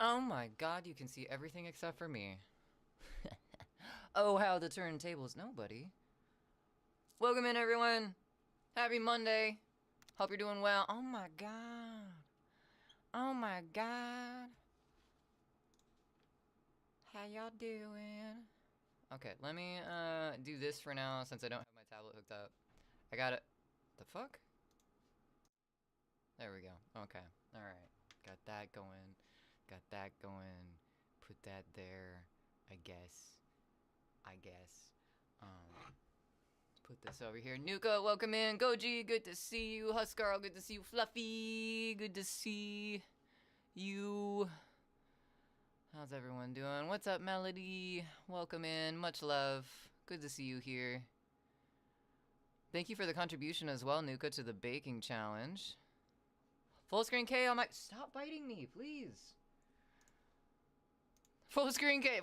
Oh my god, you can see everything except for me. Oh, how the turntables. Nobody. Welcome in, everyone. Happy Monday. Hope you're doing well. Oh my god. Oh my god. How y'all doing? Okay, let me do this for now since I don't have my tablet hooked up. I got it. The fuck? There we go. Okay. Alright. Got that going. Got that going. Put that there. I guess. Put this over here. Nuka, welcome in. Goji, good to see you. Huskarl, good to see you. Fluffy, good to see you. How's everyone doing? What's up, Melody? Welcome in. Much love. Good to see you here. Thank you for the contribution as well, Nuka, to the baking challenge. Full screen K on my... Stop biting me, please. Full screen K.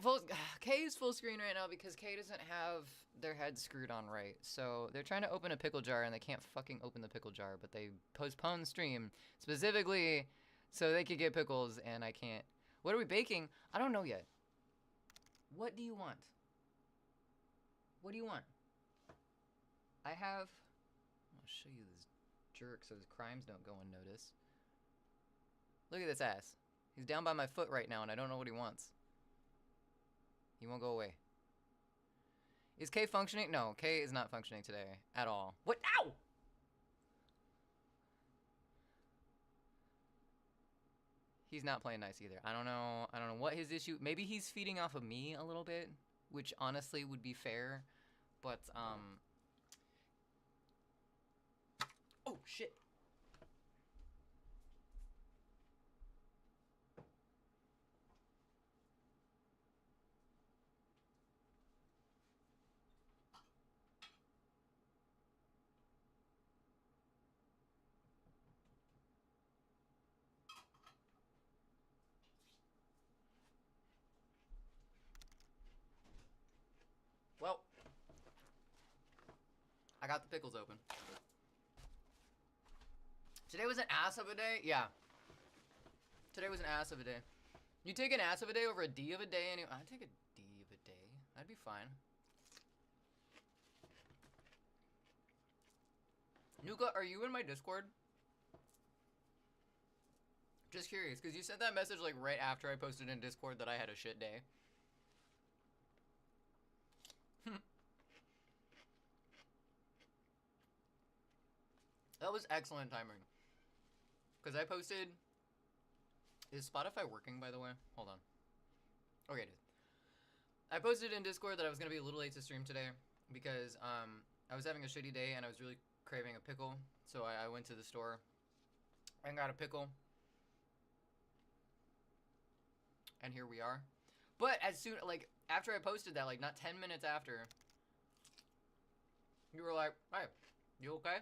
K is full screen right now because K doesn't have their head screwed on right. So they're trying to open a pickle jar and they can't fucking open the pickle jar, but they postponed the stream specifically so they could get pickles and I can't. What are we baking? I don't know yet. What do you want? What do you want? I have... I'll show you this jerk so his crimes don't go unnoticed. Look at this ass. He's down by my foot right now and I don't know what he wants. He won't go away. Is K functioning? No, K is not functioning today at all. What? Ow! He's not playing nice either. I don't know what his issue. Maybe he's feeding off of me a little bit, which honestly would be fair. But oh shit. Well, I got the pickles open. Today was an ass of a day? Yeah. Today was an ass of a day. You take an ass of a day over a D of a day anyway. I'd take a D of a day. That'd be fine. Nuka, are you in my Discord? Just curious, because you sent that message like right after I posted in Discord that I had a shit day. That was excellent timing. Because I posted... Is Spotify working, by the way? Hold on. Okay, it is. I posted in Discord that I was going to be a little late to stream today because I was having a shitty day and I was really craving a pickle. So I went to the store and got a pickle. And here we are. But as soon, like, after I posted that, like, not 10 minutes after, you were like, hey, you okay?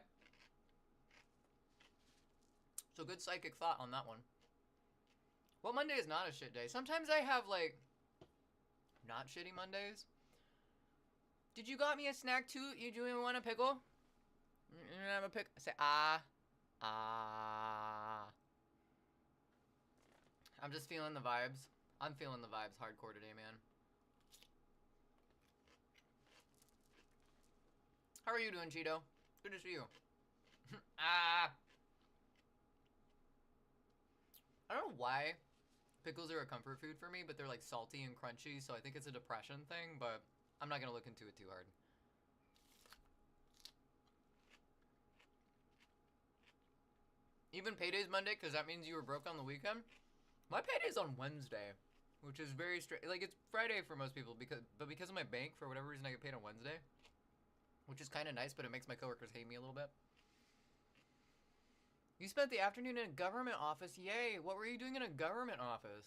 So good psychic thought on that one. Well, Monday is not a shit day. Sometimes I have, like, not shitty Mondays. Did you got me a snack too? You do want a pickle? You don't have a pickle? Say, ah. Ah. I'm just feeling the vibes. I'm feeling the vibes hardcore today, man. How are you doing, Cheeto? Good to see you. Ah. I don't know why pickles are a comfort food for me, but they're like salty and crunchy, so I think it's a depression thing, but I'm not gonna look into it too hard. Even payday's Monday, because that means you were broke on the weekend? My payday's on Wednesday, which is very straight. Like, it's Friday for most people, but because of my bank, for whatever reason, I get paid on Wednesday, which is kind of nice, but it makes my coworkers hate me a little bit. You spent the afternoon in a government office. Yay. What were you doing in a government office?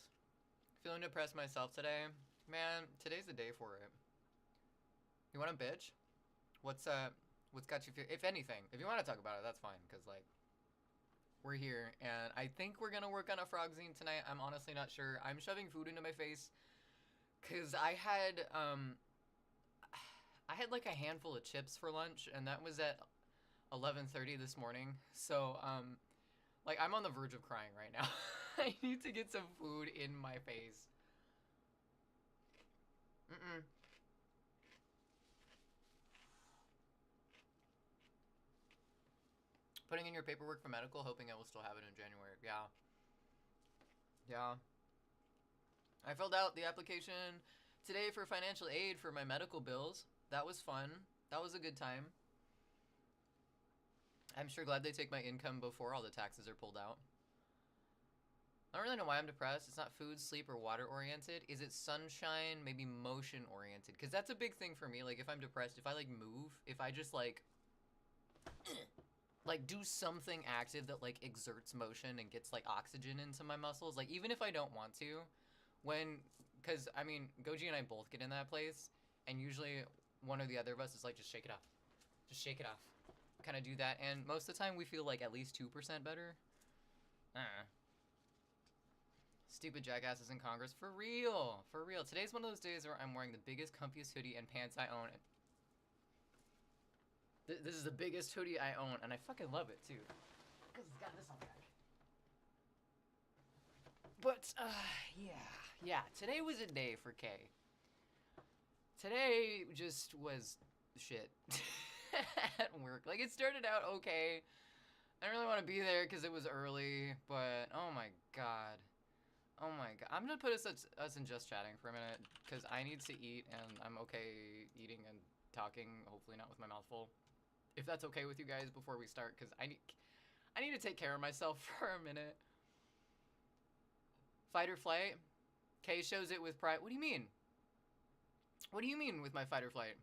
Feeling depressed myself today. Man, today's the day for it. You want a bitch? What's got you feel? If anything, if you want to talk about it, that's fine. Because, like, we're here. And I think we're going to work on a frog zine tonight. I'm honestly not sure. I'm shoving food into my face. Because I had like a handful of chips for lunch. And that was at 11:30 this morning. So, like, I'm on the verge of crying right now. I need to get some food in my face. Putting in your paperwork for medical, hoping I will still have it in January. Yeah. Yeah. I filled out the application today for financial aid for my medical bills. That was fun. That was a good time. I'm sure glad they take my income before all the taxes are pulled out. I don't really know why I'm depressed. It's not food, sleep, or water oriented. Is it sunshine, maybe motion oriented? Because that's a big thing for me. Like, if I'm depressed, if I, like, move, if I just, like, do something active that, like, exerts motion and gets, like, oxygen into my muscles. Like, even if I don't want to, because, I mean, Goji and I both get in that place, and usually one or the other of us is like, just shake it off. Just shake it off. Kind of do that, and most of the time we feel, like, at least 2% better. Stupid jackasses in Congress. For real. For real. Today's one of those days where I'm wearing the biggest, comfiest hoodie and pants I own. This is the biggest hoodie I own, and I fucking love it, too. Because it's got this on the back. But, yeah. Today was a day for Kay. Today just was shit at work. Like, it started out okay. I didn't really want to be there because it was early, but oh my god. Oh my god. I'm gonna put us in just chatting for a minute because I need to eat and I'm okay eating and talking, hopefully not with my mouth full. If that's okay with you guys before we start, because I need to take care of myself for a minute. Fight or flight? Kay shows it with pride. What do you mean? What do you mean with my fight or flight?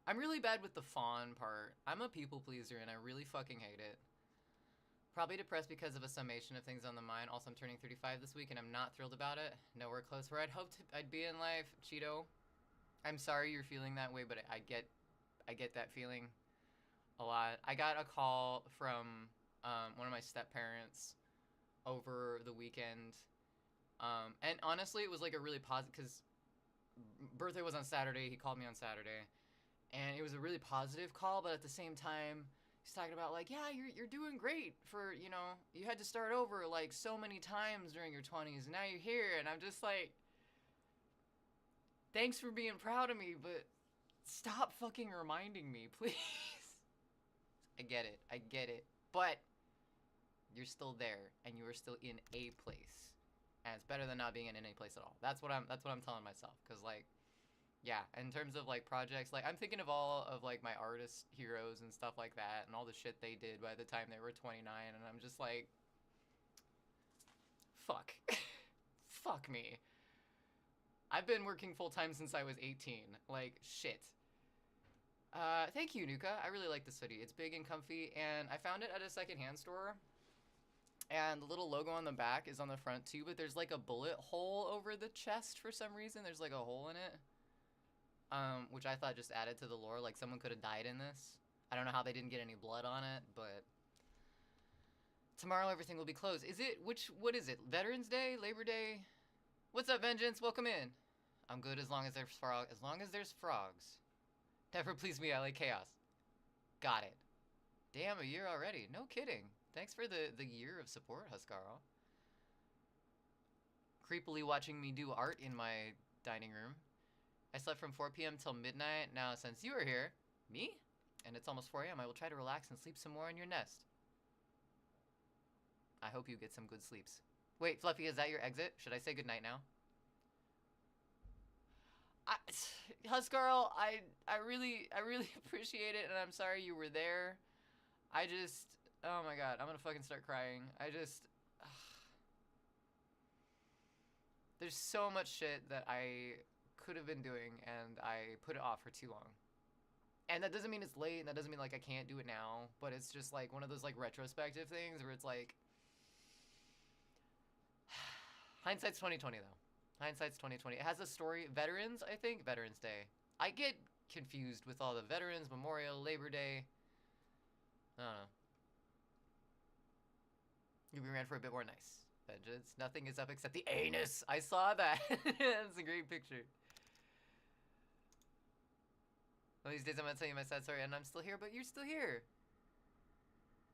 I'm really bad with the fawn part. I'm a people pleaser and I really fucking hate it. Probably depressed because of a summation of things on the mind. Also, I'm turning 35 this week and I'm not thrilled about it. Nowhere close where I'd hoped I'd be in life. Cheeto, I'm sorry you're feeling that way, but I get that feeling a lot. I got a call from one of my step-parents over the weekend. And honestly, it was like a really positive, because birthday was on Saturday. He called me on Saturday. And it was a really positive call, but at the same time, he's talking about, like, yeah, you're doing great for, you know, you had to start over, like, so many times during your 20s, and now you're here, and I'm just like, thanks for being proud of me, but stop fucking reminding me, please. I get it, but you're still there, and you are still in a place, and it's better than not being in any place at all. That's what I'm telling myself, because, like, yeah, in terms of, like, projects, like, I'm thinking of all of, like, my artist heroes and stuff like that, and all the shit they did by the time they were 29, and I'm just like, fuck. Fuck me. I've been working full-time since I was 18. Like, shit. Thank you, Nuka. I really like this hoodie. It's big and comfy, and I found it at a secondhand store, and the little logo on the back is on the front, too, but there's, like, a bullet hole over the chest for some reason. There's, like, a hole in it. Which I thought just added to the lore, like someone could have died in this. I don't know how they didn't get any blood on it, but tomorrow everything will be closed. What is it? Veterans Day? Labor Day? What's up, Vengeance? Welcome in. I'm good as long as there's frogs. Never please me, I like chaos. Got it. Damn, a year already. No kidding. Thanks for the year of support, Huskarl. Creepily watching me do art in my dining room. I slept from 4 p.m. till midnight. Now, since you are here, me? And it's almost 4 a.m., I will try to relax and sleep some more in your nest. I hope you get some good sleeps. Wait, Fluffy, is that your exit? Should I say goodnight now? Huskarl, I really appreciate it, and I'm sorry you were there. Oh my god, I'm gonna fucking start crying. There's so much shit that I could have been doing, and I put it off for too long. And that doesn't mean it's late, and that doesn't mean, like, I can't do it now, but it's just, like, one of those, like, retrospective things where it's, like, hindsight's 2020, though. Hindsight's 2020. It has a story. Veterans, I think? Veterans Day. I get confused with all the Veterans, Memorial, Labor Day. I don't know. You'll be around for a bit more. Nice. Vengeance. Nothing is up except the anus. I saw that. That's a great picture. One of these days I'm gonna tell you my sad story, and I'm still here, but you're still here.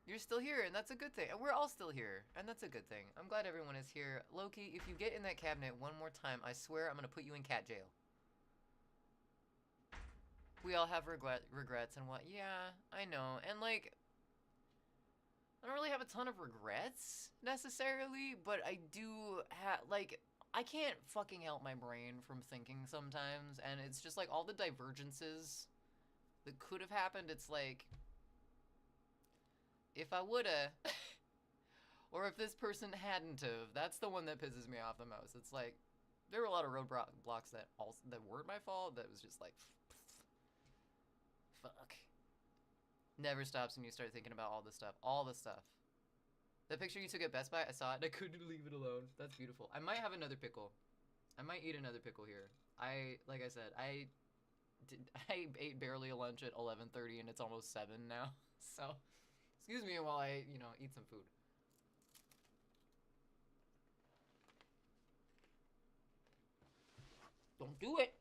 You're still here, and that's a good thing. And we're all still here, and that's a good thing. I'm glad everyone is here. Loki, if you get in that cabinet one more time, I swear I'm gonna put you in cat jail. We all have regrets and what? Yeah, I know. And like, I don't really have a ton of regrets necessarily, but I do have like, I can't fucking help my brain from thinking sometimes, and it's just like all the divergences that could have happened. It's like, if I woulda, or if this person hadn't have, that's the one that pisses me off the most. It's like, there were a lot of roadblocks that weren't my fault. That was just like, fuck. Never stops when you start thinking about all the stuff. All the stuff. The picture you took at Best Buy, I saw it and I couldn't leave it alone. That's beautiful. I might have another pickle. I might eat another pickle here. Like I said, I ate barely a lunch at 11:30 and it's almost 7 now. So, excuse me while I, eat some food. Don't do it.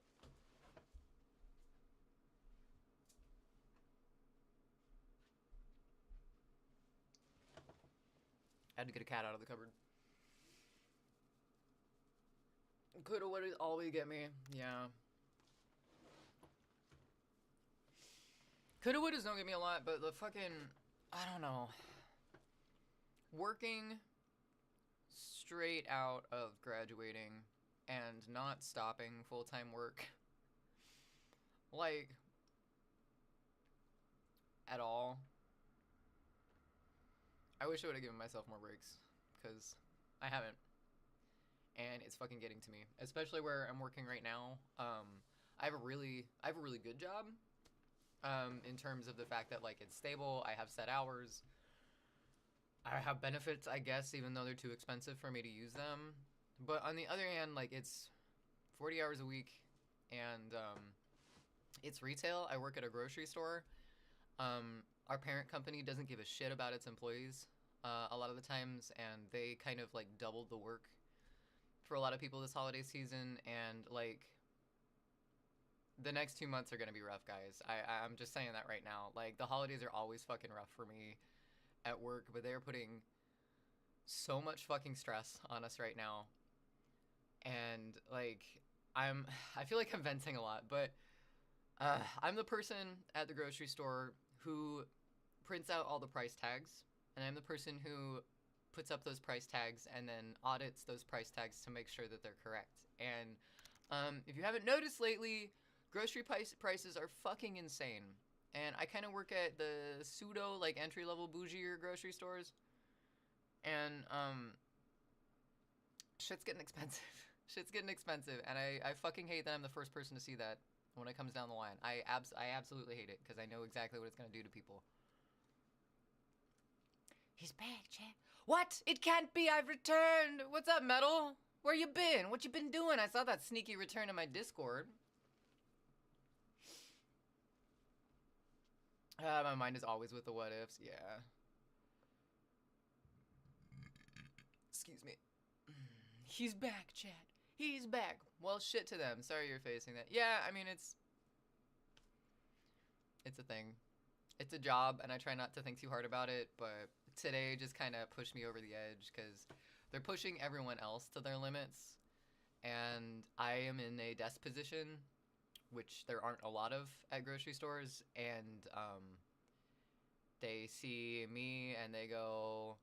I had to get a cat out of the cupboard. Coulda, woulda, always get me. Yeah. Coulda, wouldas don't get me a lot, but the fucking, I don't know. Working straight out of graduating and not stopping full-time work, like, at all. I wish I would have given myself more breaks, because I haven't. And it's fucking getting to me, especially where I'm working right now. I have a really good job, in terms of the fact that like it's stable. I have set hours. I have benefits, I guess, even though they're too expensive for me to use them. But on the other hand, like it's 40 hours a week, and it's retail. I work at a grocery store. Our parent company doesn't give a shit about its employees a lot of the times, and they kind of like doubled the work for a lot of people this holiday season, and like the next 2 months are gonna be rough, guys. I'm just saying that right now. Like the holidays are always fucking rough for me at work, but they're putting so much fucking stress on us right now, and like I feel like I'm venting a lot, but I'm the person at the grocery store who prints out all the price tags, and I'm the person who puts up those price tags and then audits those price tags to make sure that they're correct. And if you haven't noticed lately, grocery prices are fucking insane. And I kind of work at the pseudo like entry-level bougier grocery stores, and shit's getting expensive. Shit's getting expensive, and I fucking hate that I'm the first person to see that when it comes down the line. I absolutely hate it, because I know exactly what it's gonna do to people. He's back, Chad. What? It can't be. I've returned. What's up, Metal? Where you been? What you been doing? I saw that sneaky return in my Discord. My mind is always with the what ifs. Yeah. Excuse me. He's back, Chad. He's back. Well, shit to them. Sorry you're facing that. Yeah, I mean, it's a thing. It's a job, and I try not to think too hard about it, but today just kind of pushed me over the edge, because they're pushing everyone else to their limits, and I am in a desk position, which there aren't a lot of at grocery stores, and they see me and they go,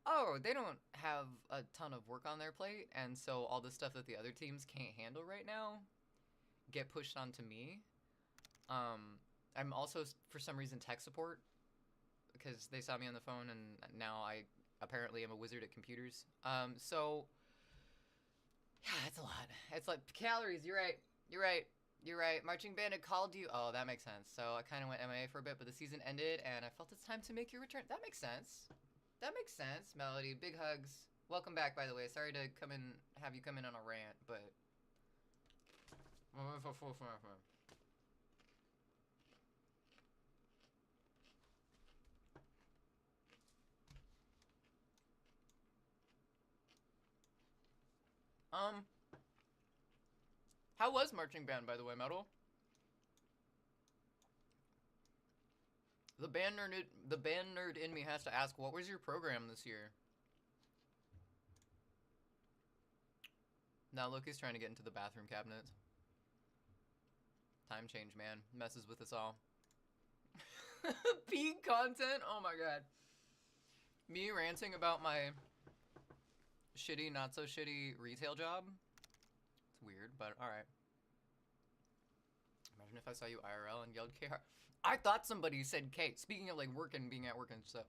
oh, they don't have a ton of work on their plate, and so all the stuff that the other teams can't handle right now get pushed onto me. I'm also, for some reason, tech support, because they saw me on the phone, and now I apparently am a wizard at computers. So, yeah, it's a lot. It's like, calories, you're right. You're right. You're right. Marching Bandit called you. Oh, that makes sense. So I kind of went MIA for a bit, but the season ended, and I felt it's time to make your return. That makes sense. That makes sense. Melody, big hugs. Welcome back, by the way. Sorry to have you come in on a rant, but... How was Marching Band, by the way, Metal? The band nerd in me has to ask, what was your program this year? Now Loki's trying to get into the bathroom cabinets. Time change, man. Messes with us all. Peak content? Oh my god. Me ranting about my shitty, not so shitty retail job? It's weird, but alright. Imagine if I saw you IRL and yelled KR. I thought somebody said K. Speaking of like work and being at work and stuff.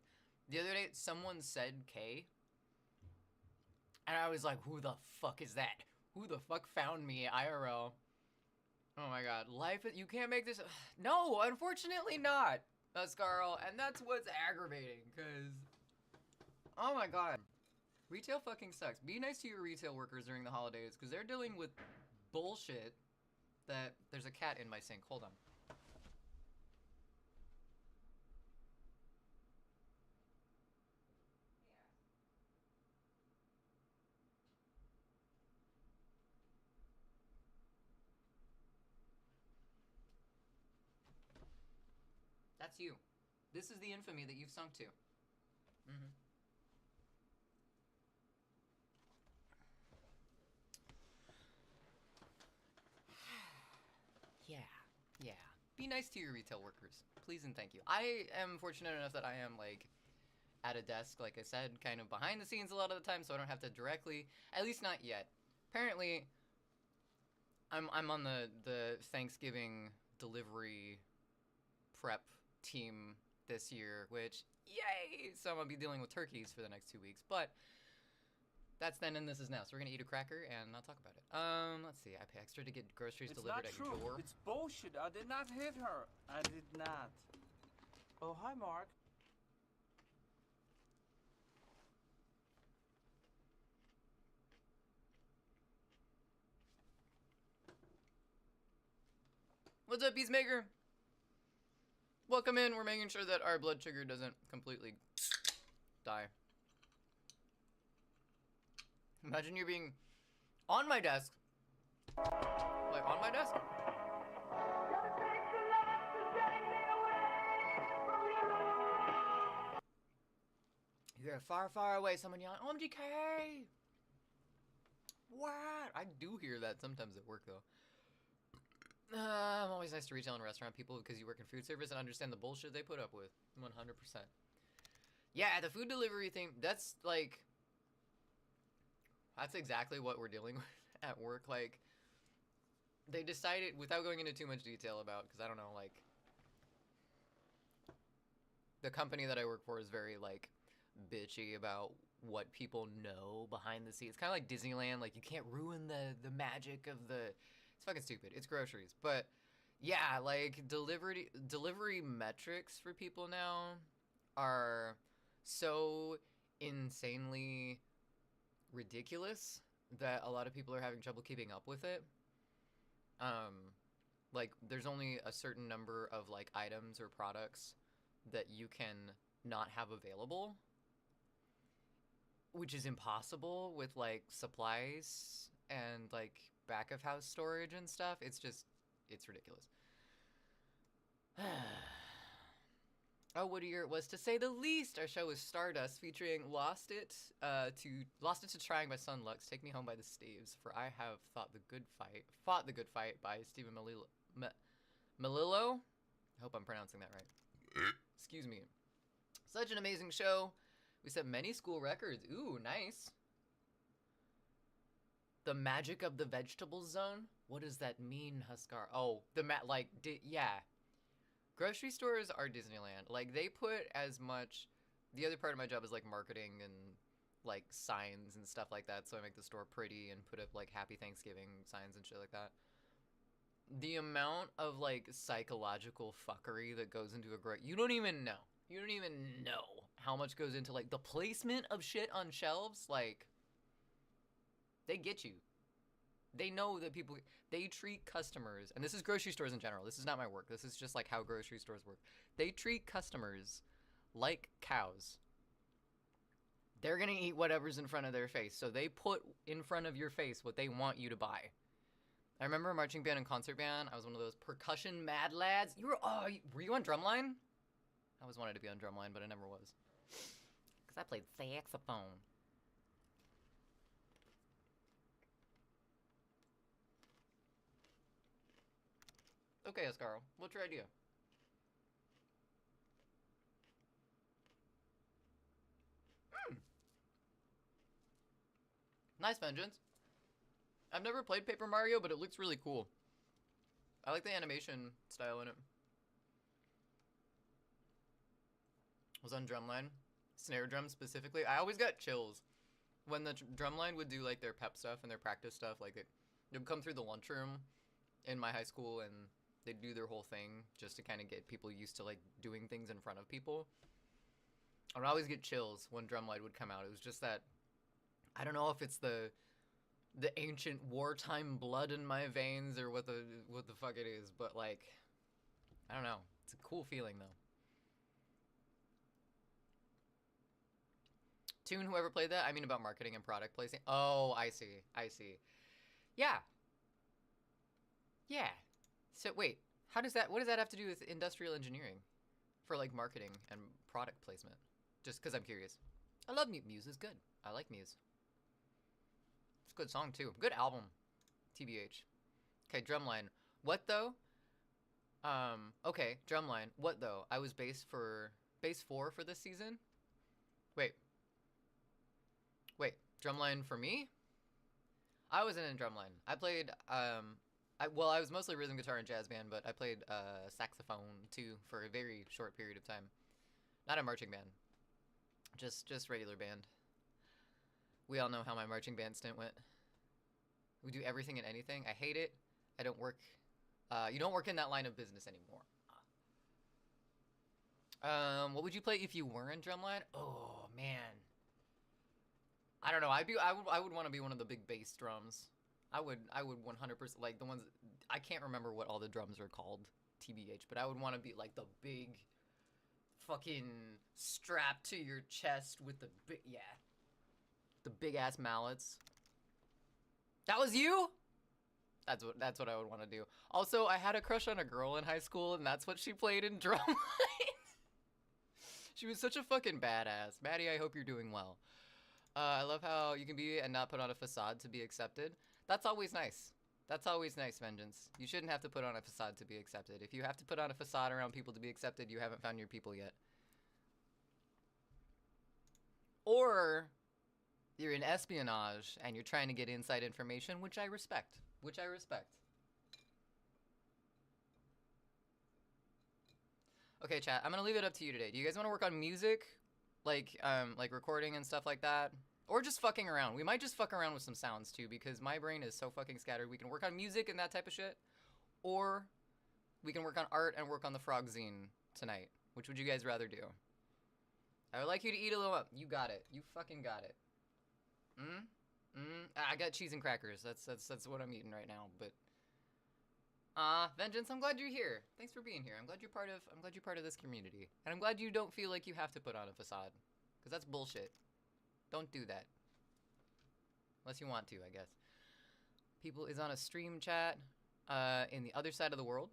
The other day, someone said K. And I was like, who the fuck is that? Who the fuck found me IRL? Oh my god. Life, you can't make this. No, unfortunately not, Scarl. And that's what's aggravating, because. Oh my god. Retail fucking sucks. Be nice to your retail workers during the holidays, because they're dealing with bullshit that. There's a cat in my sink. Hold on. That's you. This is the infamy that you've sunk to. Mm-hmm. Yeah. Be nice to your retail workers. Please and thank you. I am fortunate enough that I am, like, at a desk, like I said, kind of behind the scenes a lot of the time, so I don't have to directly, at least not yet. Apparently, I'm on the Thanksgiving delivery prep team this year, which, yay! So I'm gonna be dealing with turkeys for the next 2 weeks, but that's then and this is now. So we're gonna eat a cracker and not talk about it. Let's see. I pay extra to get groceries delivered at your door. It's bullshit. I did not hit her. I did not. Oh, hi, Mark. What's up, Peacemaker? Welcome in. We're making sure that our blood sugar doesn't completely die. Imagine you being on my desk. Like, on my desk? You hear far, far away someone yelling, OMGK! What? I do hear that sometimes at work, though. I'm always nice to retail and restaurant people because you work in food service and understand the bullshit they put up with. 100%. Yeah, the food delivery thing, that's like... That's exactly what we're dealing with at work. Like, they decided, without going into too much detail about, because I don't know, like... The company that I work for is very, like, bitchy about what people know behind the scenes. It's kind of like Disneyland. Like, you can't ruin the magic of the... It's fucking stupid. It's groceries. But, yeah, like, delivery metrics for people now are so insanely ridiculous that a lot of people are having trouble keeping up with it. Like, there's only a certain number of, like, items or products that you can not have available, which is impossible with, like, supplies and, like, back of house storage and stuff. It's just, it's ridiculous. Oh, Whittier was to say the least. Our show is Stardust, featuring Lost It to Trying by Son Lux, Take Me Home by the Staves, For I Have Fought the Good Fight by Stephen Melillo. I hope I'm pronouncing that right. Excuse me. Such an amazing show. We set many school records. Ooh, nice. The magic of the vegetable zone? What does that mean, Huskar? Oh, yeah. Grocery stores are Disneyland. Like, they put as much... The other part of my job is, like, marketing and, like, signs and stuff like that, so I make the store pretty and put up, like, Happy Thanksgiving signs and shit like that. The amount of, like, psychological fuckery that goes into a grocery... You don't even know. You don't even know how much goes into, like, the placement of shit on shelves. Like, they get you. They know that people, they treat customers, and this is grocery stores in general. This is not my work. This is just like how grocery stores work. They treat customers like cows. They're going to eat whatever's in front of their face. So they put in front of your face what they want you to buy. I remember marching band and concert band. I was one of those percussion mad lads. Were you on drumline? I always wanted to be on drumline, but I never was. Because I played saxophone. Okay, Ascaro, what's your idea? Nice, Vengeance. I've never played Paper Mario, but it looks really cool. I like the animation style in it. Was on drumline, snare drum specifically. I always got chills when the drumline would do like their pep stuff and their practice stuff. Like they'd come through the lunchroom in my high school and they'd do their whole thing just to kind of get people used to like doing things in front of people. I would always get chills when drumline would come out. It was just that, I don't know if it's the ancient wartime blood in my veins or what the fuck it is, but like, I don't know. It's a cool feeling though. Tune, whoever played that, I mean about marketing and product placing. Oh, I see. Yeah. So wait, what does that have to do with industrial engineering for like marketing and product placement? Just because I'm curious. I love Muse is good. I like Muse. It's a good song too. Good album. TBH. Okay, drumline. What though? Okay, drumline. What though? I was base 4 for this season. Wait, drumline for me? I wasn't in drumline. I played, I was mostly rhythm guitar and jazz band, but I played saxophone too for a very short period of time. Not a marching band. Just regular band. We all know how my marching band stint went. We do everything and anything. I hate it. I don't work, you don't work in that line of business anymore. What would you play if you were in drumline? Oh, man. I don't know. I would want to be one of the big bass drums. I would 100%, like the ones, I can't remember what all the drums are called, TBH, but I would want to be like the big fucking strap to your chest with the big, the big ass mallets. That was you? That's what I would want to do. Also, I had a crush on a girl in high school, and that's what she played in drumline. She was such a fucking badass. Maddie, I hope you're doing well. I love how you can be and not put on a facade to be accepted. That's always nice. That's always nice, Vengeance. You shouldn't have to put on a facade to be accepted. If you have to put on a facade around people to be accepted, you haven't found your people yet. Or you're in espionage and you're trying to get inside information, which I respect. Okay, chat, I'm gonna leave it up to you today. Do you guys want to work on music? Like recording and stuff like that? Or just fucking around. We might just fuck around with some sounds too, because my brain is so fucking scattered. We can work on music and that type of shit. Or we can work on art and work on the frog zine tonight. Which would you guys rather do? I would like you to eat a little. You got it. You fucking got it. I got cheese and crackers. That's what I'm eating right now. But Vengeance, I'm glad you're here. Thanks for being here. I'm glad you're part of this community. And I'm glad you don't feel like you have to put on a facade. Because that's bullshit. Don't do that. Unless you want to, I guess. People is on a stream chat in the other side of the world.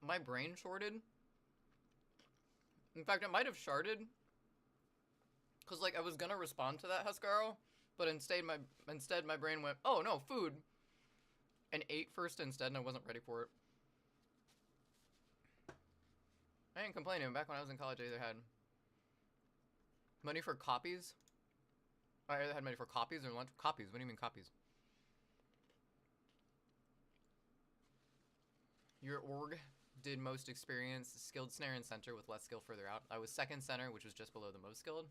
My brain shorted. In fact, it might have sharded. Because, like, I was gonna respond to that, Huskarl. But instead my brain went, oh, no, food. And ate first instead, and I wasn't ready for it. I ain't complaining. Back when I was in college, I either had money for copies. I either had money for copies or lunch. Copies? What do you mean copies? Your org did most experience skilled snare and center with less skill further out. I was second center, which was just below the most skilled.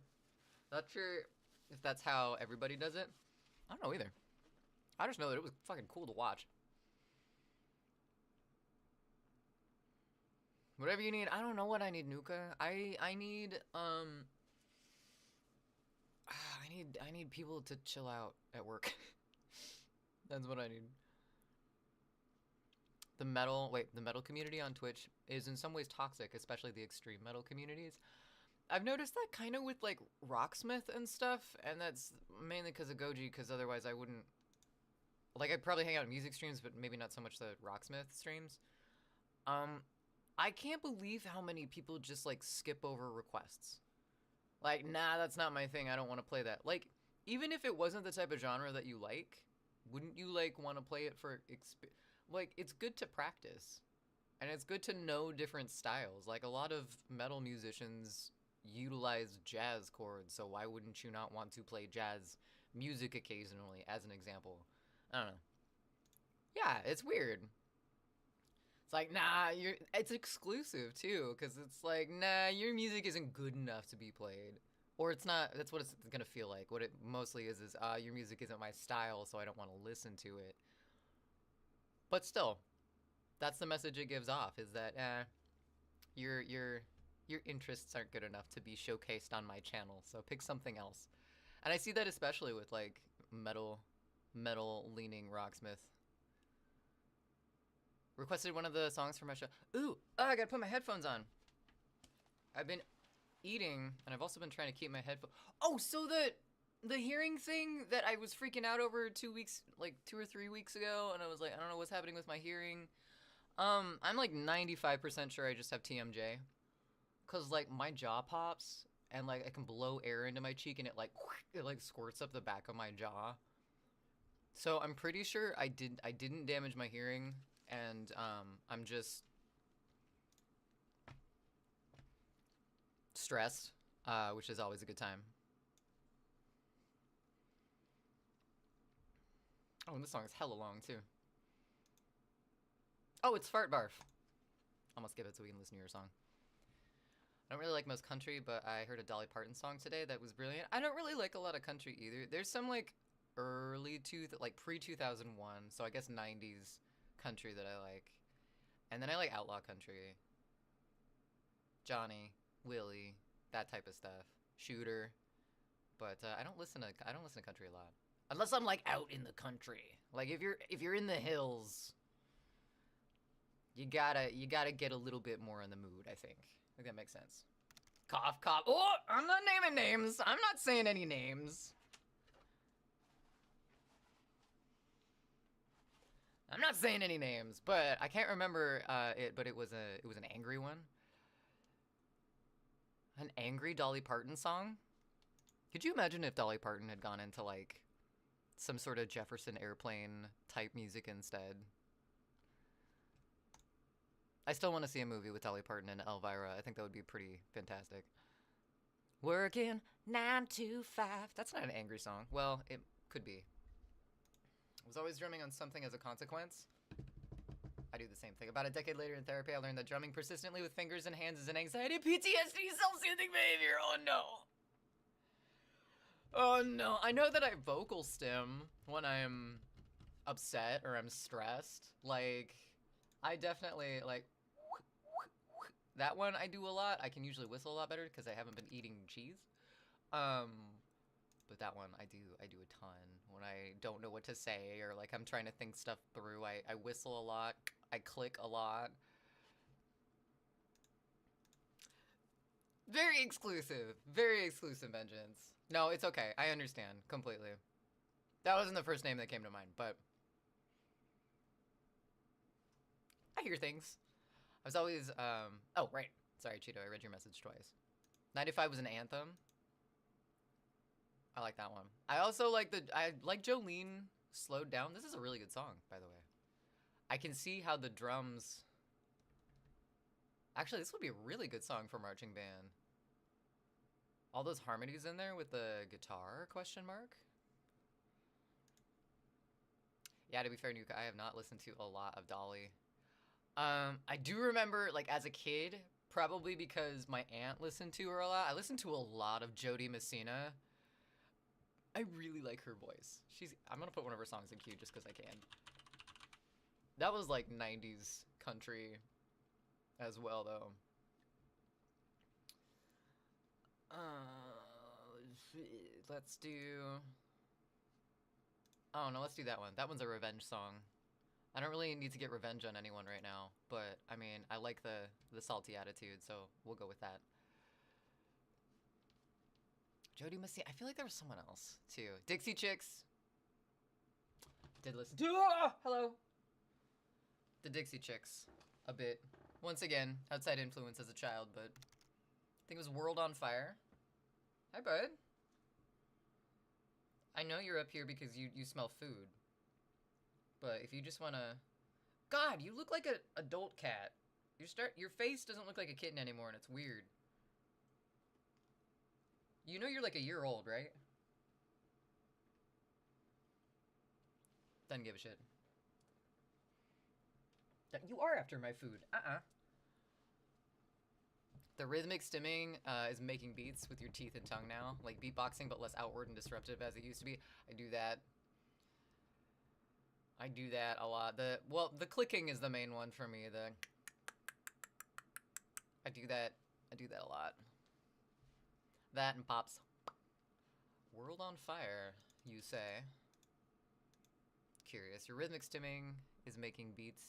Not sure if that's how everybody does it. I don't know either. I just know that it was fucking cool to watch. Whatever you need. I don't know what I need, Nuka. I need need people to chill out at work. That's what I need. The metal community on Twitch is in some ways toxic, especially the extreme metal communities. I've noticed that kind of with like Rocksmith and stuff, and that's mainly because of Goji, because otherwise I wouldn't. Like, I'd probably hang out in music streams, but maybe not so much the Rocksmith streams. I can't believe how many people just like skip over requests. Like, nah, that's not my thing. I don't want to play that. Like, even if it wasn't the type of genre that you like, wouldn't you like want to play it for like, it's good to practice. And it's good to know different styles. Like, a lot of metal musicians utilize jazz chords, so why wouldn't you not want to play jazz music occasionally, as an example? I don't know. Yeah, it's weird. It's like, nah, it's exclusive, too, because it's like, nah, your music isn't good enough to be played. Or it's not, that's what it's gonna feel like. What it mostly is, your music isn't my style, so I don't want to listen to it. But still, that's the message it gives off, is that, your interests aren't good enough to be showcased on my channel, so pick something else. And I see that especially with, like, metal-leaning Rocksmith. Requested one of the songs for my show. Ooh, I gotta put my headphones on. I've been eating, and I've also been trying to keep my headphones. Oh, so the hearing thing that I was freaking out over 2 weeks, like 2 or 3 weeks ago, and I was like, I don't know what's happening with my hearing. I'm like 95% sure I just have TMJ. Cause like my jaw pops, and like I can blow air into my cheek, and it like squirts up the back of my jaw. So I'm pretty sure I didn't damage my hearing, and I'm just stressed, which is always a good time. Oh, and this song is hella long too. Oh, it's Fart Barf. I'll skip it so we can listen to your song. I don't really like most country, but I heard a Dolly Parton song today that was brilliant. I don't really like a lot of country either. There's some like like pre-2001, so I guess 90s country that I like. And then I like outlaw country. Johnny, Willie, that type of stuff. Shooter. But I don't listen to country a lot. Unless I'm like out in the country. Like if you're in the hills, you gotta get a little bit more in the mood, I think. I think that makes sense. Cough, cough. Oh, I'm not naming names. I'm not saying any names. I'm not saying any names, but I can't remember it. But it was an angry one. An angry Dolly Parton song. Could you imagine if Dolly Parton had gone into like some sort of Jefferson Airplane type music instead? I still want to see a movie with Dolly Parton and Elvira. I think that would be pretty fantastic. Working 9 to 5. That's not an angry song. Well, it could be. I was always drumming on something as a consequence. I do the same thing. About a decade later in therapy, I learned that drumming persistently with fingers and hands is an anxiety, PTSD, self-soothing behavior. Oh no. Oh no. I know that I vocal stim when I'm upset or I'm stressed. Like, I definitely, like, that one I do a lot. I can usually whistle a lot better because I haven't been eating cheese. But that one I do a ton. When I don't know what to say or like I'm trying to think stuff through, I whistle a lot. I click a lot. Very exclusive. Very exclusive, Vengeance. No, it's okay. I understand completely. That wasn't the first name that came to mind, but I hear things. I was always, oh, right. Sorry, Cheeto, I read your message twice. 95 was an anthem. I like that one. I also like I like Jolene Slowed Down. This is a really good song, by the way. I can see how the drums... Actually, this would be a really good song for marching band. All those harmonies in there with the guitar, question mark? Yeah, to be fair, Nuka, I have not listened to a lot of Dolly. I do remember, like, as a kid, probably because my aunt listened to her a lot, I listened to a lot of Jody Messina. I really like her voice. I'm gonna put one of her songs in queue just because I can. That was, like, 90s country as well, though. Let's let's do... I don't know, let's do that one. That one's a revenge song. I don't really need to get revenge on anyone right now, but I mean, I like the salty attitude, so we'll go with that. Jody Messina. I feel like there was someone else too. Dixie Chicks. Did listen to hello. The Dixie Chicks a bit. Once again, outside influence as a child, but I think it was World on Fire. Hi, bud. I know you're up here because you smell food. But if you just wanna... God, you look like an adult cat. Your face doesn't look like a kitten anymore, and it's weird. You know you're like a year old, right? Doesn't give a shit. You are after my food. The rhythmic stimming is making beats with your teeth and tongue now. Like beatboxing, but less outward and disruptive as it used to be. I do that. I do that a lot. The clicking is the main one for me. I do that a lot. That and pops. World on Fire, you say. Curious. Your rhythmic stimming is making beats.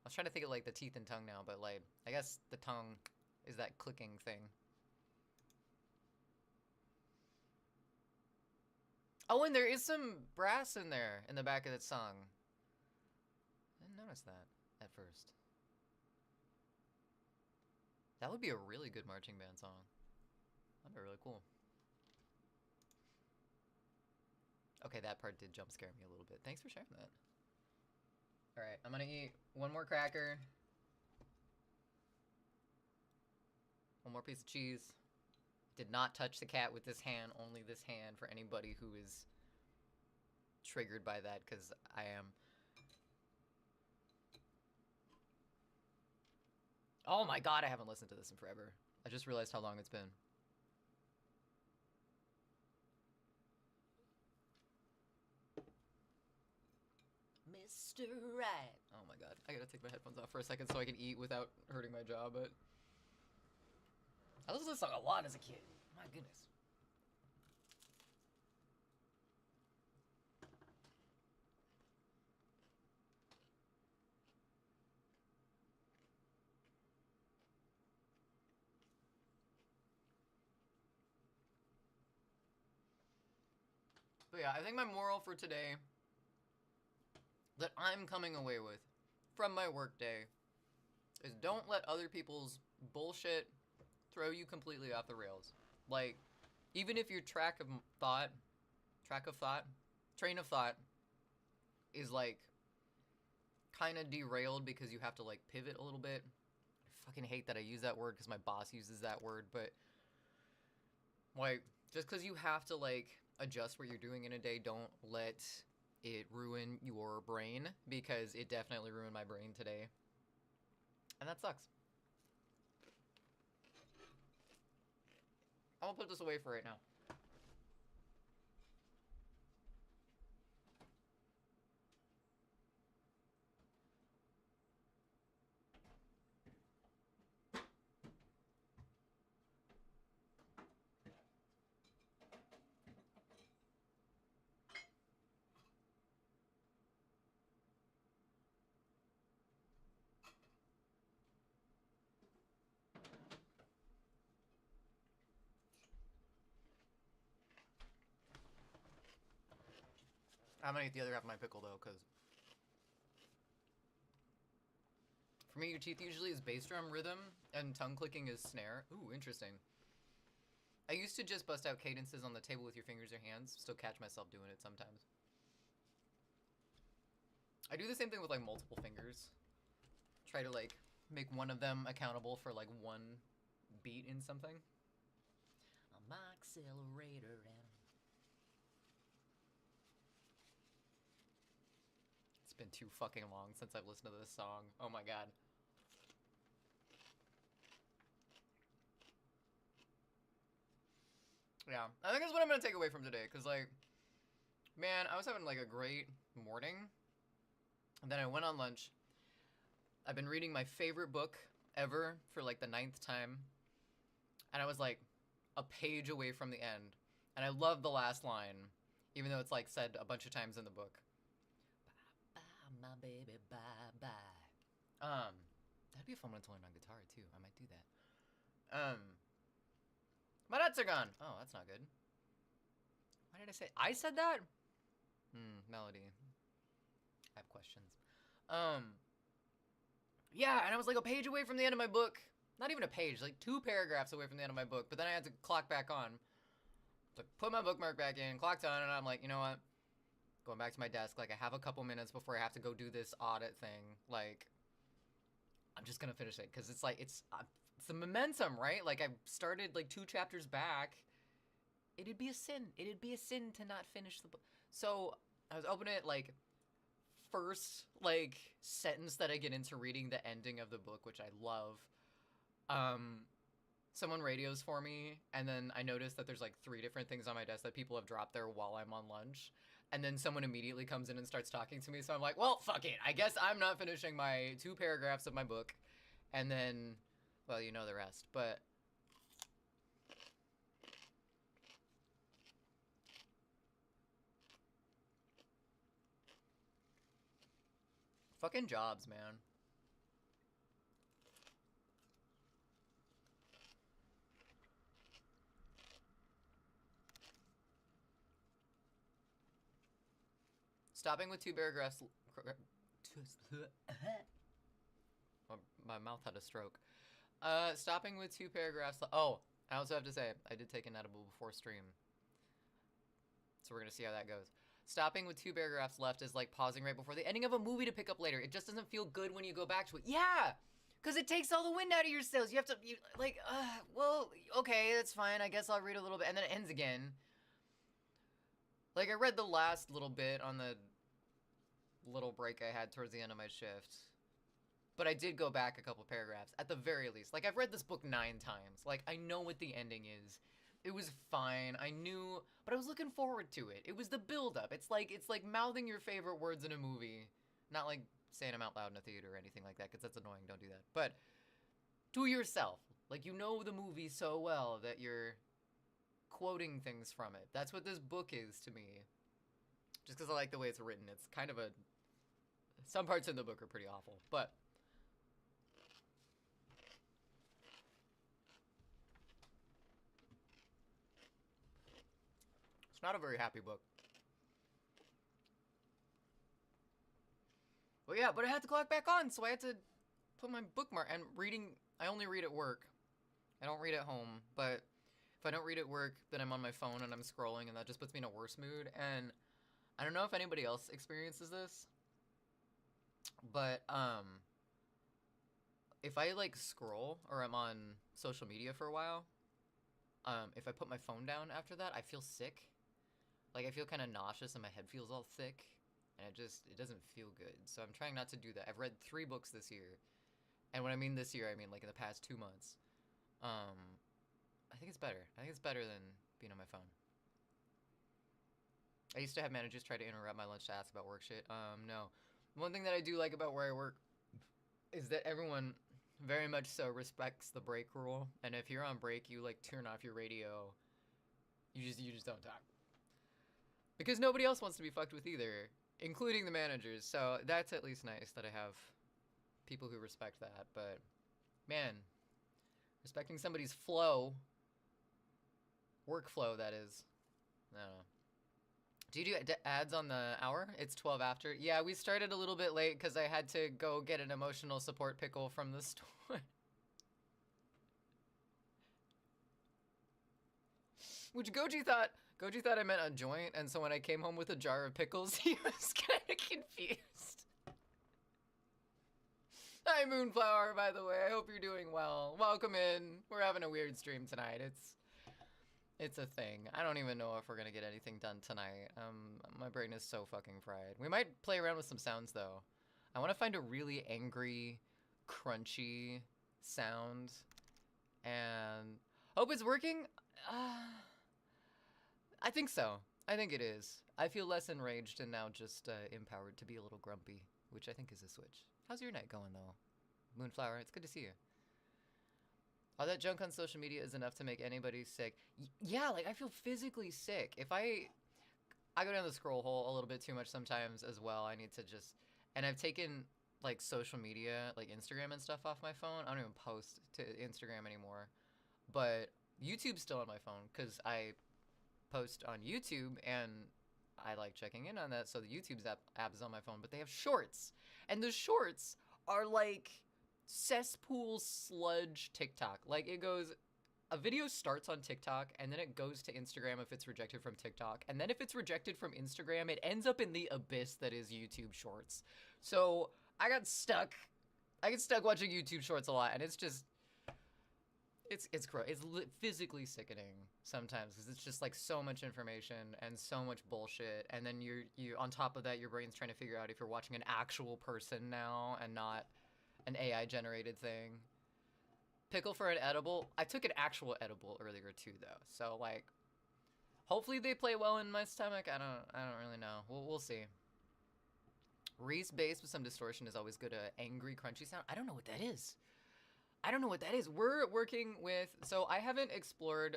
I was trying to think of like the teeth and tongue now, but like I guess the tongue is that clicking thing. Oh, and there is some brass in there in the back of that song. I didn't notice that at first. That would be a really good marching band song. That'd be really cool. Okay, that part did jump scare me a little bit. Thanks for sharing that. Alright, I'm gonna eat one more cracker. One more piece of cheese. Did not touch the cat with this hand, only this hand for anybody who is triggered by that, because I am. Oh my god, I haven't listened to this in forever. I just realized how long it's been. Mr. Right. Oh my god, I gotta take my headphones off for a second so I can eat without hurting my jaw, but... I listened to this song a lot as a kid. My goodness. But yeah, I think my moral for today that I'm coming away with from my workday is don't let other people's bullshit throw you completely off the rails. Like, even if your train of thought is like kind of derailed because you have to like pivot a little bit. I fucking hate that I use that word because my boss uses that word, but like just because you have to like adjust what you're doing in a day, don't let it ruin your brain, because it definitely ruined my brain today. And that sucks. I'm gonna put this away for right now. I'm gonna eat the other half of my pickle though, because for me, your teeth usually is bass drum rhythm and tongue clicking is snare. Ooh, interesting. I used to just bust out cadences on the table with your fingers or hands. Still catch myself doing it sometimes. I do the same thing with like multiple fingers. Try to like make one of them accountable for like one beat in something. I'm accelerator and it's been too fucking long since I've listened to this song. Oh my god. Yeah, I think that's what I'm gonna take away from today, because like, man, I was having like a great morning, and then I went on lunch. I've been reading my favorite book ever for like the 9th time, and I was like, a page away from the end. And I love the last line, even though it's like said a bunch of times in the book. Bye, my baby, bye, bye. That'd be a fun one to learn on guitar too. I might do that. My nuts are gone. Oh, that's not good. Why did I say? I said that? Melody. I have questions. Yeah, and I was like a page away from the end of my book. Not even a page, like 2 paragraphs away from the end of my book. But then I had to clock back on. So put my bookmark back in, clocked on, and I'm like, you know what? Going back to my desk, like I have a couple minutes before I have to go do this audit thing. Like, I'm just gonna finish it because it's like it's the momentum, right? Like I started like 2 chapters back. It'd be a sin. It'd be a sin to not finish the book. So I was opening it like first like sentence that I get into reading the ending of the book, which I love. Someone radios for me, and then I notice that there's like 3 different things on my desk that people have dropped there while I'm on lunch. And then someone immediately comes in and starts talking to me, so I'm like, well, fuck it. I guess I'm not finishing my 2 paragraphs of my book. And then, well, you know the rest, but... Fucking jobs, man. Stopping with 2 paragraphs... My mouth had a stroke. Stopping with 2 paragraphs... Oh, I also have to say, I did take an edible before stream. So we're gonna see how that goes. Stopping with 2 paragraphs left is like pausing right before the ending of a movie to pick up later. It just doesn't feel good when you go back to it. Yeah! Because it takes all the wind out of your sails. You have to, well, okay, that's fine. I guess I'll read a little bit. And then it ends again. Like, I read the last little bit on the little break I had towards the end of my shift. But I did go back a couple paragraphs, at the very least. Like, I've read this book 9 times. Like, I know what the ending is. It was fine. I knew, but I was looking forward to it. It was the build-up. It's like mouthing your favorite words in a movie. Not like saying them out loud in a theater or anything like that, because that's annoying. Don't do that. But to yourself. Like, you know the movie so well that you're quoting things from it. That's what this book is to me. Just because I like the way it's written. It's kind of a... Some parts in the book are pretty awful, but... It's not a very happy book. Well, yeah, but I had to clock back on, so I had to put my bookmark... And reading... I only read at work. I don't read at home, but... If I don't read at work, then I'm on my phone and I'm scrolling, and that just puts me in a worse mood. And I don't know if anybody else experiences this, but if I like scroll or I'm on social media for a while, if I put my phone down after that, I feel sick. Like I feel kind of nauseous and my head feels all thick, and it doesn't feel good. So I'm trying not to do that. I've read 3 books this year, and when I mean this year, I mean like in the past 2 months. I think it's better. I think it's better than being on my phone. I used to have managers try to interrupt my lunch to ask about work shit. No. One thing that I do like about where I work is that everyone very much so respects the break rule. And if you're on break, you like turn off your radio. You just don't talk. Because nobody else wants to be fucked with either, including the managers. So that's at least nice that I have people who respect that. But man, respecting somebody's flow, workflow, that is. I don't know. Do you do ads on the hour? It's 12 after. Yeah, we started a little bit late because I had to go get an emotional support pickle from the store. Which Goji thought I meant a joint, and so when I came home with a jar of pickles, he was kind of confused. Hi, Moonflower, by the way. I hope you're doing well. Welcome in. We're having a weird stream tonight. It's a thing. I don't even know if we're gonna get anything done tonight. My brain is so fucking fried. We might play around with some sounds, though. I want to find a really angry, crunchy sound. And hope it's working? I think so. I think it is. I feel less enraged and now just empowered to be a little grumpy, which I think is a switch. How's your night going, though? Moonflower, it's good to see you. All that junk on social media is enough to make anybody sick. Yeah, like I feel physically sick. If I go down the scroll hole a little bit too much sometimes as well. I need to just, and I've taken like social media, like Instagram and stuff off my phone. I don't even post to Instagram anymore. But YouTube's still on my phone because I post on YouTube and I like checking in on that. So the YouTube's app is on my phone, but they have shorts. And the shorts are like cesspool sludge TikTok. Like it goes, a video starts on TikTok and then it goes to Instagram if it's rejected from TikTok. And then if it's rejected from Instagram, it ends up in the abyss that is YouTube Shorts. So I got stuck. I get stuck watching YouTube Shorts a lot, and it's just, it's gross. It's physically sickening sometimes because it's just like so much information and so much bullshit. And then you on top of that, your brain's trying to figure out if you're watching an actual person now and not an AI generated thing. Pickle for an edible. I took an actual edible earlier too, though. So like, hopefully they play well in my stomach. I don't really know. We'll see. Reese bass with some distortion is always good. A angry crunchy sound. I don't know what that is. I don't know what that is. We're working with. So I haven't explored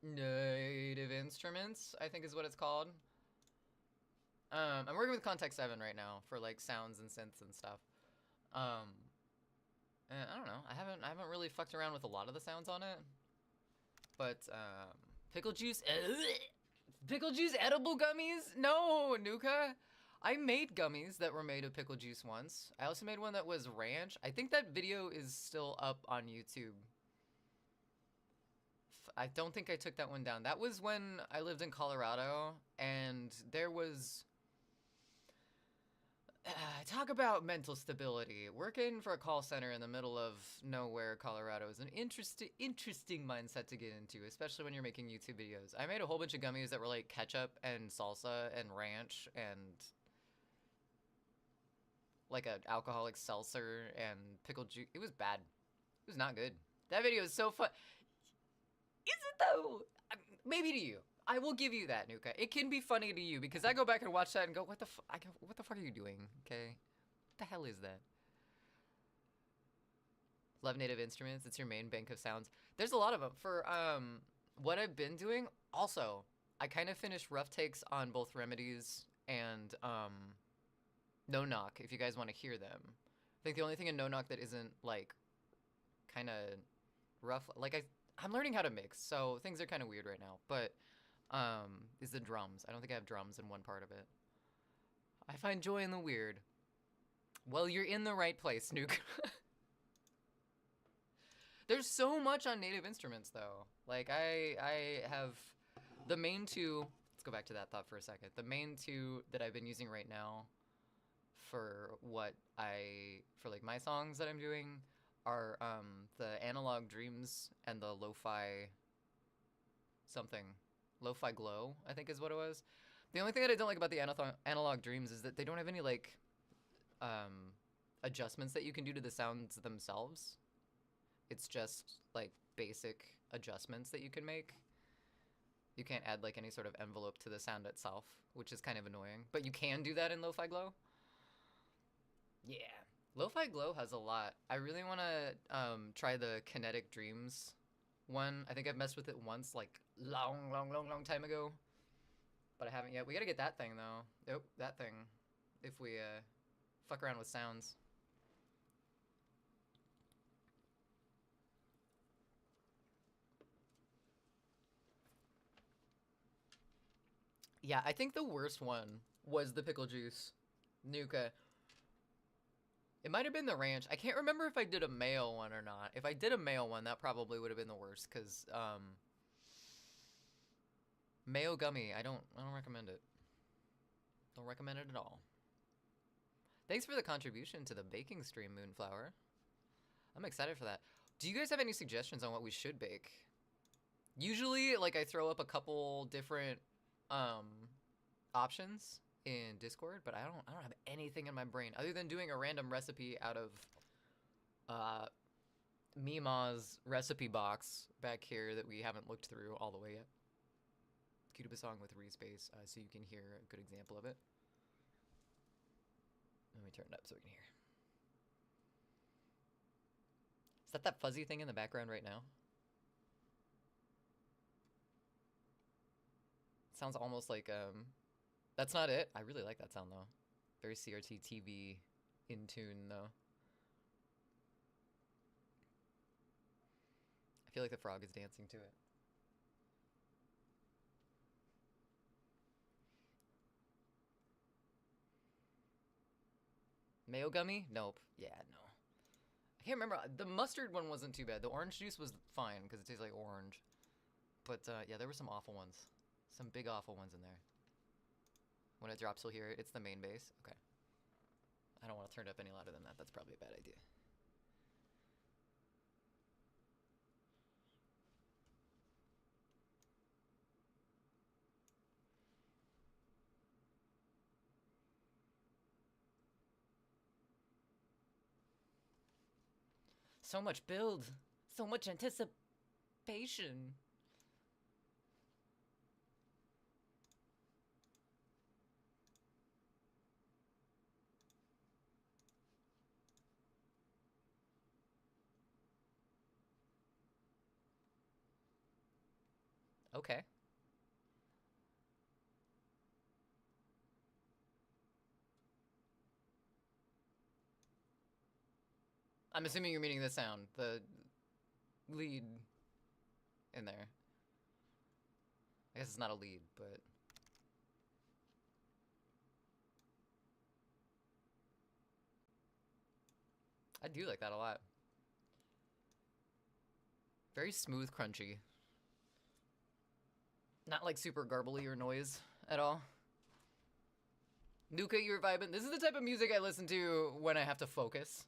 native instruments, I think is what it's called. I'm working with Contact 7 right now for like sounds and synths and stuff. I don't know. I haven't really fucked around with a lot of the sounds on it. But pickle juice edible gummies? No, Nuka. I made gummies that were made of pickle juice once. I also made one that was ranch. I think that video is still up on YouTube. I don't think I took that one down. That was when I lived in Colorado, and there was... talk about mental stability. Working for a call center in the middle of nowhere, Colorado is an interesting mindset to get into, especially when you're making YouTube videos. I made a whole bunch of gummies that were like ketchup and salsa and ranch and like an alcoholic seltzer and pickle juice. It was bad. It was not good. That video is so fun. Is it though? Maybe to you. I will give you that, Nuka. It can be funny to you because I go back and watch that and go, what the fuck are you doing? Okay, what the hell is that? Love native instruments. It's your main bank of sounds. There's a lot of them for what I've been doing. Also, I kind of finished rough takes on both Remedies and No Knock. If you guys want to hear them, I think the only thing in No Knock that isn't like kind of rough, like I'm learning how to mix, so things are kind of weird right now, but is the drums. I don't think I have drums in one part of it. I find joy in the weird. Well, you're in the right place, Nuke. There's so much on native instruments, though. Like, I have the main two. Let's go back to that thought for a second. The main two that I've been using right now for like my songs that I'm doing are the Analog Dreams and the Lo-Fi something. Lo-Fi Glow, I think is what it was. The only thing that I don't like about the Analog Dreams is that they don't have any like adjustments that you can do to the sounds themselves. It's just like basic adjustments that you can make. You can't add like any sort of envelope to the sound itself, which is kind of annoying. But you can do that in Lo-Fi Glow. Yeah. Lo-Fi Glow has a lot. I really want to try the Kinetic Dreams one. I think I've messed with it once, like long time ago. But I haven't yet. We gotta get that thing, though. Oh, that thing. If we fuck around with sounds. Yeah, I think the worst one was the pickle juice. Nuka. It might have been the ranch. I can't remember if I did a male one or not. If I did a male one, that probably would have been the worst, because mayo gummy, I don't recommend it. Don't recommend it at all. Thanks for the contribution to the baking stream, Moonflower. I'm excited for that. Do you guys have any suggestions on what we should bake? Usually, like, I throw up a couple different options in Discord, but I don't have anything in my brain other than doing a random recipe out of Mima's recipe box back here that we haven't looked through all the way yet. Cue up a song with Reese bass so you can hear a good example of it. Let me turn it up so we can hear. Is that fuzzy thing in the background right now? Sounds almost like, that's not it. I really like that sound though. Very CRT TV in tune though. I feel like the frog is dancing to it. Mayo gummy? Nope. Yeah, no. I can't remember. The mustard one wasn't too bad. The orange juice was fine because it tastes like orange. But yeah, there were some awful ones. Some big awful ones in there. When it drops, you'll hear it. It's the main bass. Okay. I don't want to turn it up any louder than that. That's probably a bad idea. So much build. So much anticipation. Okay. I'm assuming you're meaning the sound, the lead in there. I guess it's not a lead, but... I do like that a lot. Very smooth, crunchy. Not like super garbly or noise at all. Nuka, you're vibing. This is the type of music I listen to when I have to focus.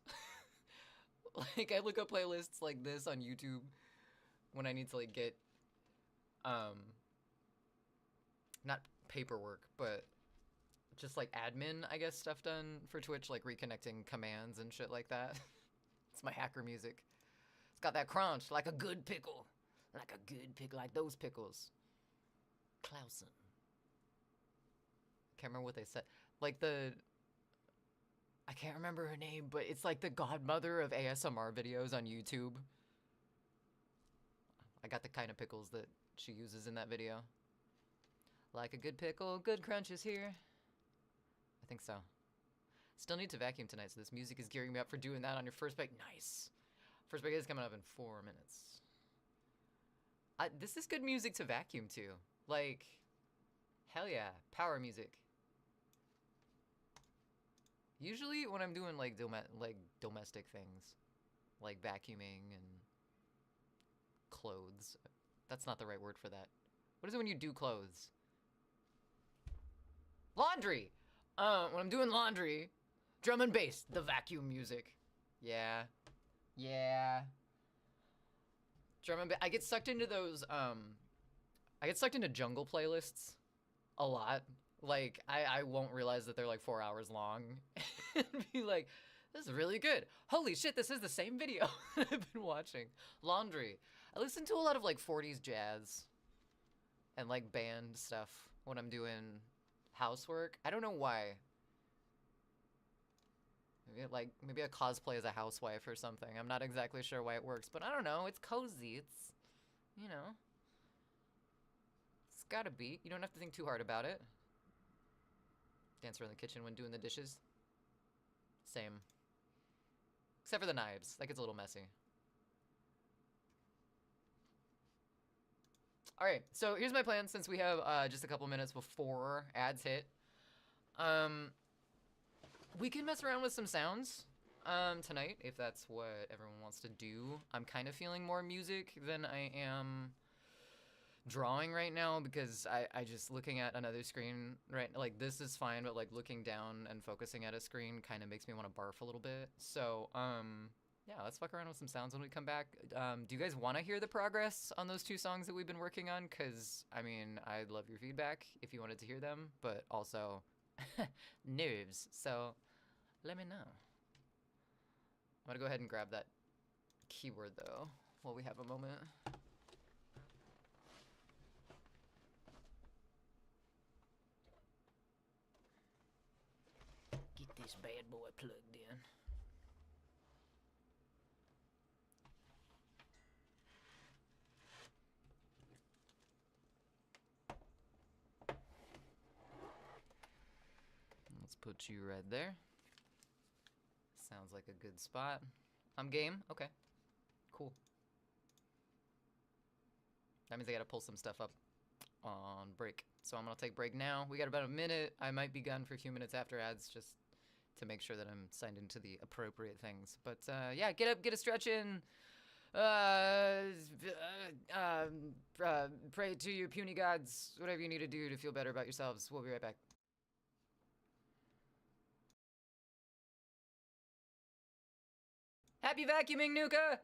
Like, I look up playlists like this on YouTube when I need to, like, get, not paperwork, but just, like, admin, I guess, stuff done for Twitch, like reconnecting commands and shit like that. It's my hacker music. It's got that crunch, like a good pickle. Like a good pickle, like those pickles. Clausen. Can't remember what they said. Like I can't remember her name, but it's like the godmother of ASMR videos on YouTube. I got the kind of pickles that she uses in that video. Like a good pickle, good crunch is here. I think so. Still need to vacuum tonight, so this music is gearing me up for doing that on your first bake. Nice. First bake is coming up in 4 minutes. This is good music to vacuum to. Like, hell yeah, power music. Usually when I'm doing like domestic things, like vacuuming and clothes. That's not the right word for that. What is it when you do clothes? Laundry! When I'm doing laundry, drum and bass, the vacuum music. Yeah. Yeah. Drum and bass. I get sucked into those, I get sucked into jungle playlists a lot. Like, I won't realize that they're like 4 hours long. And be like, this is really good. Holy shit, this is the same video I've been watching. Laundry. I listen to a lot of like 40s jazz and like band stuff when I'm doing housework. I don't know why. Maybe a cosplay as a housewife or something. I'm not exactly sure why it works, but I don't know. It's cozy. It's, you know, it's gotta be. You don't have to think too hard about it. Dance around the kitchen when doing the dishes. Same. Except for the knives. That gets a little messy. Alright, so here's my plan since we have just a couple minutes before ads hit. We can mess around with some sounds tonight, if that's what everyone wants to do. I'm kind of feeling more music than I am drawing right now because I just looking at another screen, right? Like, this is fine, but like looking down and focusing at a screen kind of makes me want to barf a little bit. So, yeah, let's fuck around with some sounds when we come back. Do you guys want to hear the progress on those 2 songs that we've been working on? Because, I mean, I'd love your feedback if you wanted to hear them, but also nerves. So, let me know. I'm going to go ahead and grab that keyword, though, while we have a moment. Get this bad boy plugged in. put you right there. Sounds like a good spot. I'm game. Okay. Cool. That means I gotta pull some stuff up on break. So I'm gonna take break now. We got about a minute. I might be gone for a few minutes after ads just to make sure that I'm signed into the appropriate things. But yeah, get up, get a stretch in. Pray to your puny gods, whatever you need to do to feel better about yourselves. We'll be right back. Happy vacuuming, Nuka!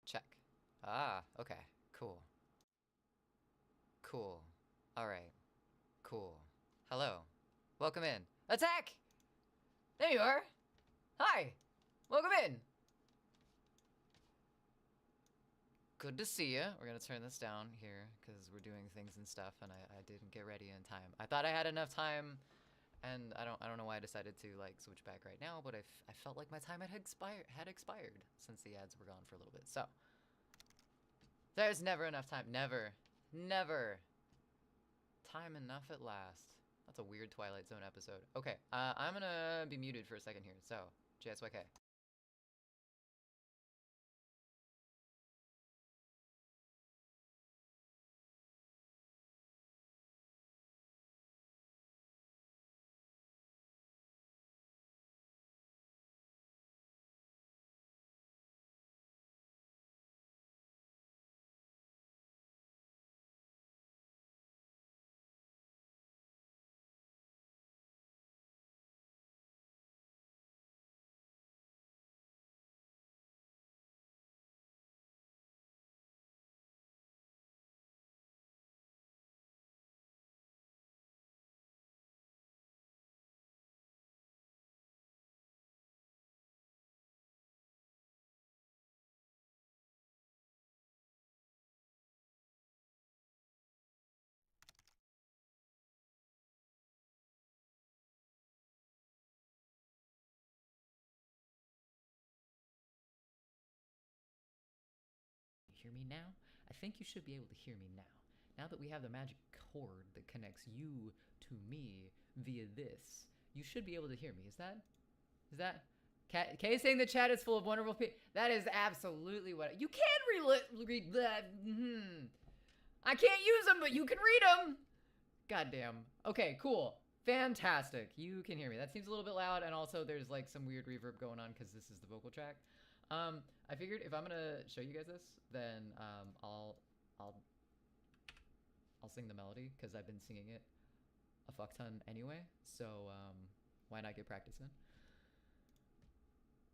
Check. Ah, okay. Cool. Cool. Alright. Cool. Hello. Welcome in. Attack! There you are! Hi! Welcome in! Good to see you. We're gonna turn this down here, because we're doing things and stuff, and I didn't get ready in time. I thought I had enough time, and I don't know why I decided to, like, switch back right now, but I felt like my time had expired since the ads were gone for a little bit, so. There's never enough time. Never. Never. Time enough at last. That's a weird Twilight Zone episode. Okay, I'm gonna be muted for a second here, so, JSYK. Hear me now? I think you should be able to hear me now. Now that we have the magic cord that connects you to me via this, you should be able to hear me. Is that? Kay is saying the chat is full of wonderful people. That is absolutely what you can read that. I can't use them, but you can read them. Goddamn. Okay, cool. Fantastic. You can hear me. That seems a little bit loud, and also there's like some weird reverb going on because this is the vocal track. I figured if I'm gonna show you guys this, then I'll sing the melody because I've been singing it a fuck ton anyway. So why not get practice in?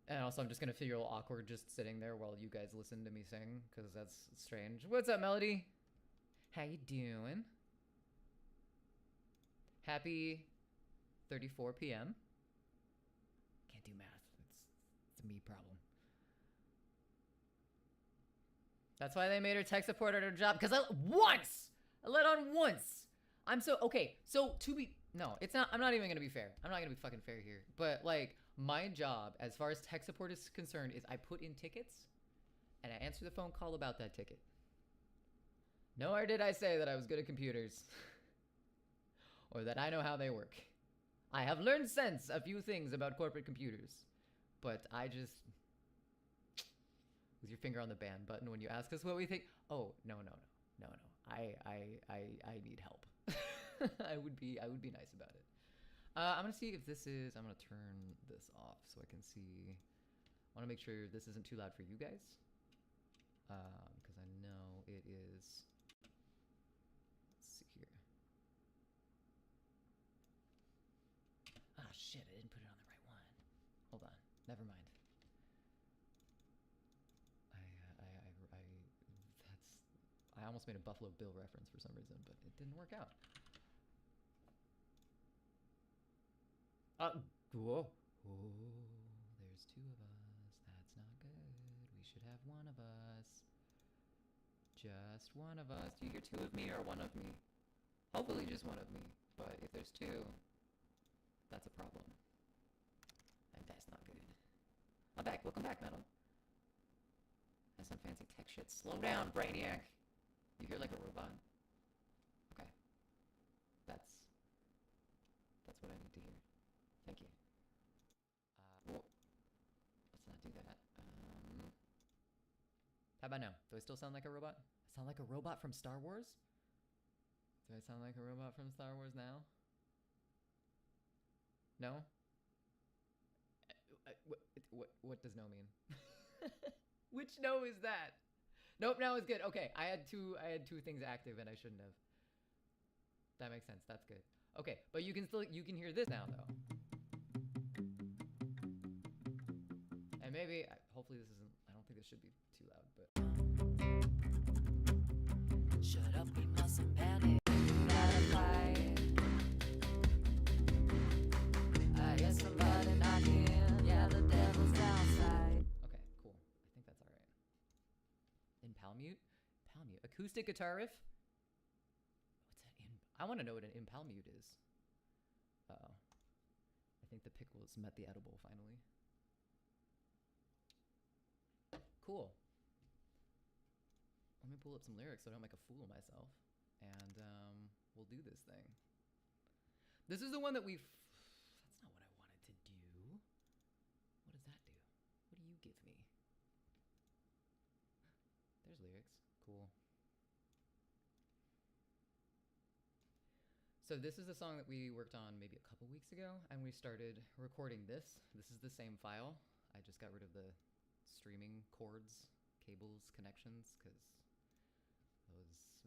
And also I'm just gonna feel awkward just sitting there while you guys listen to me sing because that's strange. What's up, Melody? How you doing? Happy 34 p.m. Can't do math. It's a me problem. That's why they made her tech support at her job. Because I let on once. I'm so, okay. So no, it's not, I'm not even going to be fair. I'm not going to be fucking fair here. But like my job as far as tech support is concerned is I put in tickets and I answer the phone call about that ticket. Nor did I say that I was good at computers or that I know how they work. I have learned since a few things about corporate computers, but I just, with your finger on the ban button when you ask us what we think. Oh, no. I need help. I would be nice about it. I'm gonna see if this is, I'm gonna turn this off so I can see. I wanna make sure this isn't too loud for you guys. Because I know it is. Let's see here. Ah, shit, I didn't put it on the right one. Hold on, never mind. I almost made a Buffalo Bill reference for some reason, but it didn't work out. Whoa. Oh, there's two of us. That's not good. We should have one of us. Just one of us. Do you hear two of me or one of me? Hopefully just one of me. But if there's two, that's a problem. And that's not good. I'm back. Welcome back, Metal. That's some fancy tech shit. Slow down, Brainiac. You hear like a robot. Okay. That's what I need to hear. Thank you. Whoa. Let's not do that. How about now? Do I still sound like a robot? I sound like a robot from Star Wars? Do I sound like a robot from Star Wars now? No? What does no mean? Which no is that? Nope, now it's good. Okay, I had two things active and I shouldn't have. That makes sense. That's good. Okay, but you can hear this now though. And maybe, hopefully this isn't, I don't think this should be too loud, but muscle panic. Gotta fight. I hear somebody knocking. Yeah, the devil's outside. Okay, cool. I think that's all right. In Palmute? Palmute. Acoustic guitar riff? What's an in? I want to know what an impalmute is. Uh-oh. I think the pickles met the edible finally. Cool. Let me pull up some lyrics so I don't make a fool of myself. And we'll do this thing. This is the one that we've... That's not what I wanted to do. What does that do? What do you give me? There's lyrics. Cool. So this is the song that we worked on maybe a couple weeks ago, and we started recording this. This is the same file. I just got rid of the streaming cords, cables, connections, because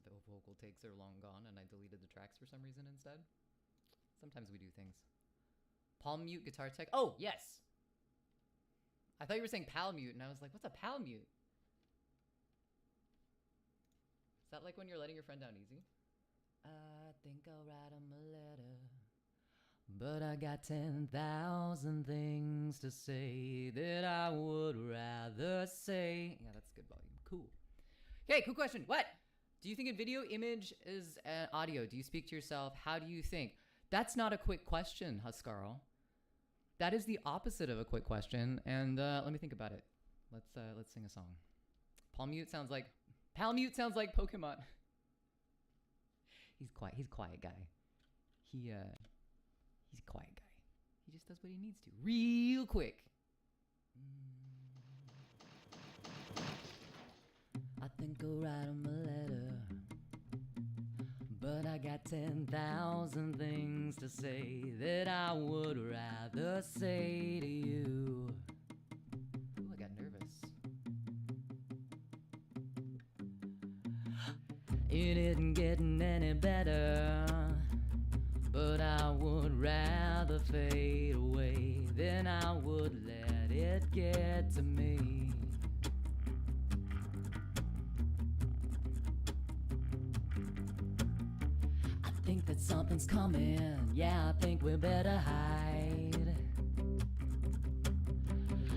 the vocal takes are long gone, and I deleted the tracks for some reason instead. Sometimes we do things. Palmute guitar tech. Oh, yes! I thought you were saying palmute, and I was like, what's a palmute? Is that like when you're letting your friend down easy? I think I'll write him a letter, but I got 10,000 things to say that I would rather say. Yeah, that's good volume. Cool. Okay, cool question. What? Do you think in video, image is audio? Do you speak to yourself? How do you think? That's not a quick question, Huskarl. That is the opposite of a quick question. And let me think about it. Let's sing a song. Palmute sounds like Pokemon. He's quiet. He's a quiet guy. He's a quiet guy. He just does what he needs to, real quick. I think I'll write him a letter, but I got 10,000 things to say that I would rather say to you. Ooh, I got nervous. It isn't getting any better, but I would rather fade away than I would let it get to me. I think that something's coming, yeah, I think we better hide.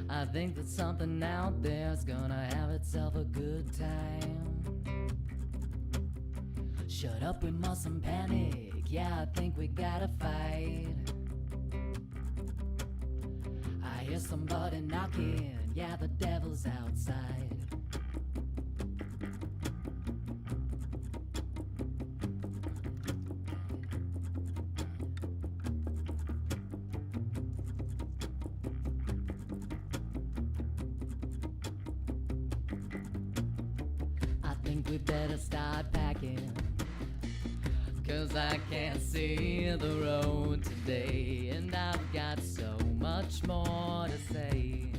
I think that something out there's gonna have itself a good time. Shut up, we mustn't panic, yeah, I think we gotta fight. I hear somebody knocking, yeah, the devil's outside. I think we better start packing, 'cause I can't see the road today, and I've got so much more to say.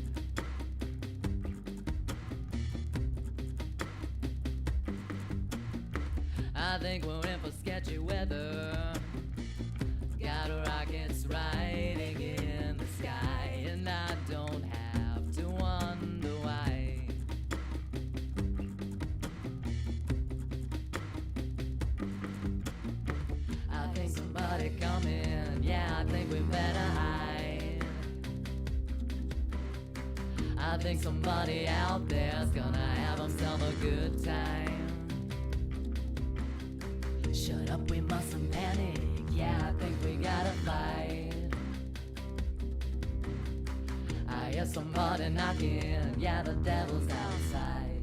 I think we're in for sketchy weather. Got rockets riding in the sky, and I don't have to wonder why. I think somebody coming, yeah, I think we better hide. I think somebody out there's gonna have himself a good time. Shut up, we mustn't panic, yeah, I think we gotta fight. I hear somebody knocking, yeah, the devil's outside.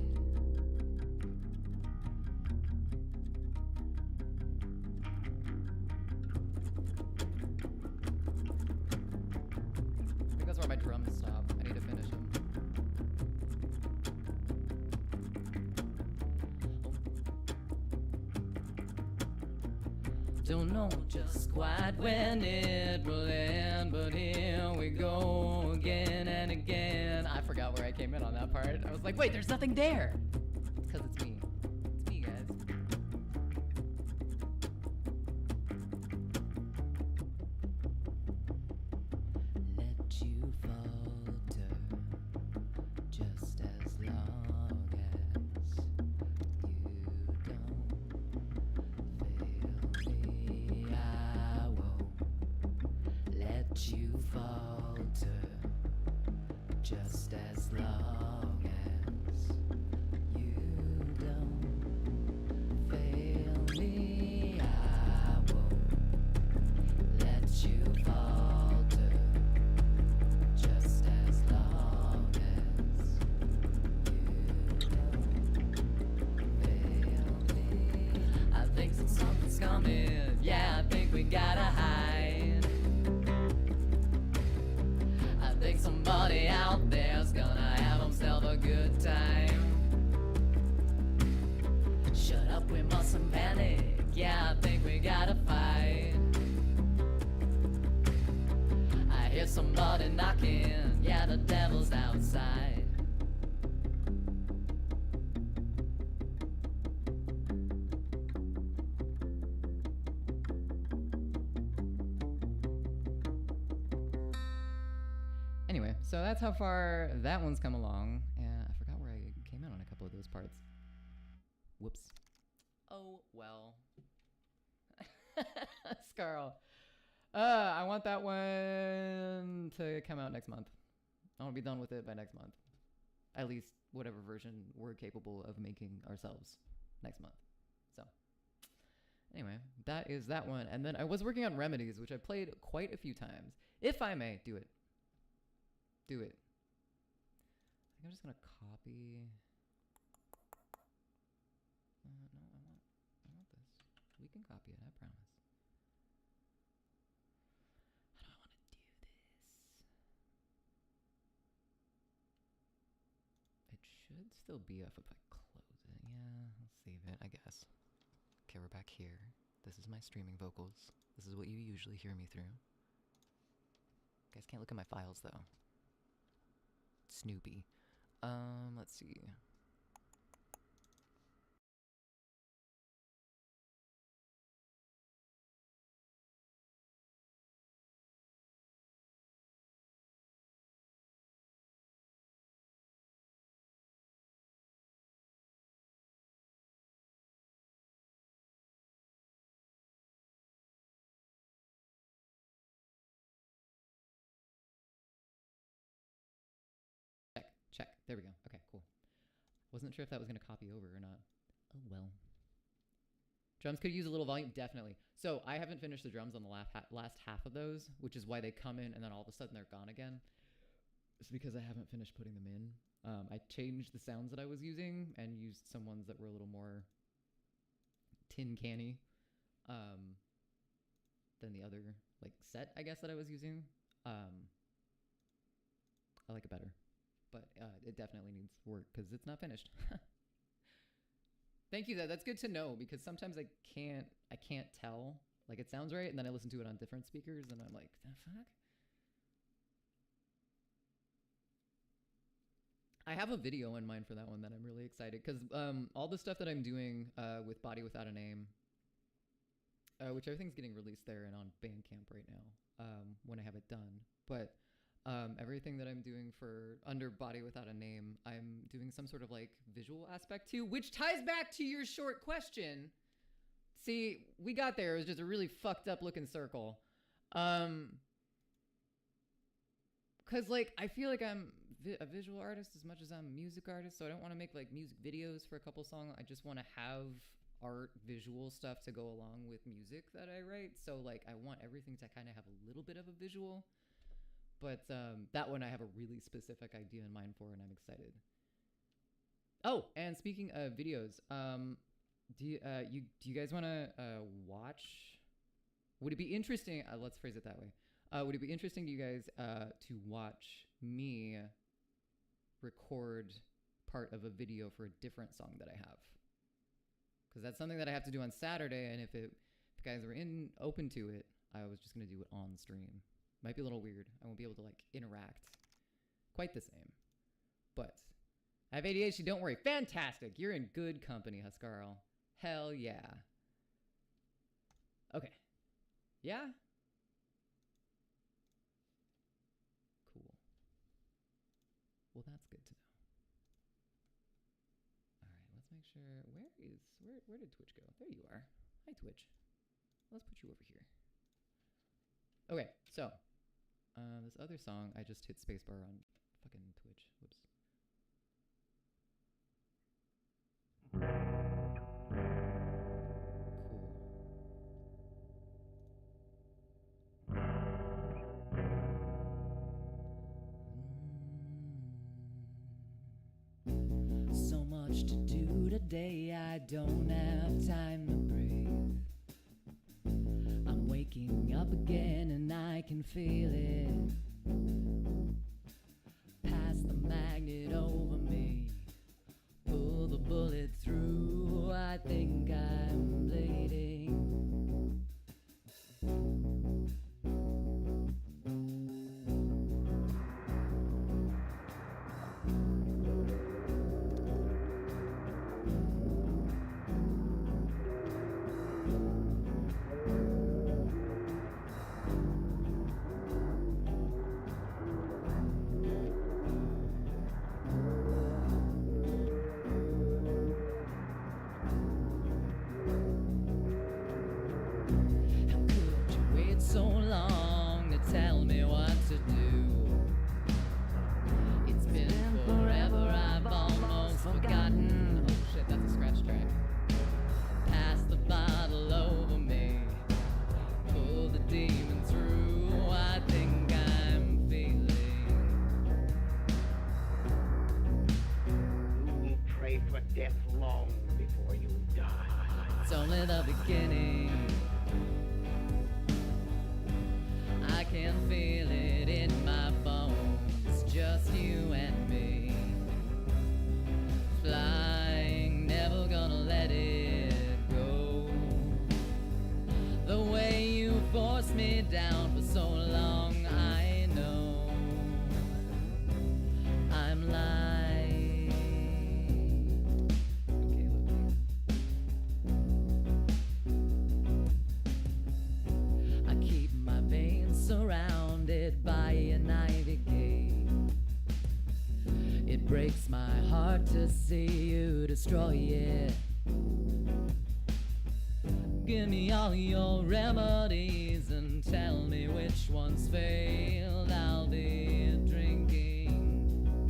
I think that's where my drums stop. I need to finish them. Don't know just quite when it will end, but here we go again and again. I forgot where I came in on that part. I was like, wait, there's nothing there. It's 'cause it's me. It's me, guys. Let you falter just as long as you don't falter just as long as you don't fail me. I won't let you falter just as long as you don't fail me. I think that something's coming. Yeah, I think we gotta hide. I think somebody out there's gonna have himself a good time. Shut up, we mustn't panic. Yeah, I think we gotta fight. I hear somebody knocking. Yeah, the devil's outside. Anyway, so that's how far that one's come along. And I forgot where I came out on a couple of those parts. Whoops. Oh, well. Scarl. I want that one to come out next month. I want to be done with it by next month. At least whatever version we're capable of making ourselves next month. So, anyway, that is that one. And then I was working on Remedies, which I played quite a few times. If I may, do it. Do it. I think I'm just gonna copy. No, I want this. We can copy it, I promise. How do I want to do this? It should still be up if I close it. Yeah, I'll save it, I guess. Okay, we're back here. This is my streaming vocals. This is what you usually hear me through. You guys can't look at my files though. Snoopy. Let's see. Check. There we go. Okay, cool. Wasn't sure if that was going to copy over or not. Oh, well. Drums could use a little volume, definitely. So I haven't finished the drums on the last half of those, which is why they come in and then all of a sudden they're gone again. It's because I haven't finished putting them in. I changed the sounds that I was using and used some ones that were a little more tin canny than the other like set, I guess, that I was using. I like it better. But it definitely needs work because it's not finished. Thank you. That's good to know because sometimes I can't tell. Like it sounds right, and then I listen to it on different speakers, and I'm like, the fuck. I have a video in mind for that one that I'm really excited because all the stuff that I'm doing with Body Without a Name, which everything's getting released there and on Bandcamp right now when I have it done, but. Everything that I'm doing for under Body Without a Name, I'm doing some sort of like visual aspect to, which ties back to your short question. See, we got there. It was just a really fucked up looking circle. Cause like, I feel like I'm a visual artist as much as I'm a music artist. So I don't want to make like music videos for a couple songs. I just want to have art visual stuff to go along with music that I write. So like, I want everything to kind of have a little bit of a visual. But that one I have a really specific idea in mind for, and I'm excited. Oh, and speaking of videos, do you guys want to watch? Would it be interesting? Let's phrase it that way. Would it be interesting to you guys to watch me record part of a video for a different song that I have? Because that's something that I have to do on Saturday, and if you guys were open to it, I was just gonna do it on stream. Might be a little weird. I won't be able to like interact quite the same. But I have ADHD, don't worry. Fantastic. You're in good company, Huskarl. Hell yeah. Okay. Yeah? Cool. Well, that's good to know. All right, let's make sure. Where did Twitch go? There you are. Hi, Twitch. Let's put you over here. Okay, so This other song, I just hit spacebar on fucking Twitch. Whoops. Cool. So much to do today, I don't have time to breathe. I'm waking up again and I can feel it. Pass the magnet over me, pull the bullet through. I think I'm bleeding. So long to tell me what to do. It's been forever, I've almost forgotten. Oh shit, that's a scratch track. Pass the bottle over me, pull the demon through. I think I'm feeling. You will pray for death long before you die. It's only the beginning. I can feel it in my bones, just you and me. Flying, never gonna let it go. The way you forced me down for so long, I know I'm lying. Okay, look. I keep my veins surrounded by an ivy gate. It breaks my heart to see you destroy it. Give me all your remedies and tell me which ones failed. I'll be drinking.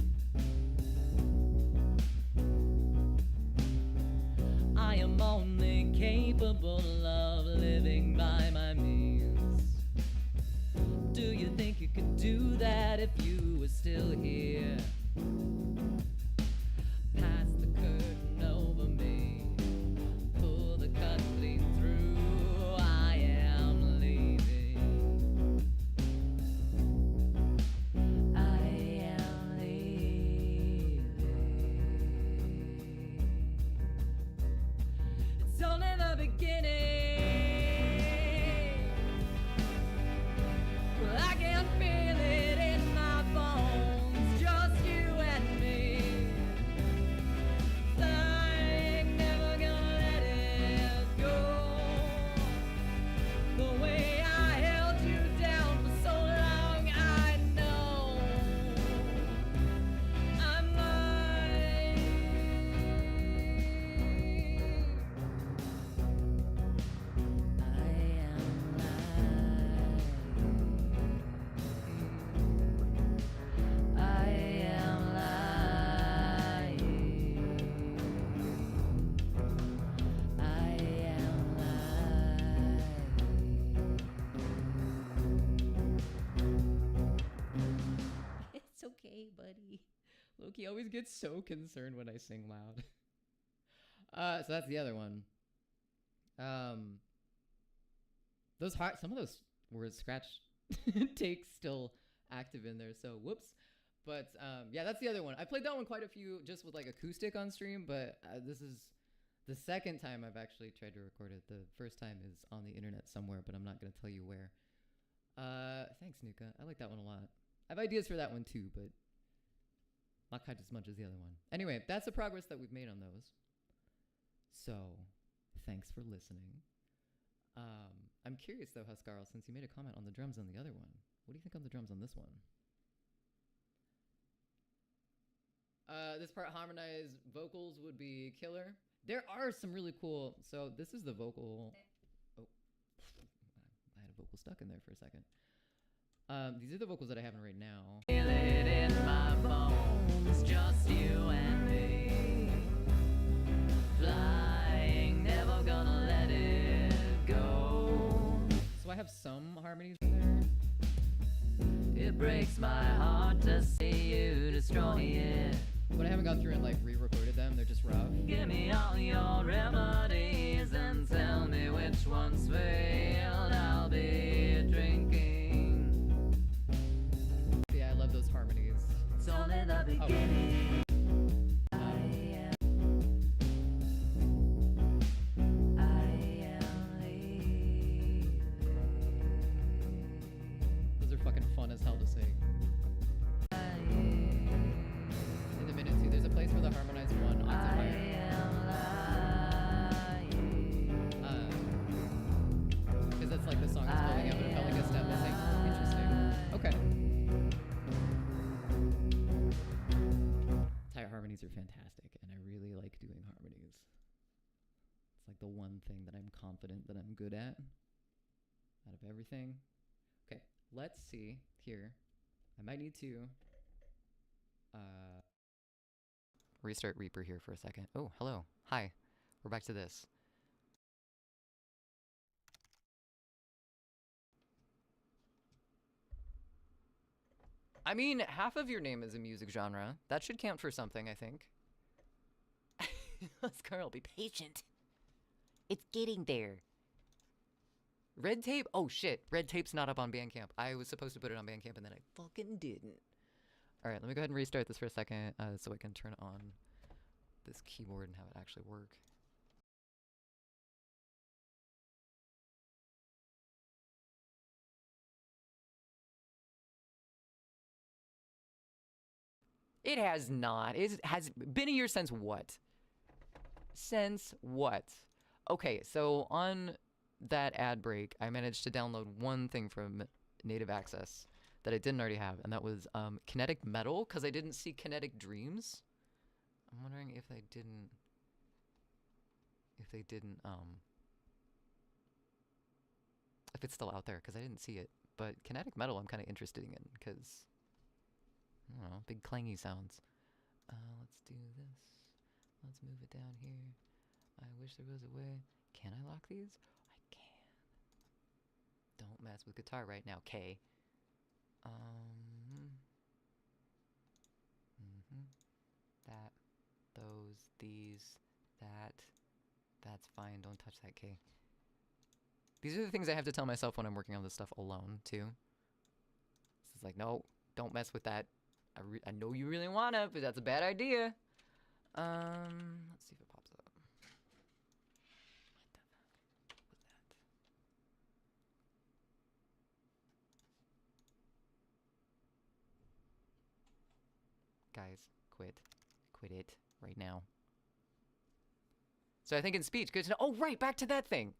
I am only capable of living by my means. Do you think you could do that if you were still here? Pass the curtain over me, pull the cut clean through. I am leaving. I am leaving. It's only the beginning. I can feel it in my bones, just you and me. Flying, never gonna let it go. The way I held you down for so long, I know I'm lying. I am lying. I am lying. I am lying. It's okay, buddy. Loki always gets so concerned when I sing loud. So that's the other one. Some of those words scratch takes still active in there, so whoops. But yeah, that's the other one. I played that one quite a few just with like acoustic on stream, but this is the second time I've actually tried to record it. The first time is on the internet somewhere, but I'm not going to tell you where. Thanks, Nuka. I like that one a lot. I have ideas for that one too, but not quite as much as the other one. Anyway, that's the progress that we've made on those. So, thanks for listening. I'm curious though, Huskarl, since you made a comment on the drums on the other one. What do you think on the drums on this one? This part harmonized vocals would be killer. There are some really cool. So this is the vocal. Oh, I had a vocal stuck in there for a second. These are the vocals that I have in right now. Feel it in my bones, just you and me. Flying, never gonna let it go. So I have some harmonies in there. It breaks my heart to see you destroy it. But I haven't gone through and like re-recorded them. They're just rough. Give me all your remedies and tell me which ones failed. I'll be drinking. Yeah, I love those harmonies. It's only the beginning. I am leaving. Those are fucking fun as hell to sing. In the minute too, there's a place where the harmonized one on higher. Because that's like the song is building up and it felt like a step missing. Interesting. Okay. Higher harmonies are fantastic, and I really like doing harmonies. It's like the one thing that I'm confident that I'm good at out of everything. Okay, let's see here. I might need to restart Reaper here for a second. Oh, hello. Hi. We're back to this. I mean, half of your name is a music genre. That should count for something, I think. Let's Carl, be patient. It's getting there. Red Tape? Oh shit, Red Tape's not up on Bandcamp. I was supposed to put it on Bandcamp and then I fucking didn't. Alright, let me go ahead and restart this for a second so I can turn on this keyboard and have it actually work. It has not. It has been a year since what? Since what? Okay, so on that ad break, I managed to download one thing from Native Access that I didn't already have, and that was Kinetic Metal, because I didn't see Kinetic Dreams. I'm wondering if they didn't, if it's still out there, because I didn't see it. But Kinetic Metal I'm kind of interested in, because, I don't know, big clangy sounds. Let's do this. Let's move it down here. I wish there was a way. Can I lock these? I can. Don't mess with guitar right now, K. That, those, these, that. That's fine. Don't touch that, K. These are the things I have to tell myself when I'm working on this stuff alone, too. It's like, no, don't mess with that. I know you really wanna, but that's a bad idea. Let's see if it pops up. What the fuck was that? Guys, quit it right now. So I think in speech, good to know. Oh, right, back to that thing.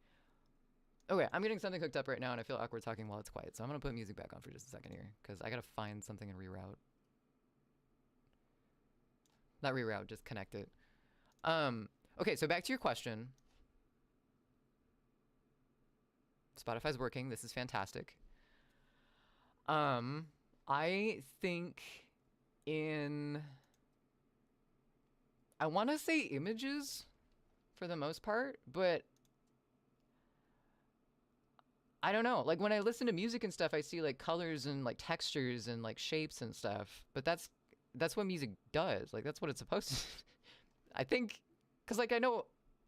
Okay, I'm getting something hooked up right now, and I feel awkward talking while it's quiet. So I'm gonna put music back on for just a second here, because I gotta find something and reroute. Not reroute, just connect it. Okay, so back to your question. Spotify's working. This is fantastic. I think I want to say images for the most part, but I don't know. Like when I listen to music and stuff, I see like colors and like textures and like shapes and stuff, but that's what music does. Like that's what it's supposed to I think, because like I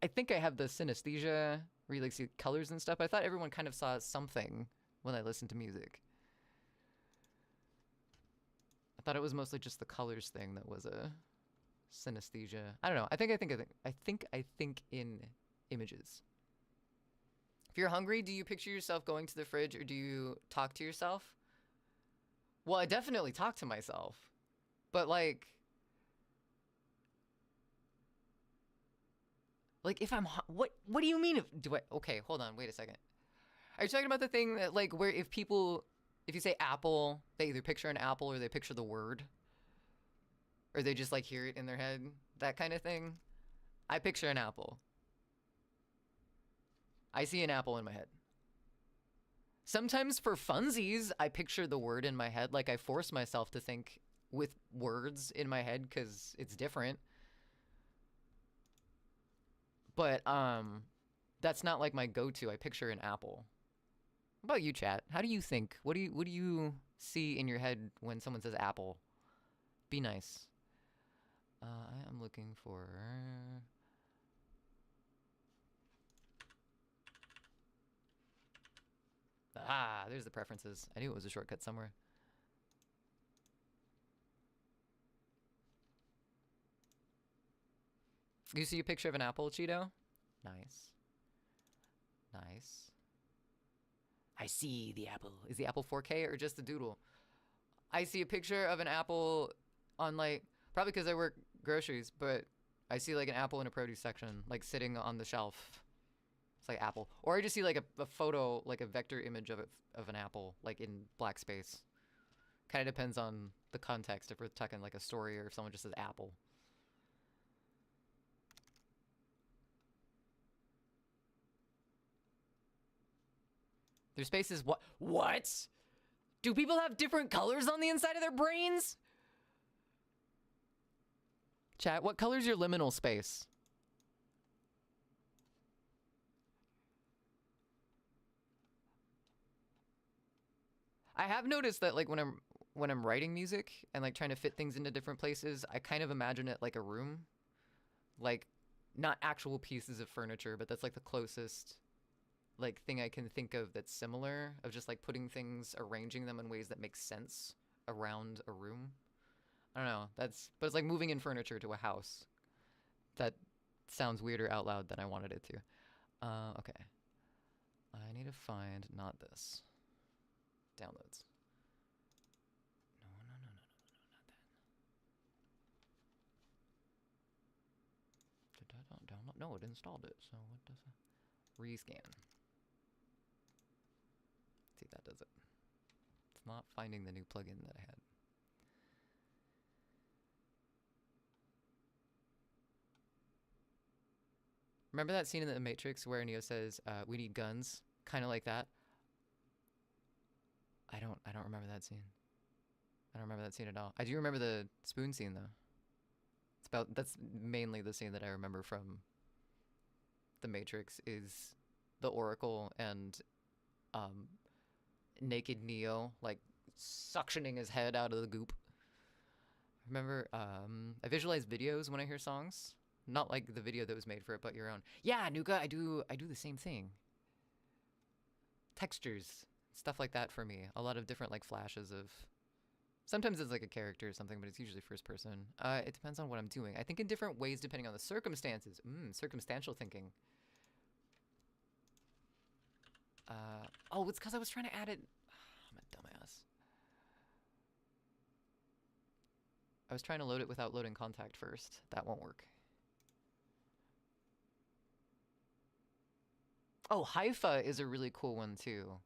think I have the synesthesia where you like see colors and stuff. I thought everyone kind of saw something when I listened to music. I thought it was mostly just the colors thing that was a synesthesia. I don't know. I think in images. If you're hungry, do you picture yourself going to the fridge or do you talk to yourself? Well, I definitely talk to myself. But like if I'm what do you mean okay, hold on, wait a second. Are you talking about the thing that like where if you say apple, they either picture an apple or they picture the word? Or they just like hear it in their head? That kind of thing? I picture an apple. I see an apple in my head. Sometimes for funsies, I picture the word in my head. Like I force myself to think with words in my head because it's different. But that's not like my go-to. I picture an apple. What about you, chat? How do you think? What do you see in your head when someone says apple? Be nice. I am looking for. Ah, there's the preferences. I knew it was a shortcut somewhere. You see a picture of an apple, Cheeto? Nice. Nice. I see the apple. Is the apple 4K or just a doodle? I see a picture of an apple on like, probably because I work groceries, but I see like an apple in a produce section, like sitting on the shelf. It's like apple. Or I just see like a photo, like a vector image of it, of an apple, like in black space. Kind of depends on the context, if we're talking like a story or if someone just says apple. Their space is what? What? Do people have different colors on the inside of their brains? Chat, what color's your liminal space? I have noticed that like when I'm writing music and like trying to fit things into different places, I kind of imagine it like a room. Like not actual pieces of furniture, but that's like the closest like thing I can think of that's similar, of just like putting things, arranging them in ways that make sense around a room. I don't know. But it's like moving in furniture to a house. That sounds weirder out loud than I wanted it to. Okay. I need to find not this. Downloads. No, not that. Did I download? No, it installed it. So what does it? Rescan. See if that does it. It's not finding the new plugin that I had. Remember that scene in The Matrix where Neo says, "We need guns," kind of like that. I don't remember that scene. I don't remember that scene at all. I do remember the spoon scene though. That's mainly the scene that I remember from The Matrix, is the Oracle and naked Neo like suctioning his head out of the goop. Remember, I visualize videos when I hear songs. Not like the video that was made for it, but your own. Yeah, Nuka, I do the same thing. Textures, stuff like that for me. A lot of different like flashes of. Sometimes it's like a character or something, but it's usually first person. It depends on what I'm doing. I think in different ways depending on the circumstances. Circumstantial thinking. Oh, it's because I was trying to add it. I'm a dumbass. I was trying to load it without loading contact first. That won't work. Oh, Haifa is a really cool one too.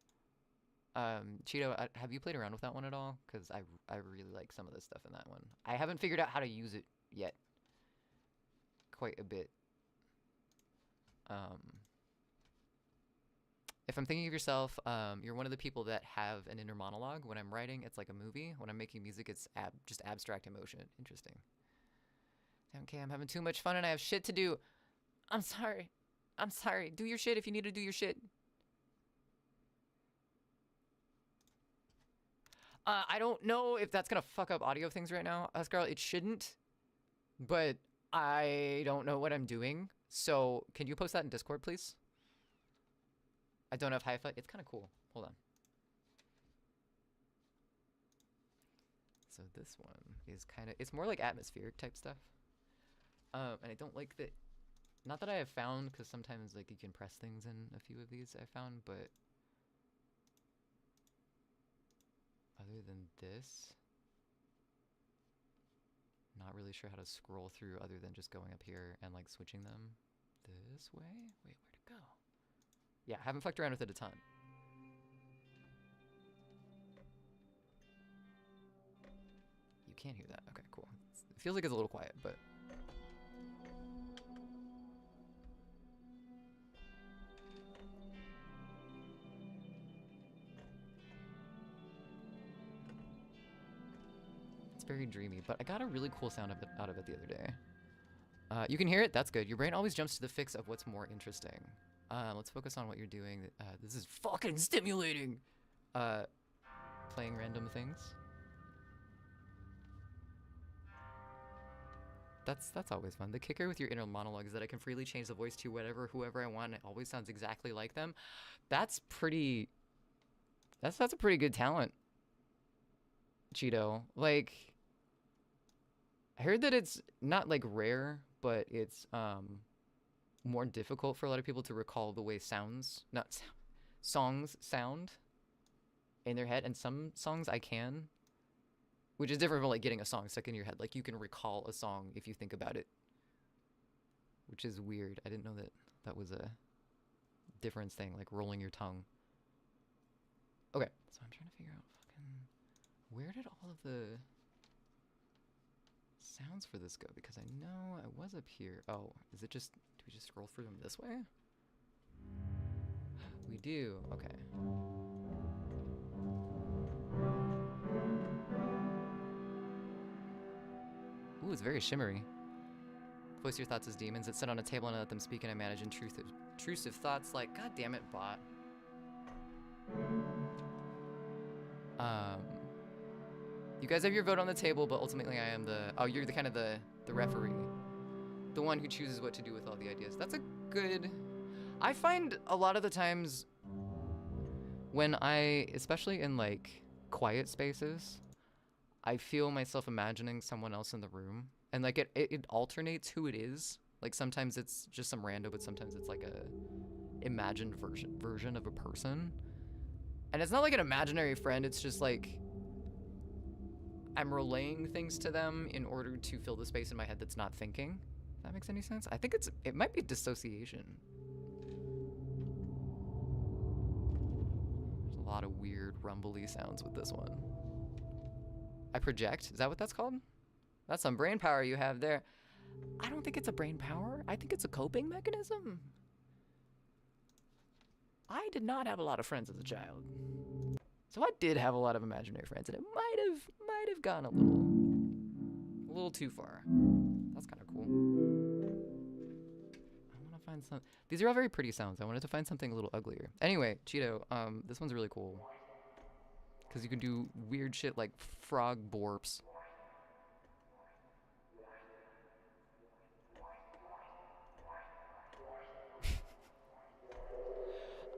Cheeto, have you played around with that one at all? Because I really like some of the stuff in that one. I haven't figured out how to use it yet. Quite a bit. If I'm thinking of yourself, you're one of the people that have an inner monologue. When I'm writing, it's like a movie. When I'm making music, it's just abstract emotion. Interesting. Okay, I'm having too much fun and I have shit to do. I'm sorry. I'm sorry. Do your shit if you need to do your shit. I don't know if that's gonna fuck up audio things right now, Scarlett. It shouldn't, but I don't know what I'm doing. So can you post that in Discord, please? I don't have Haifa. It's kind of cool. Hold on. So this one is kind of, it's more like atmospheric type stuff. And I don't like that. Not that I have found, because sometimes like you can press things in a few of these I found, but other than this, not really sure how to scroll through other than just going up here and like switching them this way. Wait, where'd it go? Yeah, I haven't fucked around with it a ton. You can't hear that. Okay, cool. It feels like it's a little quiet, but It's very dreamy, but I got a really cool sound out of it the other day. You can hear it? That's good. Your brain always jumps to the fix of what's more interesting. Let's focus on what you're doing. This is fucking stimulating. Playing random things. That's always fun. The kicker with your inner monologue is that I can freely change the voice to whoever I want, and it always sounds exactly like them. That's pretty... That's a pretty good talent, Cheeto. Like, I heard that it's not, like, rare, but it's, more difficult for a lot of people to recall the way songs sound in their head, and some songs I can, which is different from like getting a song stuck in your head. Like you can recall a song if you think about it, which is weird. I didn't know that was a difference thing, like rolling your tongue. Okay, so I'm trying to figure out where did all of the sounds for this go? Because I know I was up here. Oh, do we just scroll through them this way? We do, okay. Ooh, it's very shimmery. Voice your thoughts as demons that sit on a table and let them speak and imagine intrusive thoughts like, God damn it, bot. You guys have your vote on the table, but ultimately I am you're the kind of the referee. The one who chooses what to do with all the ideas. That's a good... I find a lot of the times when especially in like quiet spaces, I feel myself imagining someone else in the room, and like it alternates who it is. Like sometimes it's just some rando, but sometimes it's like a imagined version of a person. And it's not like an imaginary friend, it's just like I'm relaying things to them in order to fill the space in my head that's not thinking. If that makes any sense? I think it might be dissociation. There's a lot of weird rumbly sounds with this one. I project. Is that what that's called? That's some brain power you have there. I don't think it's a brain power. I think it's a coping mechanism. I did not have a lot of friends as a child. So I did have a lot of imaginary friends, and it might have gone a little too far. That's kind of cool. I want to find some... These are all very pretty sounds. I wanted to find something a little uglier. Anyway, Cheeto, this one's really cool. Because you can do weird shit like frog borps.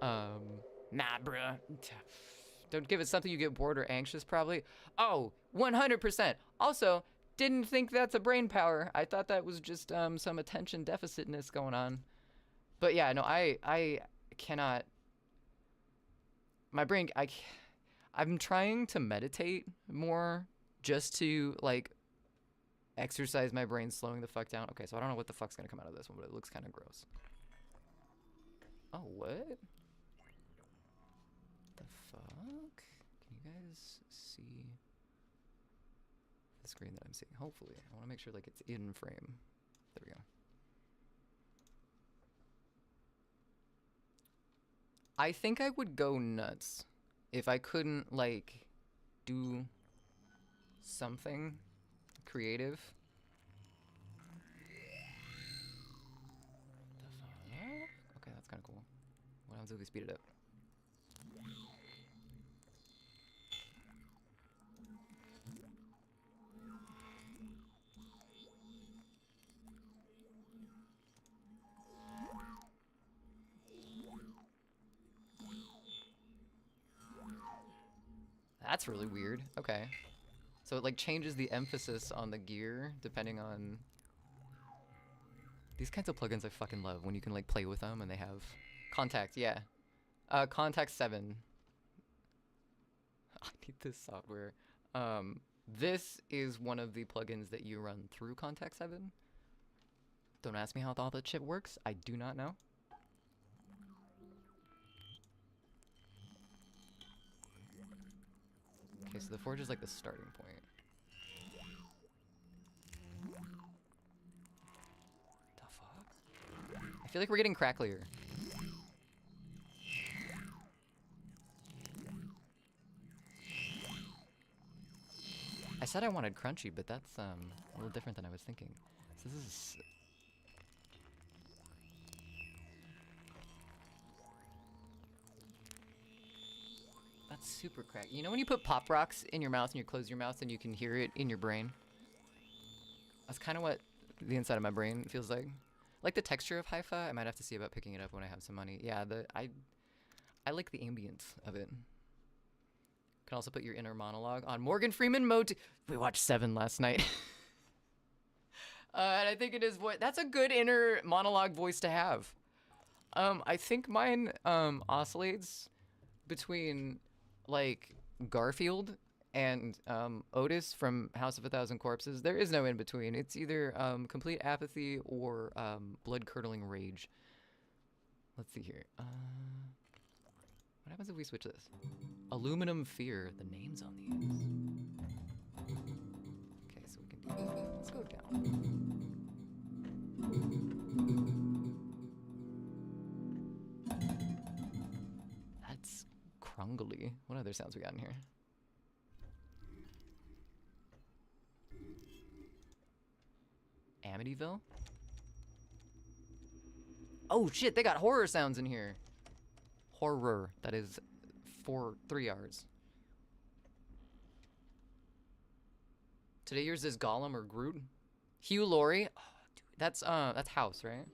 Nah, bruh. Don't give it something you get bored or anxious, probably. Oh, 100%. Also, didn't think that's a brain power. I thought that was just some attention deficitness going on. But yeah, no, I cannot... My brain... I'm trying to meditate more just to, like, exercise my brain, slowing the fuck down. Okay, so I don't know what the fuck's gonna come out of this one, but it looks kind of gross. Oh, what? The fuck? Can you guys see the screen that I'm seeing? Hopefully. I want to make sure, like, it's in frame. There we go. I think I would go nuts if I couldn't, like, do something creative. The fuck? Okay, that's kind of cool. What happens if we speed it up? That's really weird. Okay. So it like changes the emphasis on the gear depending on... These kinds of plugins I fucking love when you can like play with them and they have... Contact, yeah. Contact 7. I need this software. This is one of the plugins that you run through Contact 7. Don't ask me how all that shit works. I do not know. Okay, so the forge is like the starting point. The fuck? I feel like we're getting cracklier. I said I wanted crunchy, but that's a little different than I was thinking. So this is. That's super crack. You know when you put Pop Rocks in your mouth and you close your mouth and you can hear it in your brain? That's kind of what the inside of my brain feels like. Like the texture of hi-fi. I might have to see about picking it up when I have some money. Yeah, I like the ambience of it. Can also put your inner monologue on Morgan Freeman mode. We watched Seven last night. And I think it is that's a good inner monologue voice to have. I think mine oscillates between like Garfield and Otis from House of a Thousand Corpses. There is no in between. It's either complete apathy or blood-curdling rage. Let's see here. What happens if we switch this? Aluminum Fear. The name's on the ends. Okay, so we can do that. Let's go down. That's crungly. What other sounds we got in here? Amityville? Oh shit, they got horror sounds in here. Horror. That is 3 R's. Today yours is Gollum or Groot. Hugh Laurie. Oh, dude, that's House, right?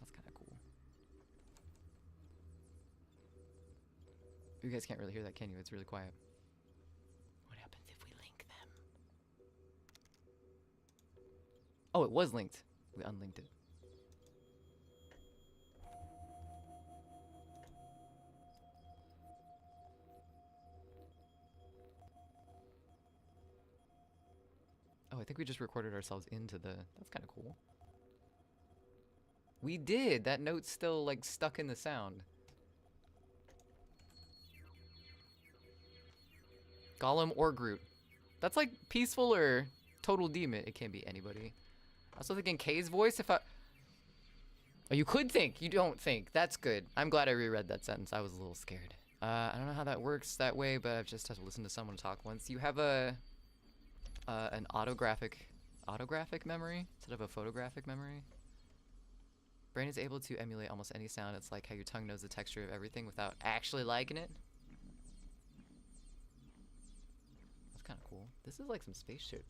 That's kind of cool. You guys can't really hear that, can you? It's really quiet. What happens if we link them? Oh, it was linked. We unlinked it. Oh, I think we just recorded ourselves into the... That's kind of cool. We did! That note's still, like, stuck in the sound. Gollum or Groot. That's like peaceful or total demon. It can be anybody. I was also thinking Kay's voice. If I... Oh, you could think. You don't think. That's good. I'm glad I reread that sentence. I was a little scared. I don't know how that works that way, but I've just had to listen to someone talk once. You have an autographic memory instead of a photographic memory. Brain is able to emulate almost any sound. It's like how your tongue knows the texture of everything without actually liking it. That's kind of cool. This is like some space shit.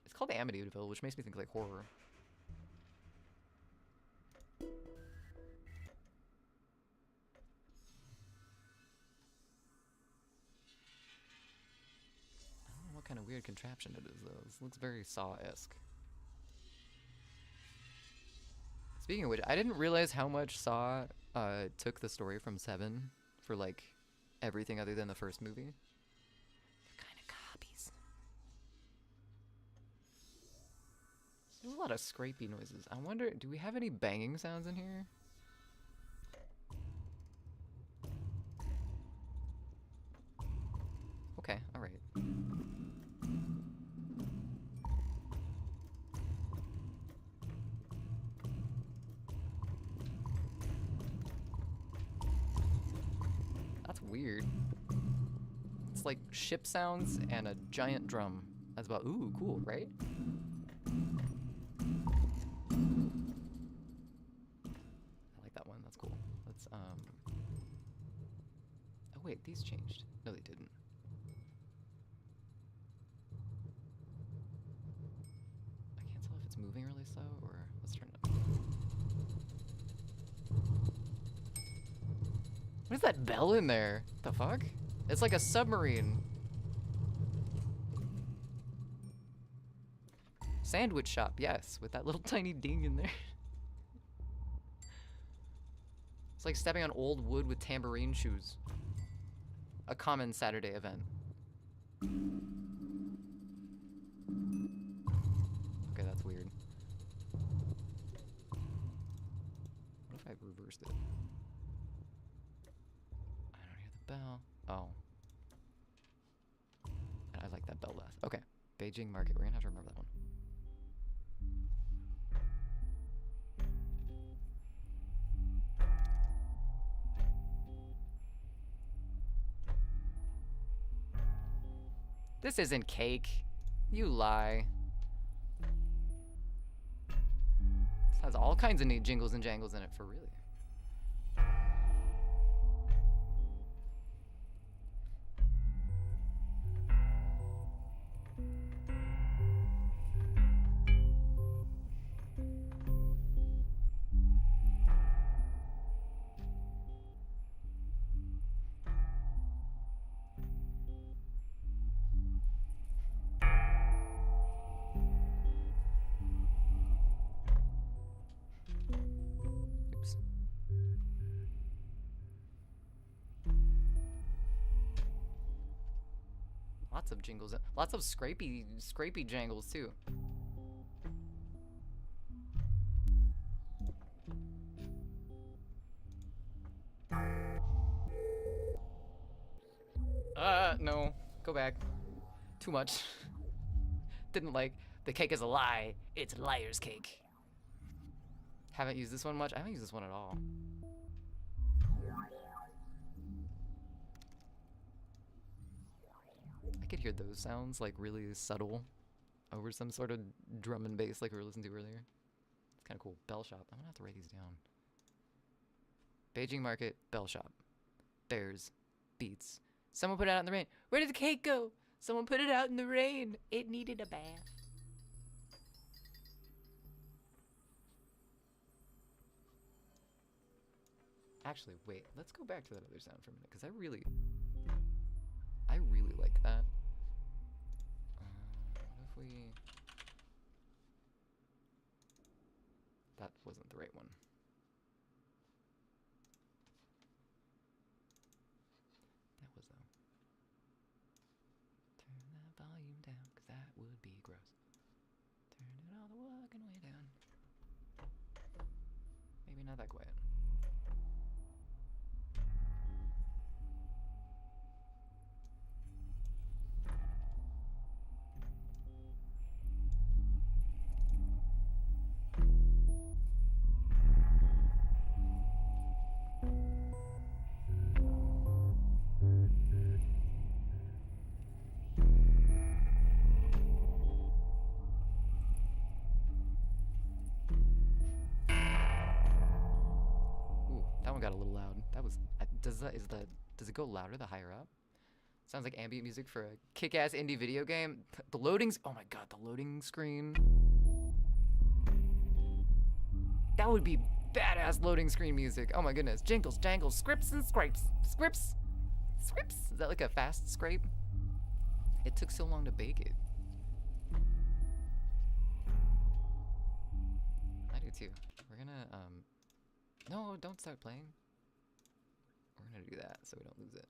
It's called Amityville, which makes me think like horror. What kind of weird contraption it is, though. This looks very Saw-esque. Speaking of which, I didn't realize how much Saw took the story from Seven for, like, everything other than the first movie. They're kind of copies. There's a lot of scrapey noises. I wonder, do we have any banging sounds in here? Okay, alright. That's weird. It's like ship sounds and a giant drum. That's about, ooh, cool, right? I like that one, that's cool. Let's, oh wait, these changed. No, they didn't. I can't tell if it's moving really slow or, let's turn it up. What is that bell in there? The fuck? It's like a submarine. Sandwich shop, yes, with that little tiny ding in there. It's like stepping on old wood with tambourine shoes. A common Saturday event. Okay, that's weird. What if I reversed it? bell. Oh. And I like that bell less. Okay. Beijing Market. We're gonna have to remember that one. This isn't cake. You lie. This has all kinds of neat jingles and jangles in it for really. Oops. Lots of jingles, lots of scrapey jangles too. No, go back. Too much. Didn't like. The cake is a lie. It's liar's cake. Haven't used this one much. I haven't used this one at all. I could hear those sounds like really subtle over some sort of drum and bass like we were listening to earlier. It's kind of cool. Bell shop. I'm gonna have to write these down. Beijing Market, bell shop. Bears, beats. Someone put it out in the rain. Where did the cake go? Someone put it out in the rain. It needed a bath. Actually, wait. Let's go back to that other sound for a minute, because I really like that. What if we... That wasn't the right one. That was though. Turn that volume down, because that would be gross. Turn it all the fucking way down. Maybe not that quiet. Got a little loud. That was does it go louder the higher up? Sounds like ambient music for a kick-ass indie video game. The loadings, oh my god, the loading screen. That would be badass loading screen music. Oh my goodness. Jingles, jangles, scripts and scrapes. Scripts. Is that like a fast scrape? It took so long to bake it. I do too. We're gonna no, don't start playing. We're gonna do that so we don't lose it.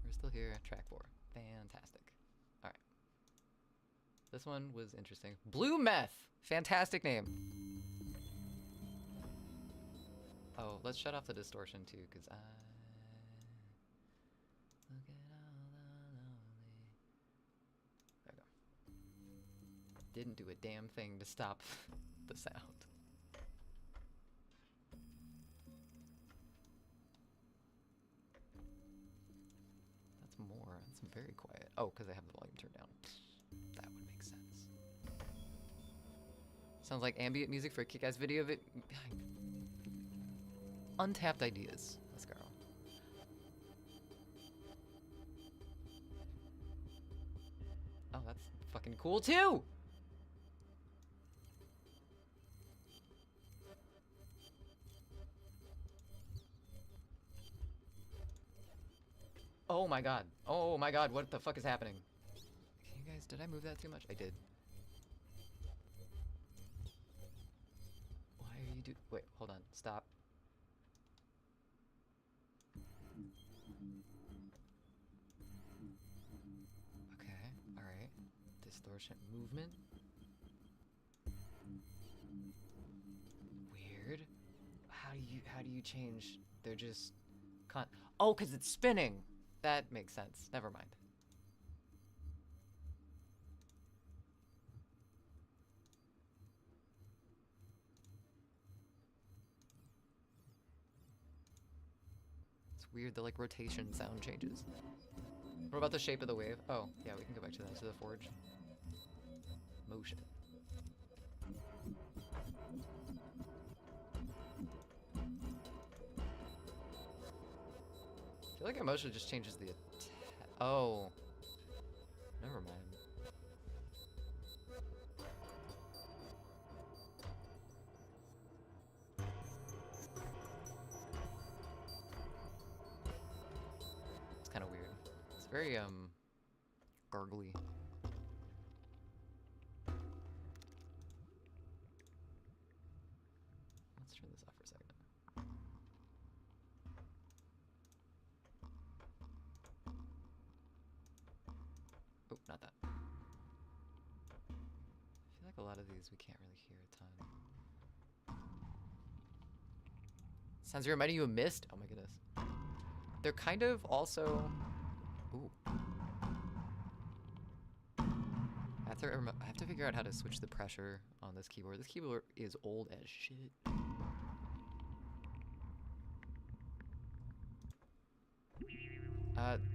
We're still here, track 4. Fantastic. Alright. This one was interesting. Blue Meth! Fantastic name. Oh, let's shut off the distortion too, because I... Look at all the lonely... There we go. Didn't do a damn thing to stop the sound. That's more. That's very quiet. Oh, because I have the volume turned down. That would make sense. Sounds like ambient music for a kick-ass video. Untapped ideas. Let's go. Oh, that's fucking cool too! Oh my god. Oh my god, what the fuck is happening? Can you guys, did I move that too much? I did. Why are you wait, hold on, stop. Okay, alright. Distortion movement. Weird. How how do you change? They're just oh, because it's spinning. That makes sense. Never mind. It's weird, the like rotation sound changes. What about the shape of the wave? Oh, yeah, we can go back to that. To the forge. Motion. I feel like emotion just changes the oh. Never mind. It's kind of weird. It's very gargly. Let's turn this off for a second. Oh, not that. I feel like a lot of these we can't really hear a ton. Sounds reminding you of Mist? Oh my goodness. They're kind of also... Ooh. I have to figure out how to switch the pressure on this keyboard. This keyboard is old as shit.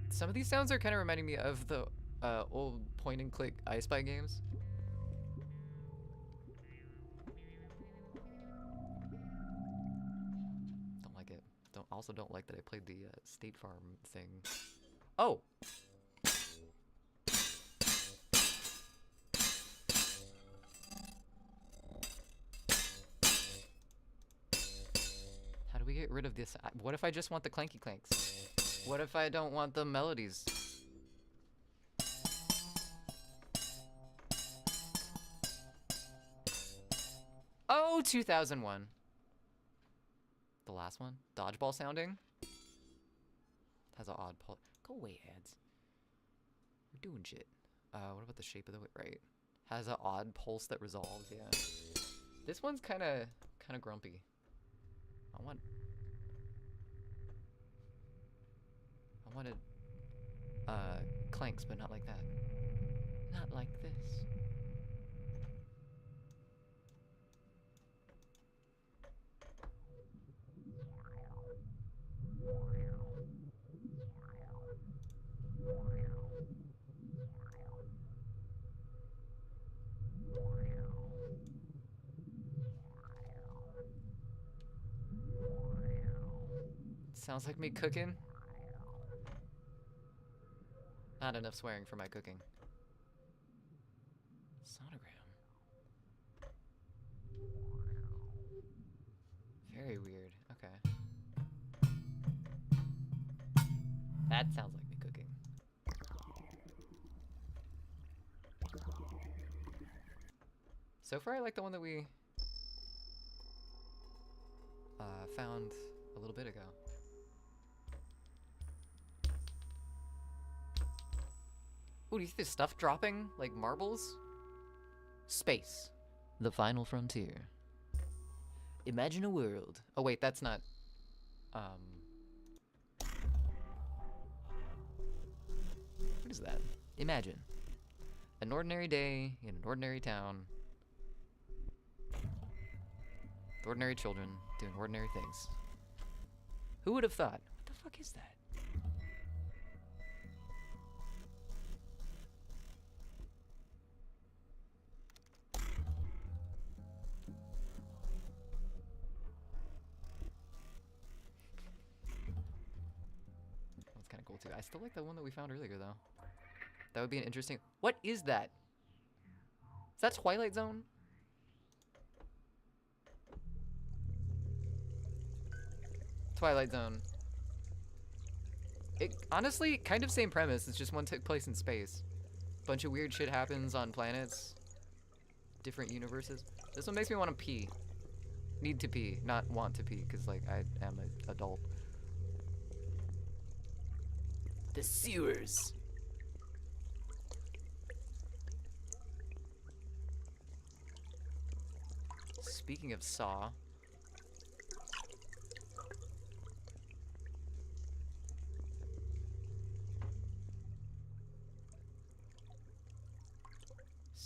Some of these sounds are kind of reminding me of the old point-and-click I Spy games. Don't like it. Also don't like that I played the State Farm thing. Oh! How do we get rid of this? What if I just want the clanky clanks? What if I don't want the melodies? Oh, 2001. The last one? Dodgeball sounding? Has an odd pulse. Go away, ads. We're doing shit. What about the shape of the right? Has an odd pulse that resolves, yeah. This one's kinda grumpy. I wanted clanks, but not like that. Not like this. Sounds like me cooking. Not enough swearing for my cooking. Sonogram. Very weird. Okay. That sounds like me cooking. So far, I like the one that we found a little bit ago. Ooh, do you see this stuff dropping? Like marbles? Space. The final frontier. Imagine a world. Oh wait, that's not... What is that? Imagine. An ordinary day in an ordinary town. With ordinary children doing ordinary things. Who would have thought? What the fuck is that? Kind of cool too. I still like the one that we found earlier though. That would be an interesting... What is that? Is that Twilight Zone? Twilight Zone. It honestly, kind of same premise. It's just one took place in space. Bunch of weird shit happens on planets. Different universes. This one makes me want to pee. Need to pee, not want to pee, because like I am an adult. The sewers. Speaking of Saw.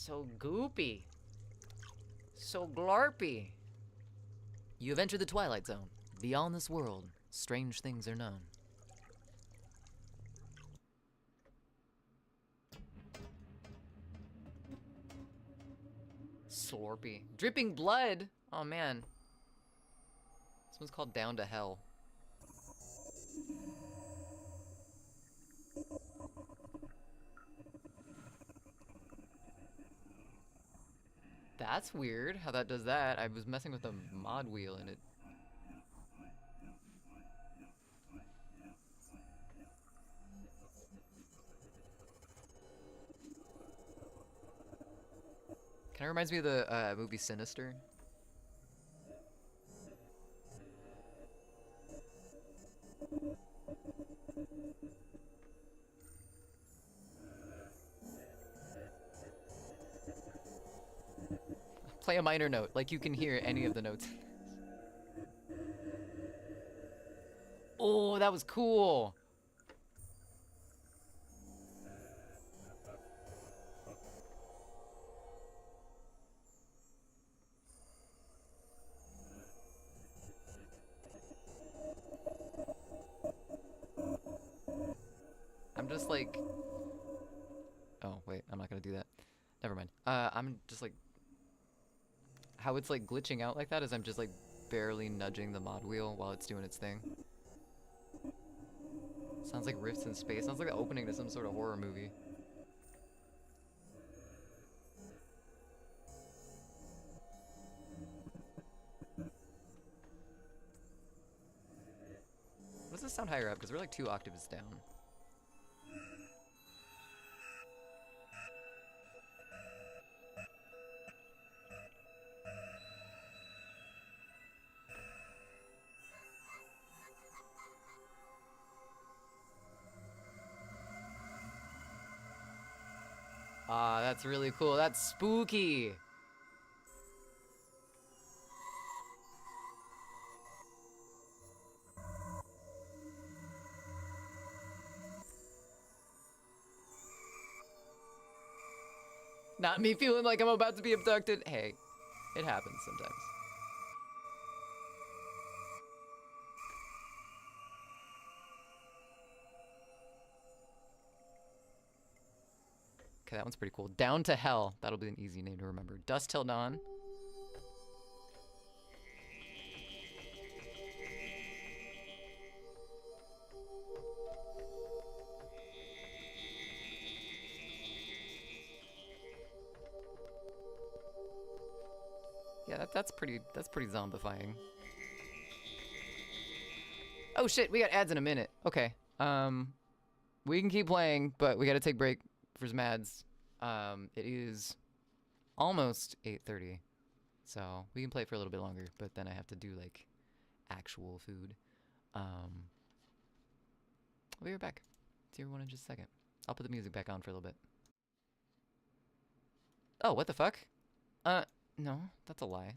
So goopy. So glarpy. You have entered the Twilight Zone. Beyond this world, strange things are known. Slorpy. Dripping blood! Oh man. This one's called Down to Hell. That's weird how that does that. I was messing with the mod wheel and it... Kinda reminds me of the movie Sinister. Play a minor note, like you can hear any of the notes. Oh, that was cool. I'm just like... Oh, wait, I'm not gonna do that. Never mind. I'm just like... How it's like glitching out like that is I'm just like barely nudging the mod wheel while it's doing its thing. Sounds like rifts in space. Sounds like the opening to some sort of horror movie. Does this sound higher up? Because we're like 2 octaves down. Ah, that's really cool. That's spooky. Not me feeling like I'm about to be abducted. Hey, it happens sometimes. Okay, that one's pretty cool. Down to Hell. That'll be an easy name to remember. Dusk Till Dawn. Yeah, that's pretty zombifying. Oh shit, we got ads in a minute. Okay. We can keep playing, but we gotta take a break for some ads. It is almost 8:30, so we can play for a little bit longer, but then I have to do like actual food. I'll be right back. See everyone in just a second. I'll put the music back on for a little bit. Oh, what the fuck? No, that's a lie.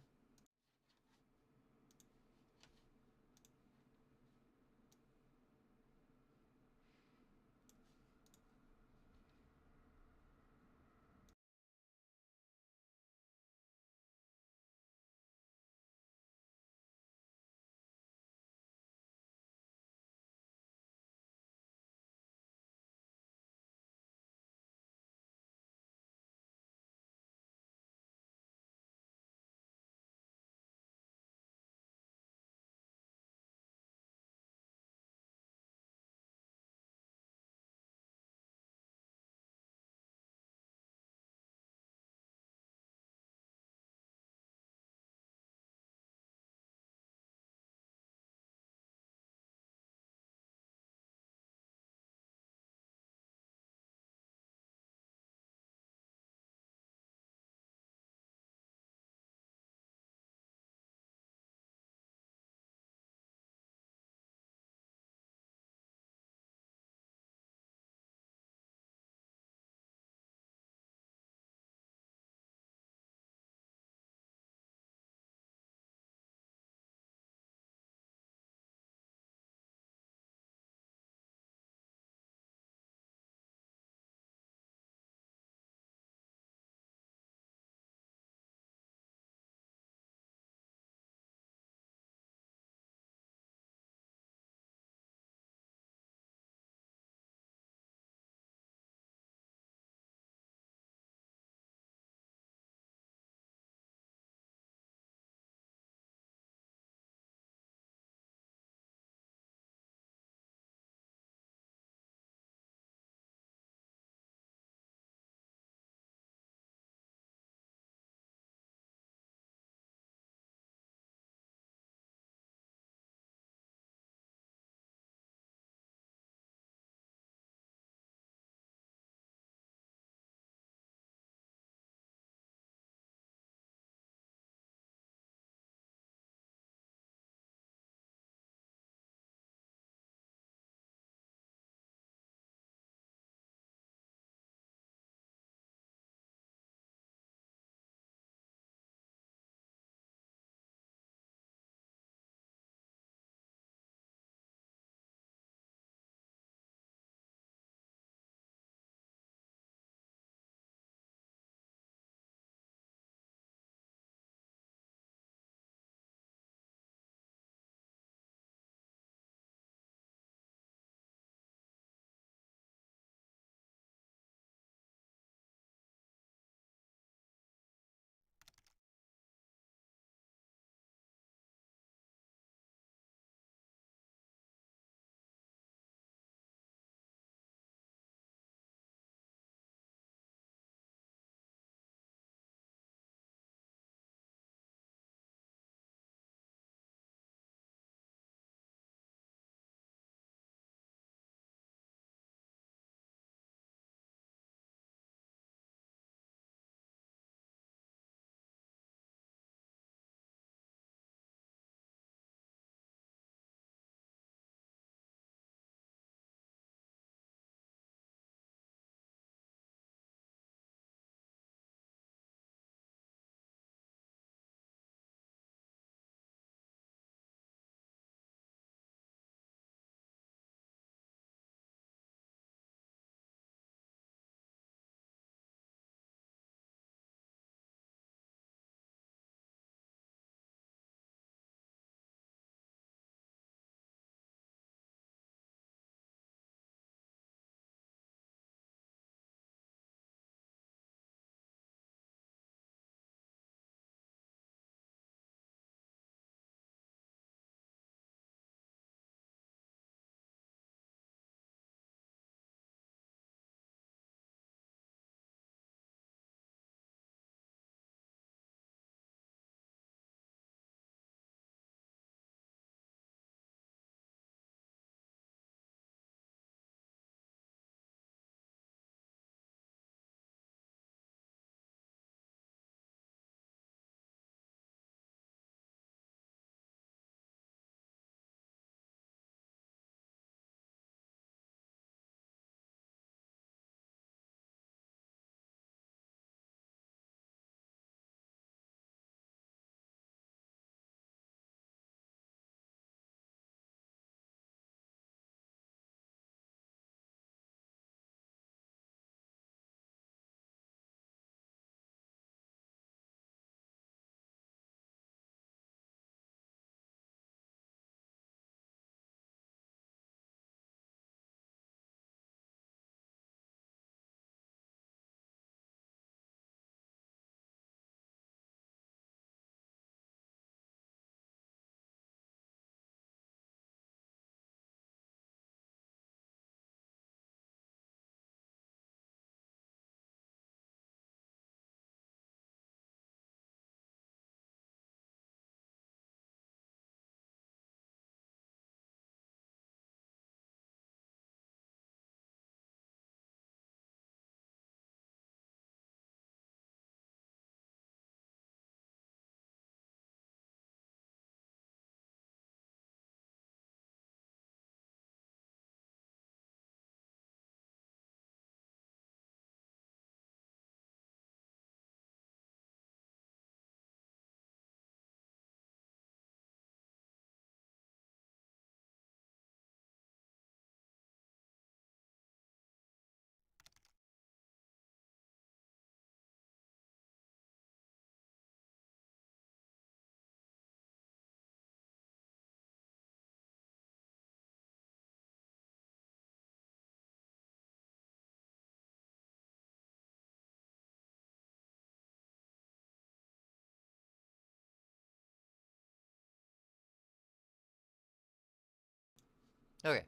Okay.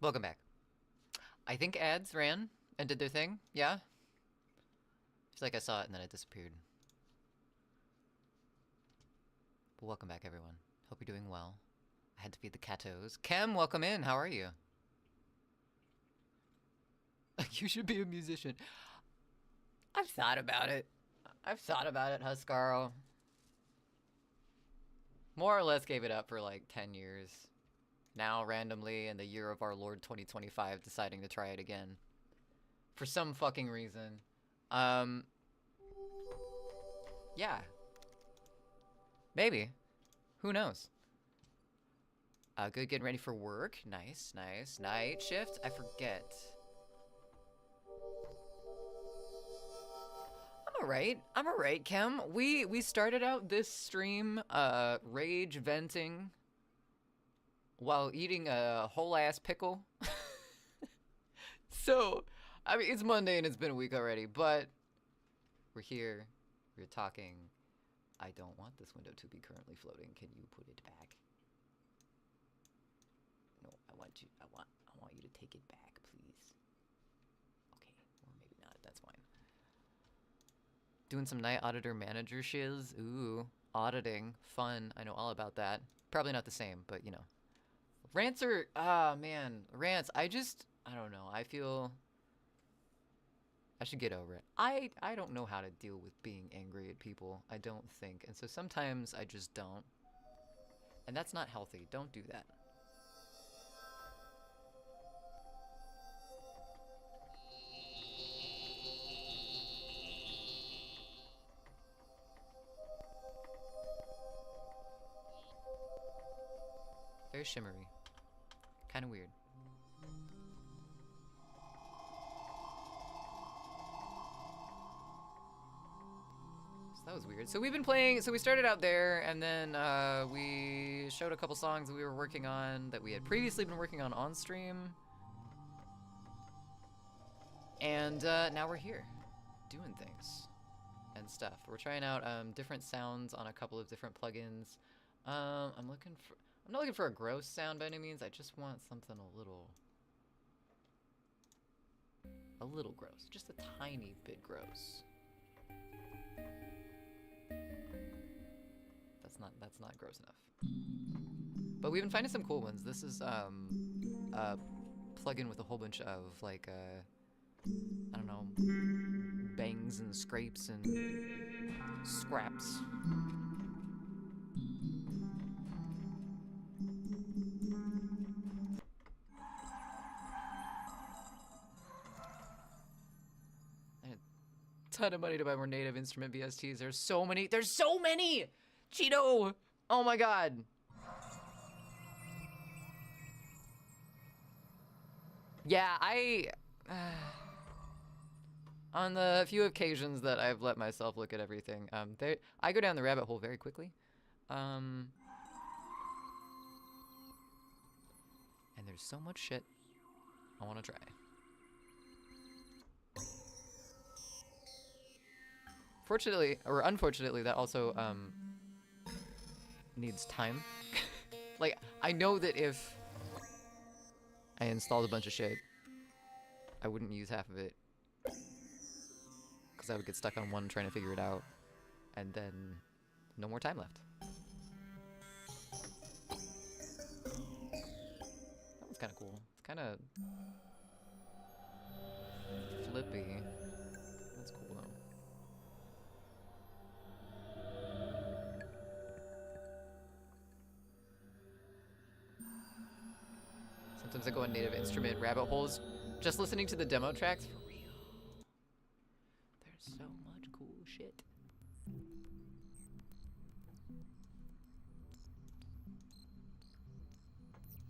Welcome back. I think ads ran and did their thing. Yeah? It's like I saw it and then it disappeared. But welcome back, everyone. Hope you're doing well. I had to feed the catos. Kem, welcome in. How are you? You should be a musician. I've thought about it. I've thought about it, Huskarl. More or less gave it up for like 10 years. Now, randomly, in the year of our Lord 2025, deciding to try it again. For some fucking reason. Yeah. Maybe. Who knows? Good, getting ready for work. Nice, nice. Night shift? I forget. I'm alright, Kem. We started out this stream, rage venting while eating a whole ass pickle. So, I mean, it's Monday and it's been a week already, but we're here, we're talking. I don't want this window to be currently floating. Can you put it back? No, I want you to take it back, please. Okay, or maybe not, that's fine. Doing some night auditor manager shiz. Ooh, auditing. Fun. I know all about that. Probably not the same, but you know. Rants are, man. Rants, I don't know. I feel I should get over it. I don't know how to deal with being angry at people. I don't think. And so sometimes I just don't. And that's not healthy. Don't do that. Very shimmery. Kind of weird. So that was weird. So we've been playing, so we started out there, and then we showed a couple songs that we were working on, that we had previously been working on stream. And now we're here, doing things and stuff. We're trying out different sounds on a couple of different plugins. I'm not looking for a gross sound by any means. I just want something a little gross. Just a tiny bit gross. That's not gross enough. But we've been finding some cool ones. This is a plugin with a whole bunch of like I don't know, bangs and scrapes and scraps. Ton of money to buy more native instrument VSTs. There's so many. Cheeto! Oh my god. Yeah, on the few occasions that I've let myself look at everything, I go down the rabbit hole very quickly. And there's so much shit I want to try. Fortunately, or unfortunately, that also needs time. Like, I know that if I installed a bunch of shit, I wouldn't use half of it. Because I would get stuck on one trying to figure it out. And then, no more time left. That was kind of cool. It's kind of flippy. That's cool though. Sometimes I go on native instrument rabbit holes just listening to the demo tracks. For real. There's so much cool shit.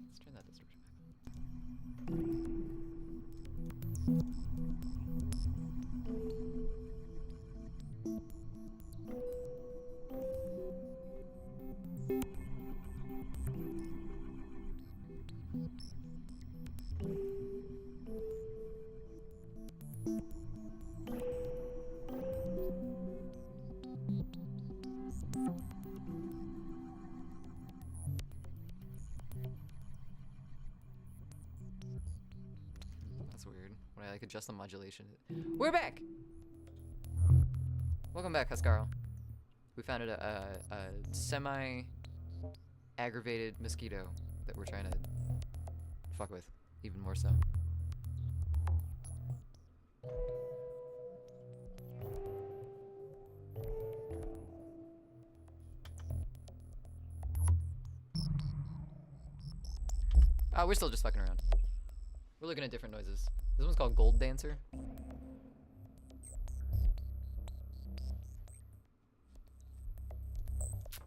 Let's turn that distortion back. like adjust the modulation. We're back. Welcome back, Huscarl. We found a semi-aggravated mosquito that we're trying to fuck with, even more so. Oh, we're still just fucking around. We're looking at different noises. This one's called Gold Dancer.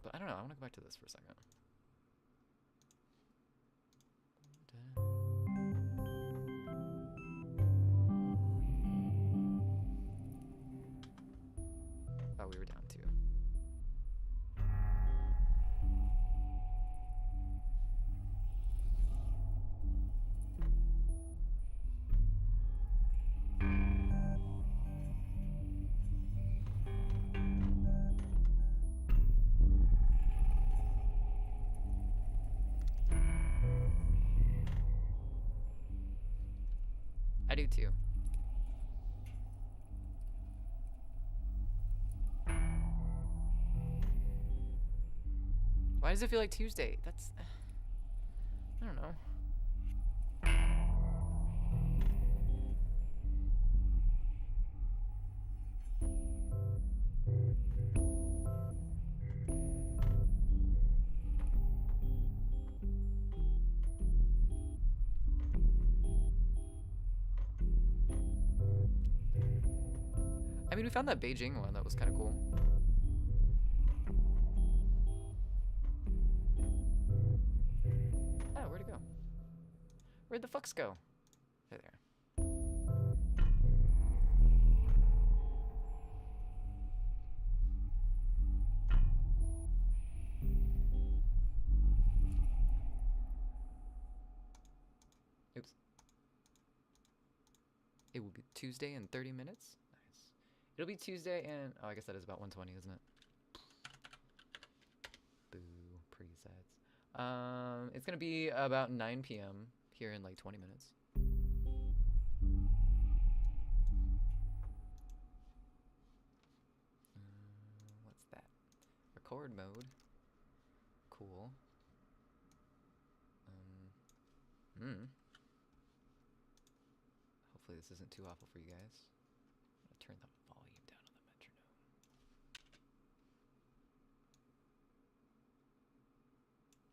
But I don't know, I want to go back to this for a second. Oh, we were down too. I do too. Why does it feel like Tuesday? That's... I don't know. I mean, we found that Beijing one that was kind of cool. Oh, where'd it go? Where'd the fucks go? They're there. Oops. It will be Tuesday in 30 minutes. Nice. It'll be Tuesday and... Oh, I guess that is about 1:20, isn't it? Boo. Presets. It's gonna be about 9 p.m. here in like 20 minutes. What's that? Record mode. Cool. Hopefully this isn't too awful for you guys. I'm gonna turn the volume down on the metronome.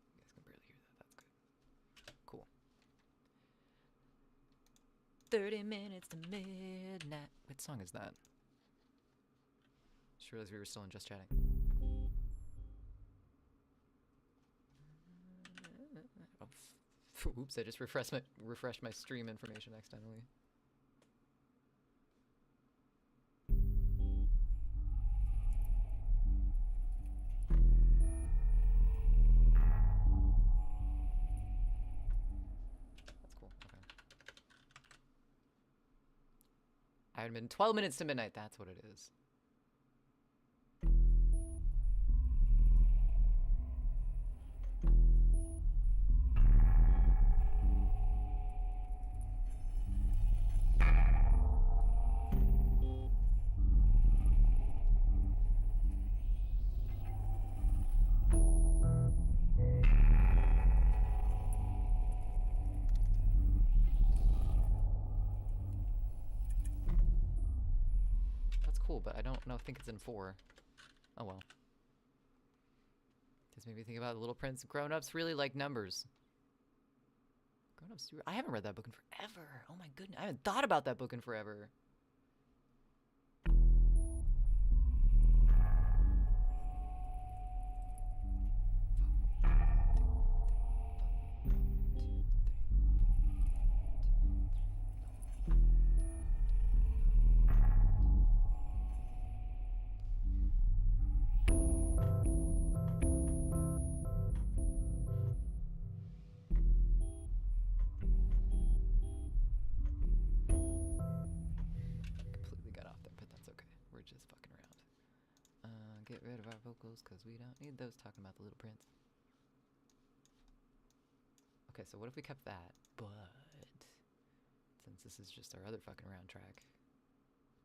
You guys can barely hear that. That's good. Cool. 30 minutes to midnight. What song is that? Just realized we were still in Just Chatting. Oh, oops, I just refreshed my stream information accidentally. That's cool. Okay. Iron Man, 12 minutes to midnight. That's what it is. Cool, but I don't think it's in 4. Oh well. Just made me think about The Little Prince. Grown-ups really like numbers. Grown-ups, I haven't read that book in forever. Oh my goodness, I haven't thought about that book in forever. Get rid of our vocals because we don't need those talking about The Little Prince. Okay, so what if we kept that, but it's in since this is just our other fucking round track.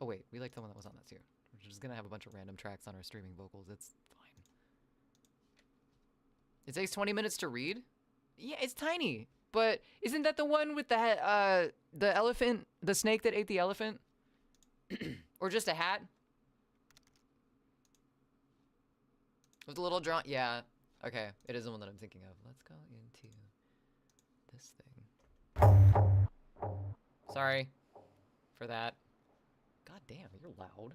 Oh wait, we like the one that was on that too. We're just gonna have a bunch of random tracks on our streaming vocals. It's fine. It takes 20 minutes to read? Yeah, it's tiny. But isn't that the one with the elephant, the snake that ate the elephant? Or just a hat? With the little drawn, yeah. Okay, it is the one that I'm thinking of. Let's go into this thing. Sorry for that. God damn, you're loud.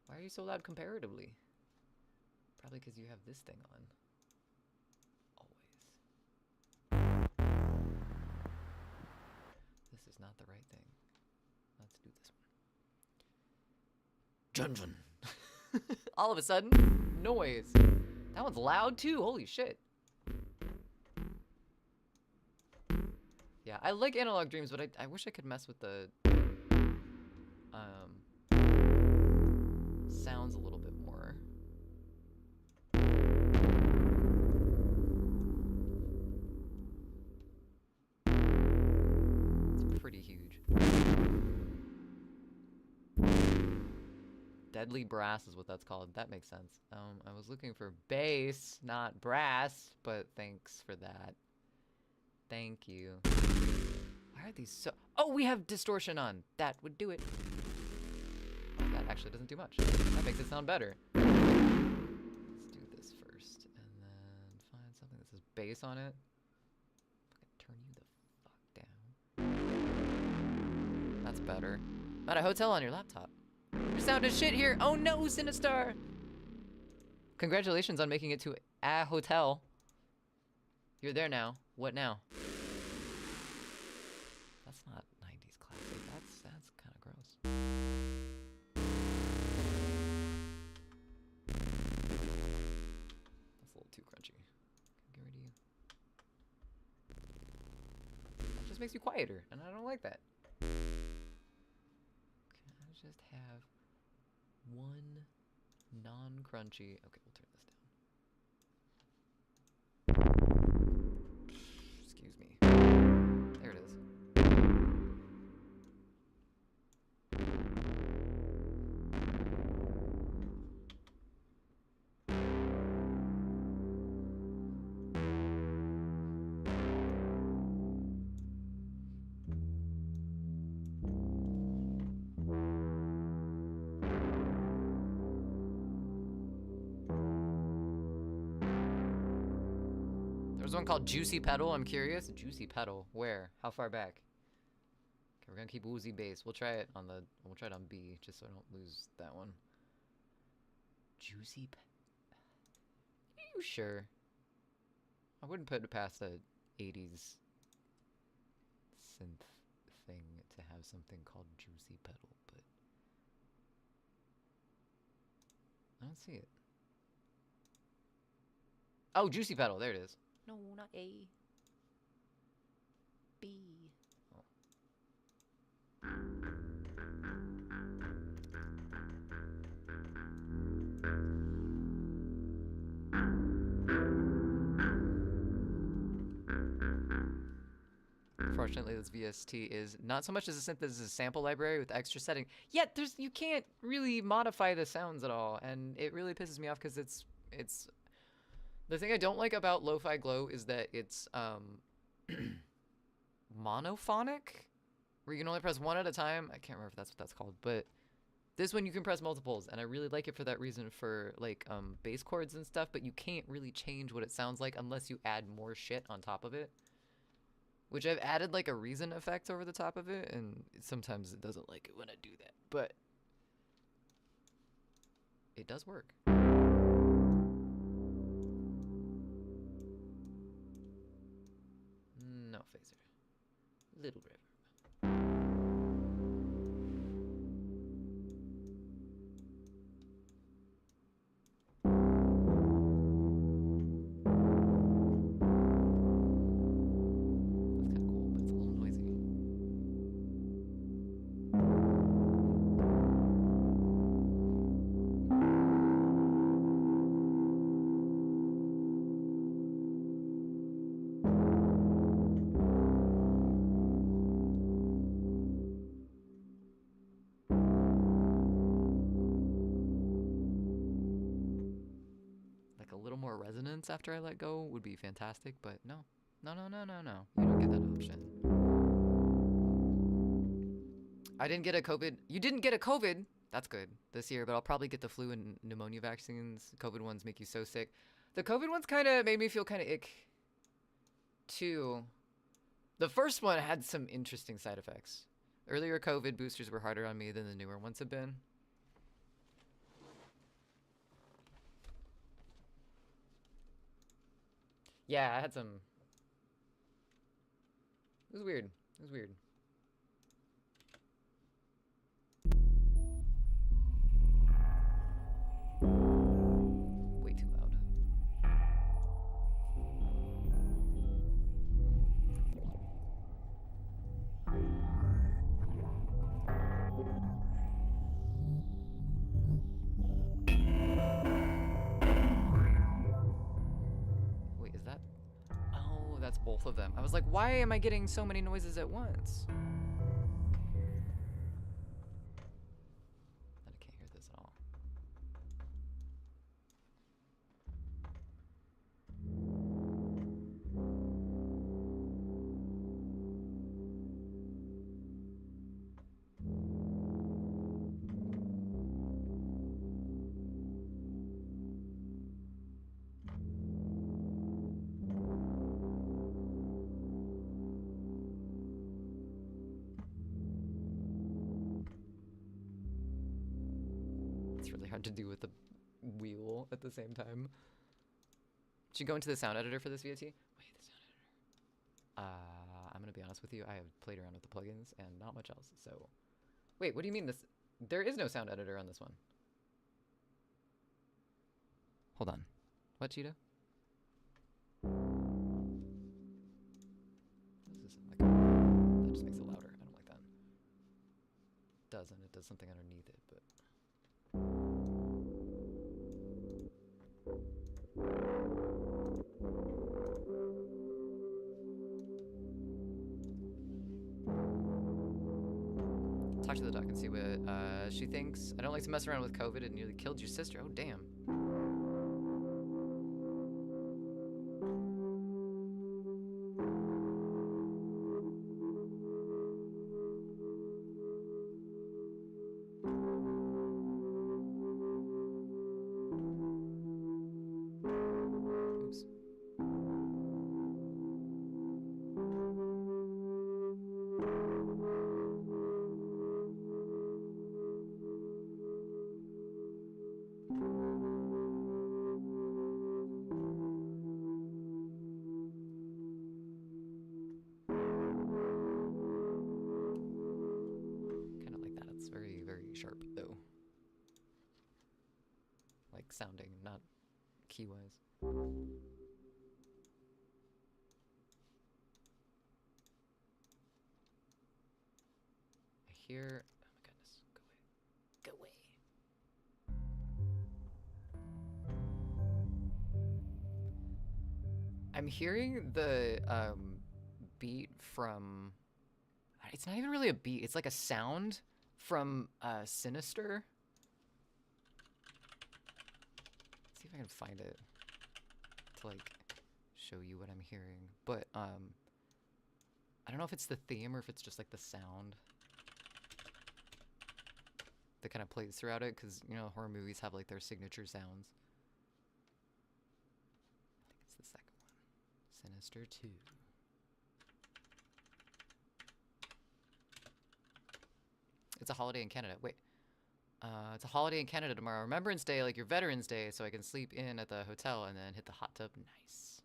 Why are you so loud comparatively? Probably because you have this thing on. Always. This is not the right thing. Let's do this one. Jun Jun. All of a sudden, noise. That one's loud too. Holy shit. Yeah, I like Analog Dreams, but I wish I could mess with the sounds a little bit more. It's pretty huge. Deadly brass is what that's called. That makes sense. I was looking for bass, not brass, but thanks for that. Thank you. Why are these so... Oh, we have distortion on. That would do it. That actually doesn't do much. That makes it sound better. Let's do this first, and then find something that says bass on it. Turn you the fuck down. That's better. Not a hotel on your laptop. Your sound is shit here. Oh no, Sinistar! Congratulations on making it to a hotel. You're there now. What now? That's not 90s classic. That's kind of gross. That's a little too crunchy. Get rid of you. That just makes you quieter, and I don't like that. Can I just have one non-crunchy? Okay, we'll turn this down. Excuse me. There it is. There's one called Juicy Pedal. I'm curious. Juicy Pedal. Where? How far back? Okay, we're gonna keep Woozy Bass. We'll try it on B, just so I don't lose that one. Juicy Are you sure? I wouldn't put it past a 80s synth thing to have something called Juicy Pedal, but I don't see it. Oh, Juicy Pedal. There it is. No, not A. B. Oh. Unfortunately, this VST is not so much as a synth as a sample library with extra setting. Yet you can't really modify the sounds at all, and it really pisses me off because it's the thing I don't like about Lo-Fi Glow is that it's monophonic, where you can only press one at a time. I can't remember if that's what that's called, but this one you can press multiples, and I really like it for that reason, for like bass chords and stuff, but you can't really change what it sounds like unless you add more shit on top of it, which I've added like a Reason effect over the top of it, and sometimes it doesn't like it when I do that, but it does work. No phaser. Little reverb. That's kind of cool, but it's a little noisy. months after I let go would be fantastic, but no. No, no, no, no, no. You don't get that option. I didn't get a COVID. You didn't get a COVID. That's good this year, but I'll probably get the flu and pneumonia vaccines. COVID ones make you so sick. The COVID ones kind of made me feel kind of ick, too. The first one had some interesting side effects. Earlier COVID boosters were harder on me than the newer ones have been. Yeah, I had some... It was weird. It was weird. Way too loud. Wait, is that... Oh, that's both of them. I was like, why am I getting so many noises at once? I can't hear this at all. It's really hard to do with the wheel at the same time. Should you go into the sound editor for this VOT? Wait, the sound editor. I'm gonna be honest with you. I have played around with the plugins and not much else. So, wait, what do you mean this? There is no sound editor on this one. Hold on. What, Cheetah? What is this? Like, that just makes it louder. I don't like that. It does, and it does something underneath it, but. Talk to the doc and see what she thinks. I don't like to mess around with COVID. It nearly killed your sister. Oh, damn. Oops. Kind of like that. It's very, very sharp, though. Like sounding, not key-wise. I hear... Oh my goodness. Go away. Go away. I'm hearing the beat from... It's not even really a beat. It's like a sound from Sinister. Let's see if I can find it to like show you what I'm hearing. But I don't know if it's the theme or if it's just like the sound that kind of plays throughout it, because you know horror movies have like their signature sounds. I think it's the second one. Sinister 2. It's a holiday in Canada. Wait. It's a holiday in Canada tomorrow. Remembrance Day, like your Veterans Day, so I can sleep in at the hotel and then hit the hot tub. Nice.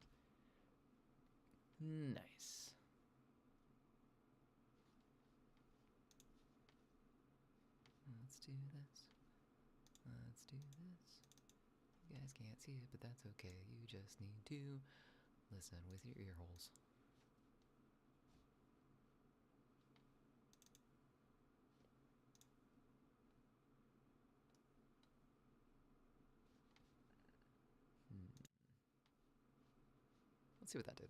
Nice. Let's do this. Let's do this. You guys can't see it, but that's okay. You just need to listen with your ear holes. Let's see what that did.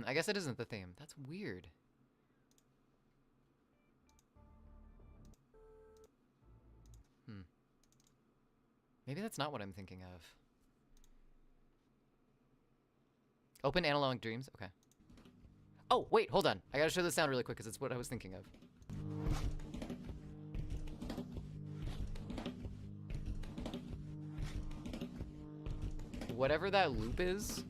I guess it isn't the theme. That's weird. Maybe that's not what I'm thinking of. Open analog dreams? Okay. Oh, wait, hold on. I gotta show the sound really quick because it's what I was thinking of. Whatever that loop is.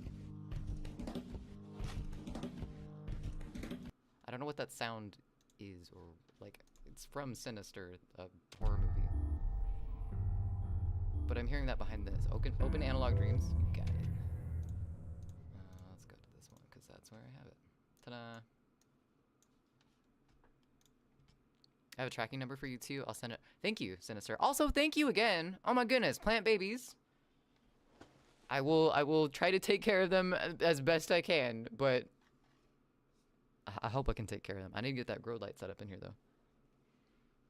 I don't know what that sound is, or like, it's from Sinister, a horror movie. But I'm hearing that behind this. Open analog dreams. You got it. Let's go to this one because that's where I have it. Ta-da! I have a tracking number for you too. I'll send it. Thank you, Sinister. Also, thank you again. Oh my goodness, plant babies. I will try to take care of them as best I can, but I hope I can take care of them. I need to get that grow light set up in here though.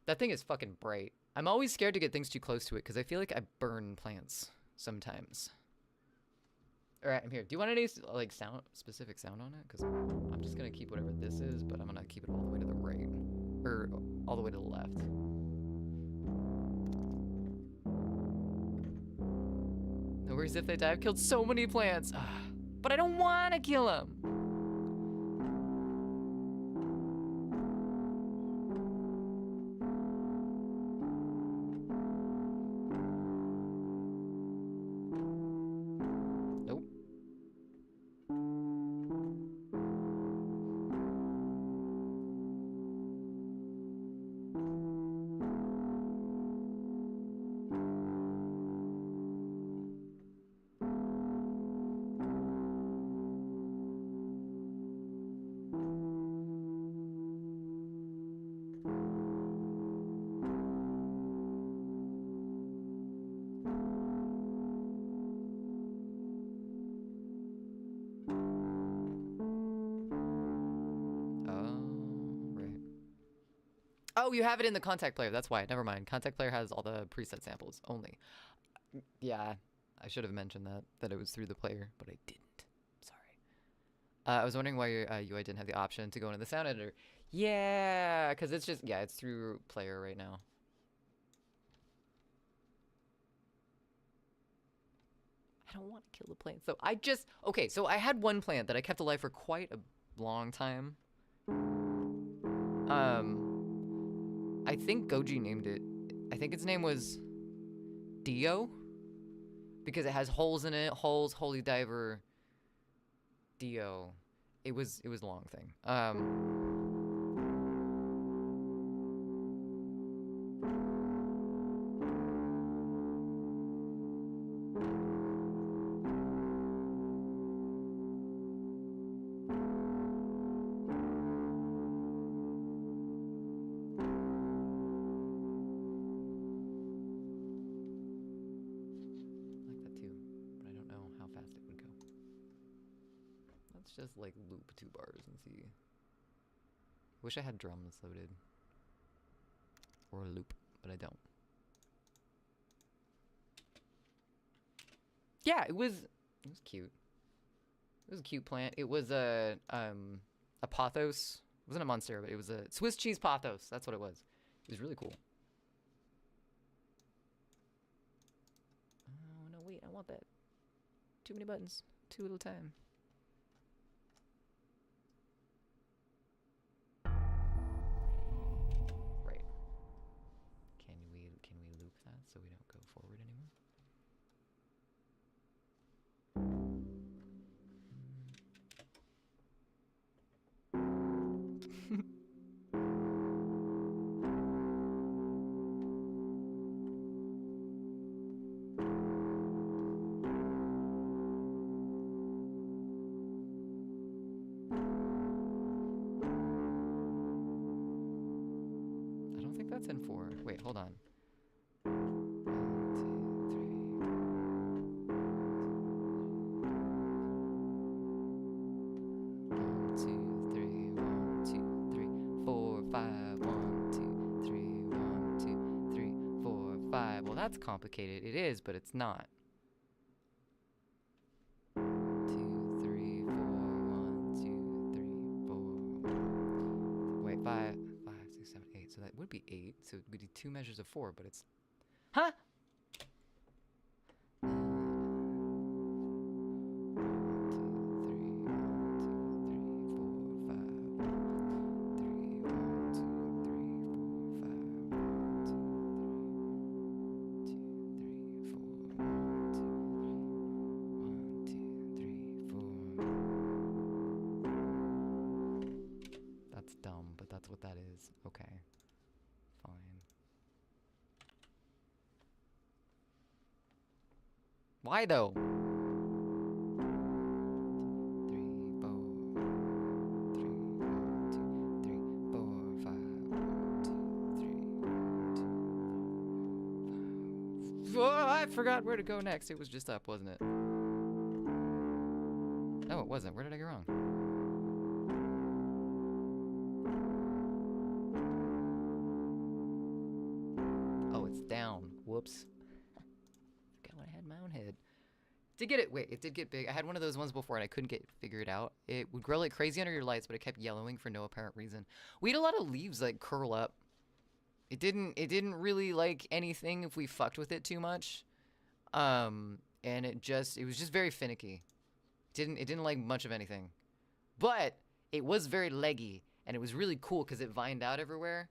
That thing is fucking bright. I'm always scared to get things too close to it because I feel like I burn plants sometimes. All right, I'm here. Do you want any like specific sound on it? Because I'm just gonna keep whatever this is, but I'm gonna keep it all the way to the right, or all the way to the left. No worries if they die. I've killed so many plants, but I don't want to kill them. Oh, you have it in the contact player. That's why. Never mind. Contact player has all the preset samples only. Yeah, I should have mentioned that it was through the player, but I didn't. Sorry. I was wondering why your UI didn't have the option to go into the sound editor. Yeah, because it's just, it's through player right now. I don't want to kill the plant. So okay, so I had one plant that I kept alive for quite a long time. I think Goji named it. I think its name was Dio, because it has holes in it. Holes, Holy Diver, Dio. It was a long thing. Just like loop 2 bars and see. Wish I had drums loaded. Or a loop, but I don't. Yeah, it was cute. It was a cute plant. It was a pothos. It wasn't a monstera, but it was a Swiss cheese pothos. That's what it was. It was really cool. Oh no, wait, I want that. Too many buttons. Too little time. So we don't go forward anymore. I don't think that's in 4. Wait, hold on. That's complicated. It is, but it's not. 2, 3, 4, 1, 5, 5, 6, 7, 8. So that would be 8. So it would be 2 measures of 4, but it's... Huh? 1, 2, 3, 4, 5. 3, 1, 2, 3, 4, 5. 1, 2, 3, 4, 1, 2, 3, 4, 1, 2, 3, 4, 5. That's dumb, but that's what that is. Okay. Fine. Why though? 3, 4, 3, 1, 2, 3, 4, 5. 1, 2, 3, 1, 2, 3, 4, 5. Oh, I forgot where to go next. It was just up, wasn't it? No, it wasn't. Where did I go wrong? Oh, it's down. Whoops. Forgot what I had in my own head. Did get it. Wait, it did get big. I had one of those ones before and I couldn't figure it out. It would grow like crazy under your lights, but it kept yellowing for no apparent reason. We had a lot of leaves like curl up. It didn't really like anything if we fucked with it too much. And it was just very finicky. It didn't like much of anything. But it was very leggy and it was really cool because it vined out everywhere.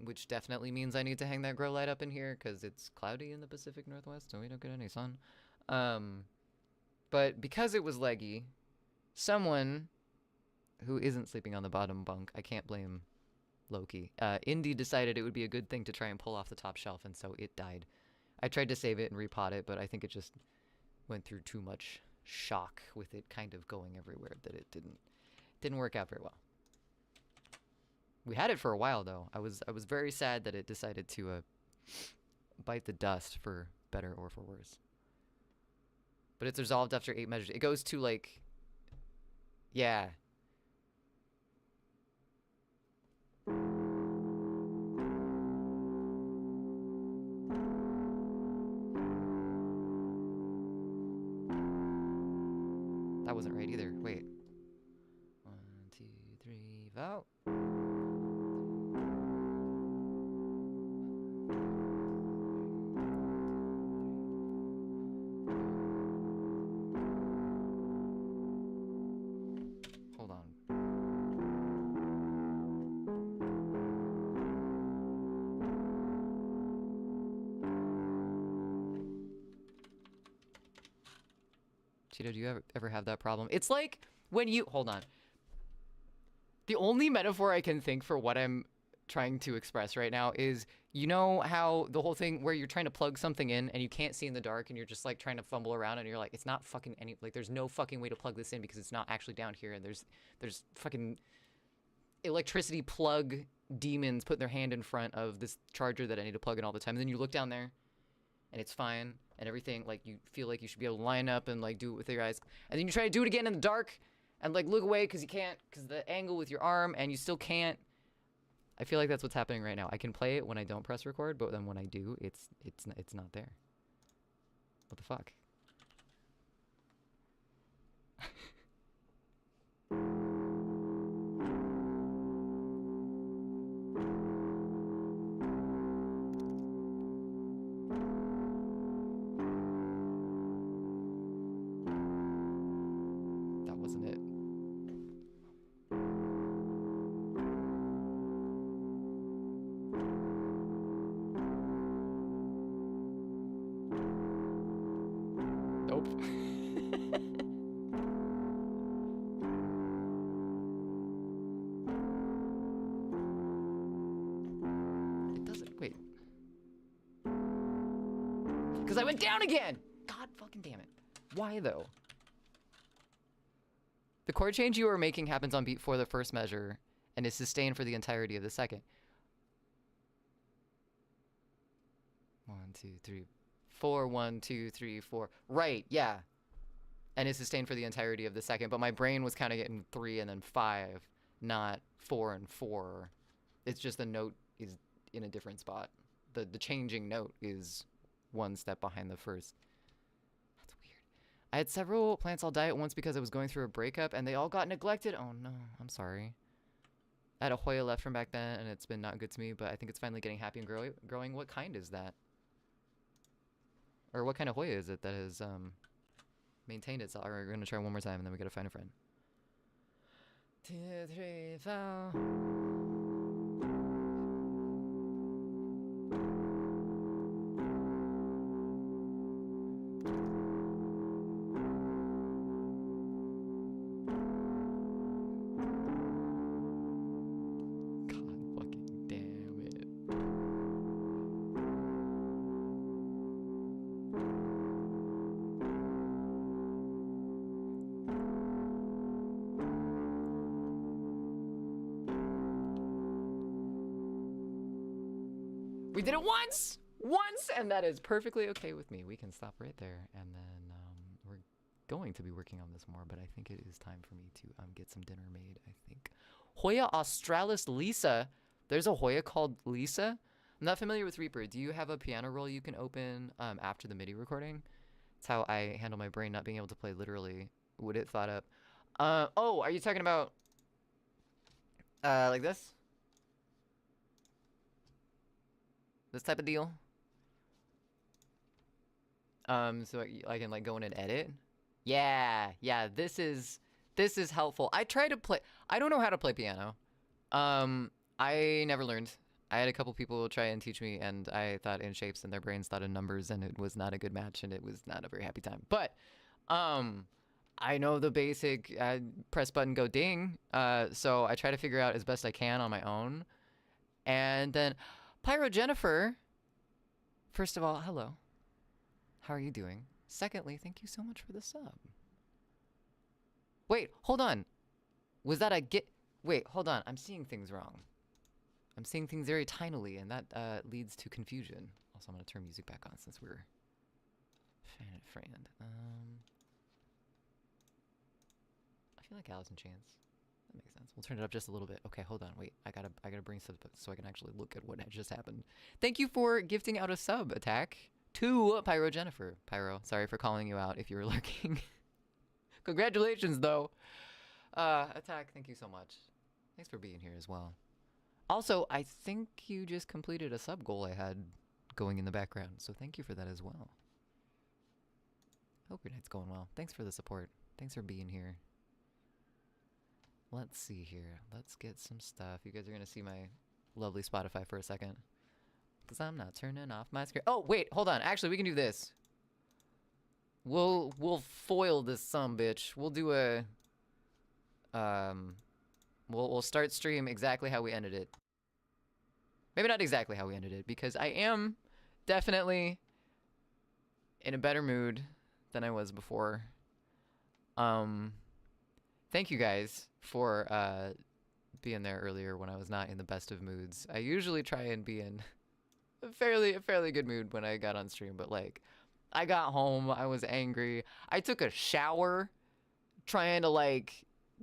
Which definitely means I need to hang that grow light up in here because it's cloudy in the Pacific Northwest, so we don't get any sun. But because it was leggy, someone who isn't sleeping on the bottom bunk, I can't blame Loki, Indy decided it would be a good thing to try and pull off the top shelf, and so it died. I tried to save it and repot it, but I think it just went through too much shock with it kind of going everywhere that it didn't work out very well. We had it for a while though. I was very sad that it decided to bite the dust, for better or for worse. But it's resolved after 8 measures. It goes to like, yeah. That wasn't right either. Wait. 1, 2, 3, vote. Hold on. Cheeto, do you ever have that problem? It's like when you... Hold on. The only metaphor I can think for what I'm trying to express right now is, you know how the whole thing where you're trying to plug something in and you can't see in the dark and you're just like trying to fumble around and you're like, it's not fucking like there's no fucking way to plug this in because it's not actually down here, and there's fucking electricity plug demons putting their hand in front of this charger that I need to plug in all the time. And then you look down there and it's fine and everything, like you feel like you should be able to line up and like do it with your eyes, and then you try to do it again in the dark and like look away because you can't, because the angle with your arm, and you still can't. I feel like that's what's happening right now. I can play it when I don't press record, but then when I do, it's not there. What the fuck? That wasn't it. Nope. It doesn't. Wait. Because I went down again! God fucking damn it. Why though? The chord change you are making happens on beat 4 of the first measure and is sustained for the entirety of the second. 1, 2, 3, 4, 1, 2, 3, 4. Right, yeah. And it's sustained for the entirety of the second, but my brain was kind of getting 3 and then 5, not 4 and 4. It's just the note is in a different spot. The changing note is one step behind the first. That's weird. I had several plants all die at once because I was going through a breakup and they all got neglected. Oh no, I'm sorry. I had a Hoya left from back then, and it's been not good to me, but I think it's finally getting happy and growing. What kind is that? Or what kind of Hoya is it that has maintained itself? Alright, we're gonna try one more time, and then we gotta find a friend. 2, 3, 4. God fucking damn it. We did it once, and that is perfectly okay with me. We can stop right there, and then we're going to be working on this more, but I think it is time for me to get some dinner made, I think. Hoya australis Lisa. There's a Hoya called Lisa. I'm not familiar with Reaper. Do you have a piano roll you can open after the MIDI recording? That's how I handle my brain not being able to play literally. Would it thought up? Oh, are you talking about like this? This type of deal? So I can like go in and edit? Yeah, this is helpful. I try to play, I don't know how to play piano. I never learned. I had a couple people try and teach me, and I thought in shapes and their brains thought in numbers, and it was not a good match, and it was not a very happy time. But, I know the basic press button go ding, so I try to figure out as best I can on my own. And then, Pyro Jennifer, first of all, hello. How are you doing? Secondly, thank you so much for the sub. Wait, hold on. Was that a wait, hold on. I'm seeing things wrong. I'm seeing things very tinily, and that leads to confusion. Also, I'm going to turn music back on since we're friend. I feel like Alice in Chains. That makes sense. We'll turn it up just a little bit. Okay, hold on. Wait, I gotta bring stuff up so I can actually look at what had just happened. Thank you for gifting out a sub, Attack, to Pyro Jennifer. Pyro, sorry for calling you out if you were lurking. Congratulations, though. Attack, thank you so much. Thanks for being here as well. Also, I think you just completed a sub goal I had going in the background, so thank you for that as well. Hope your night's going well. Thanks for the support. Thanks for being here. Let's see here. Let's get some stuff. You guys are going to see my lovely Spotify for a second. Because I'm not turning off my screen. Oh, wait. Hold on. Actually, we can do this. We'll foil this sumbitch. We'll do a... We'll start stream exactly how we ended it. Maybe not exactly how we ended it, because I am definitely in a better mood than I was before. Thank you guys for being there earlier when I was not in the best of moods. I usually try and be in a fairly good mood when I got on stream, but like I got home, I was angry. I took a shower trying to like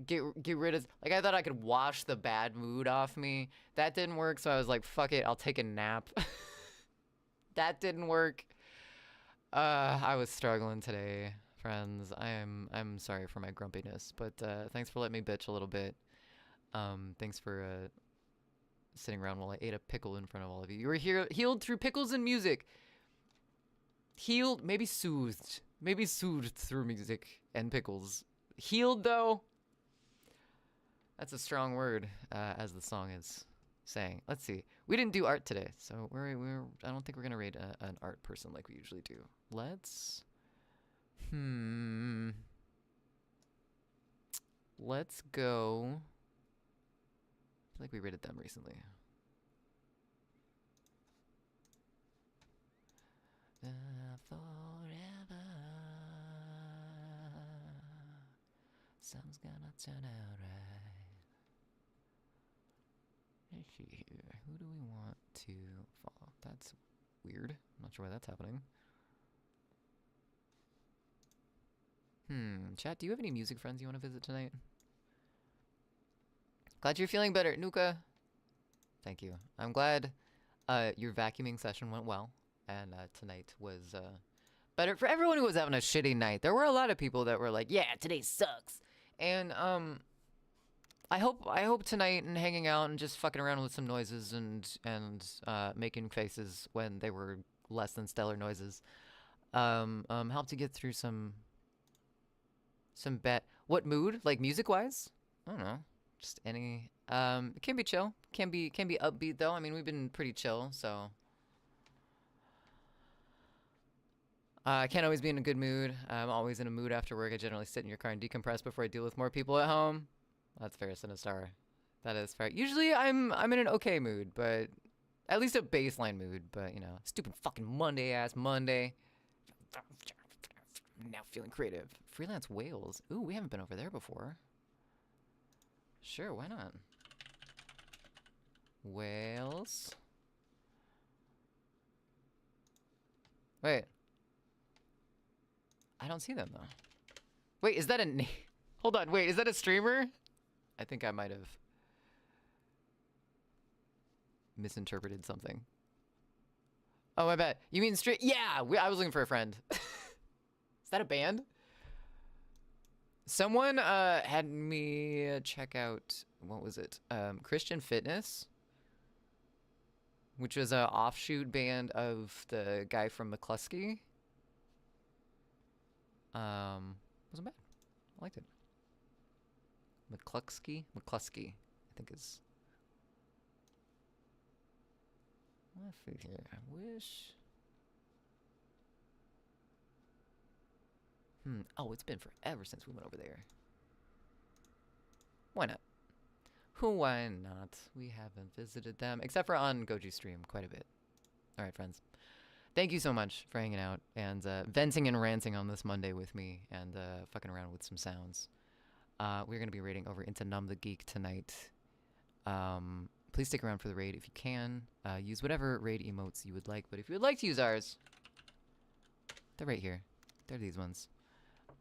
get rid of, like, I thought I could wash the bad mood off me. That didn't work, so I was like, fuck it, I'll take a nap. That didn't work. I was struggling today, friends. I'm sorry for my grumpiness, but thanks for letting me bitch a little bit. Thanks for sitting around while I ate a pickle in front of all of you. You were here, healed through pickles and music. Healed, maybe soothed through music and pickles. Healed, though, that's a strong word, as the song is saying. Let's see. We didn't do art today, so I don't think we're gonna rate an art person like we usually do. Let's go. I feel like we rated them recently. Forever, something's gonna turn out right. Let's see here. Who do we want to follow? That's weird. I'm not sure why that's happening. Chat, do you have any music friends you want to visit tonight? Glad you're feeling better, Nuka. Thank you. I'm glad your vacuuming session went well, and tonight was better for everyone who was having a shitty night. There were a lot of people that were like, yeah, today sucks. And I hope tonight and hanging out and just fucking around with some noises and making faces when they were less than stellar noises helped to get through some what mood, like music wise? I don't know, just any. It can be chill, can be upbeat though. I mean, we've been pretty chill, so I can't always be in a good mood. I'm always in a mood after work. I generally sit in your car and decompress before I deal with more people at home. That's fair, Sinistar. That is fair. Usually I'm in an okay mood, but at least a baseline mood. But you know, stupid fucking Monday ass Monday. Now feeling creative. Freelance Wales. Ooh, we haven't been over there before. Sure, why not? Wales. Wait. I don't see them though. Wait, is that a hold on, wait, is that a streamer? I think I might have misinterpreted something. Oh, my bad. You mean straight? Yeah, I was looking for a friend. Is that a band? Someone had me check out, what was it? Christian Fitness, which was an offshoot band of the guy from McCluskey. Wasn't bad. I liked it. McCluskey, I think is. Let's see here. I wish. Oh, it's been forever since we went over there. Why not? Why not? We haven't visited them, except for on Goji stream quite a bit. All right, friends. Thank you so much for hanging out and venting and ranting on this Monday with me and fucking around with some sounds. We're going to be raiding over into Numb the Geek tonight. Please stick around for the raid if you can. Use whatever raid emotes you would like, but if you would like to use ours, they're right here. They're these ones.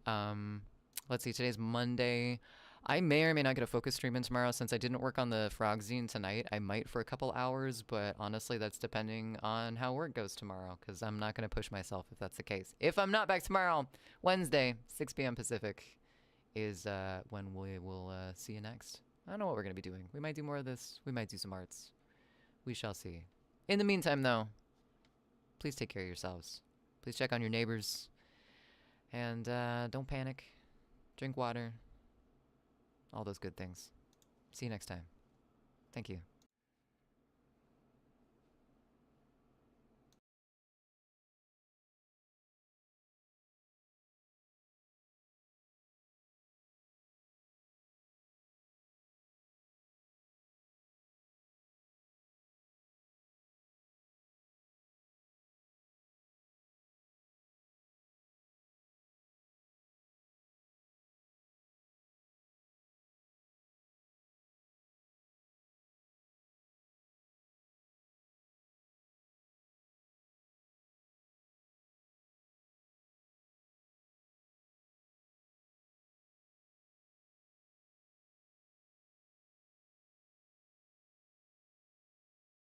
Let's see, today's Monday. I may or may not get a focus stream in tomorrow since I didn't work on the Frog Zine tonight. I might for a couple hours, but honestly, that's depending on how work goes tomorrow, because I'm not going to push myself if that's the case. If I'm not back tomorrow, Wednesday, 6 p.m. Pacific, is when we will see you next. I don't know what we're going to be doing. We might do more of this. We might do some arts. We shall see. In the meantime, though, please take care of yourselves. Please check on your neighbors. And don't panic. Drink water. All those good things. See you next time. Thank you.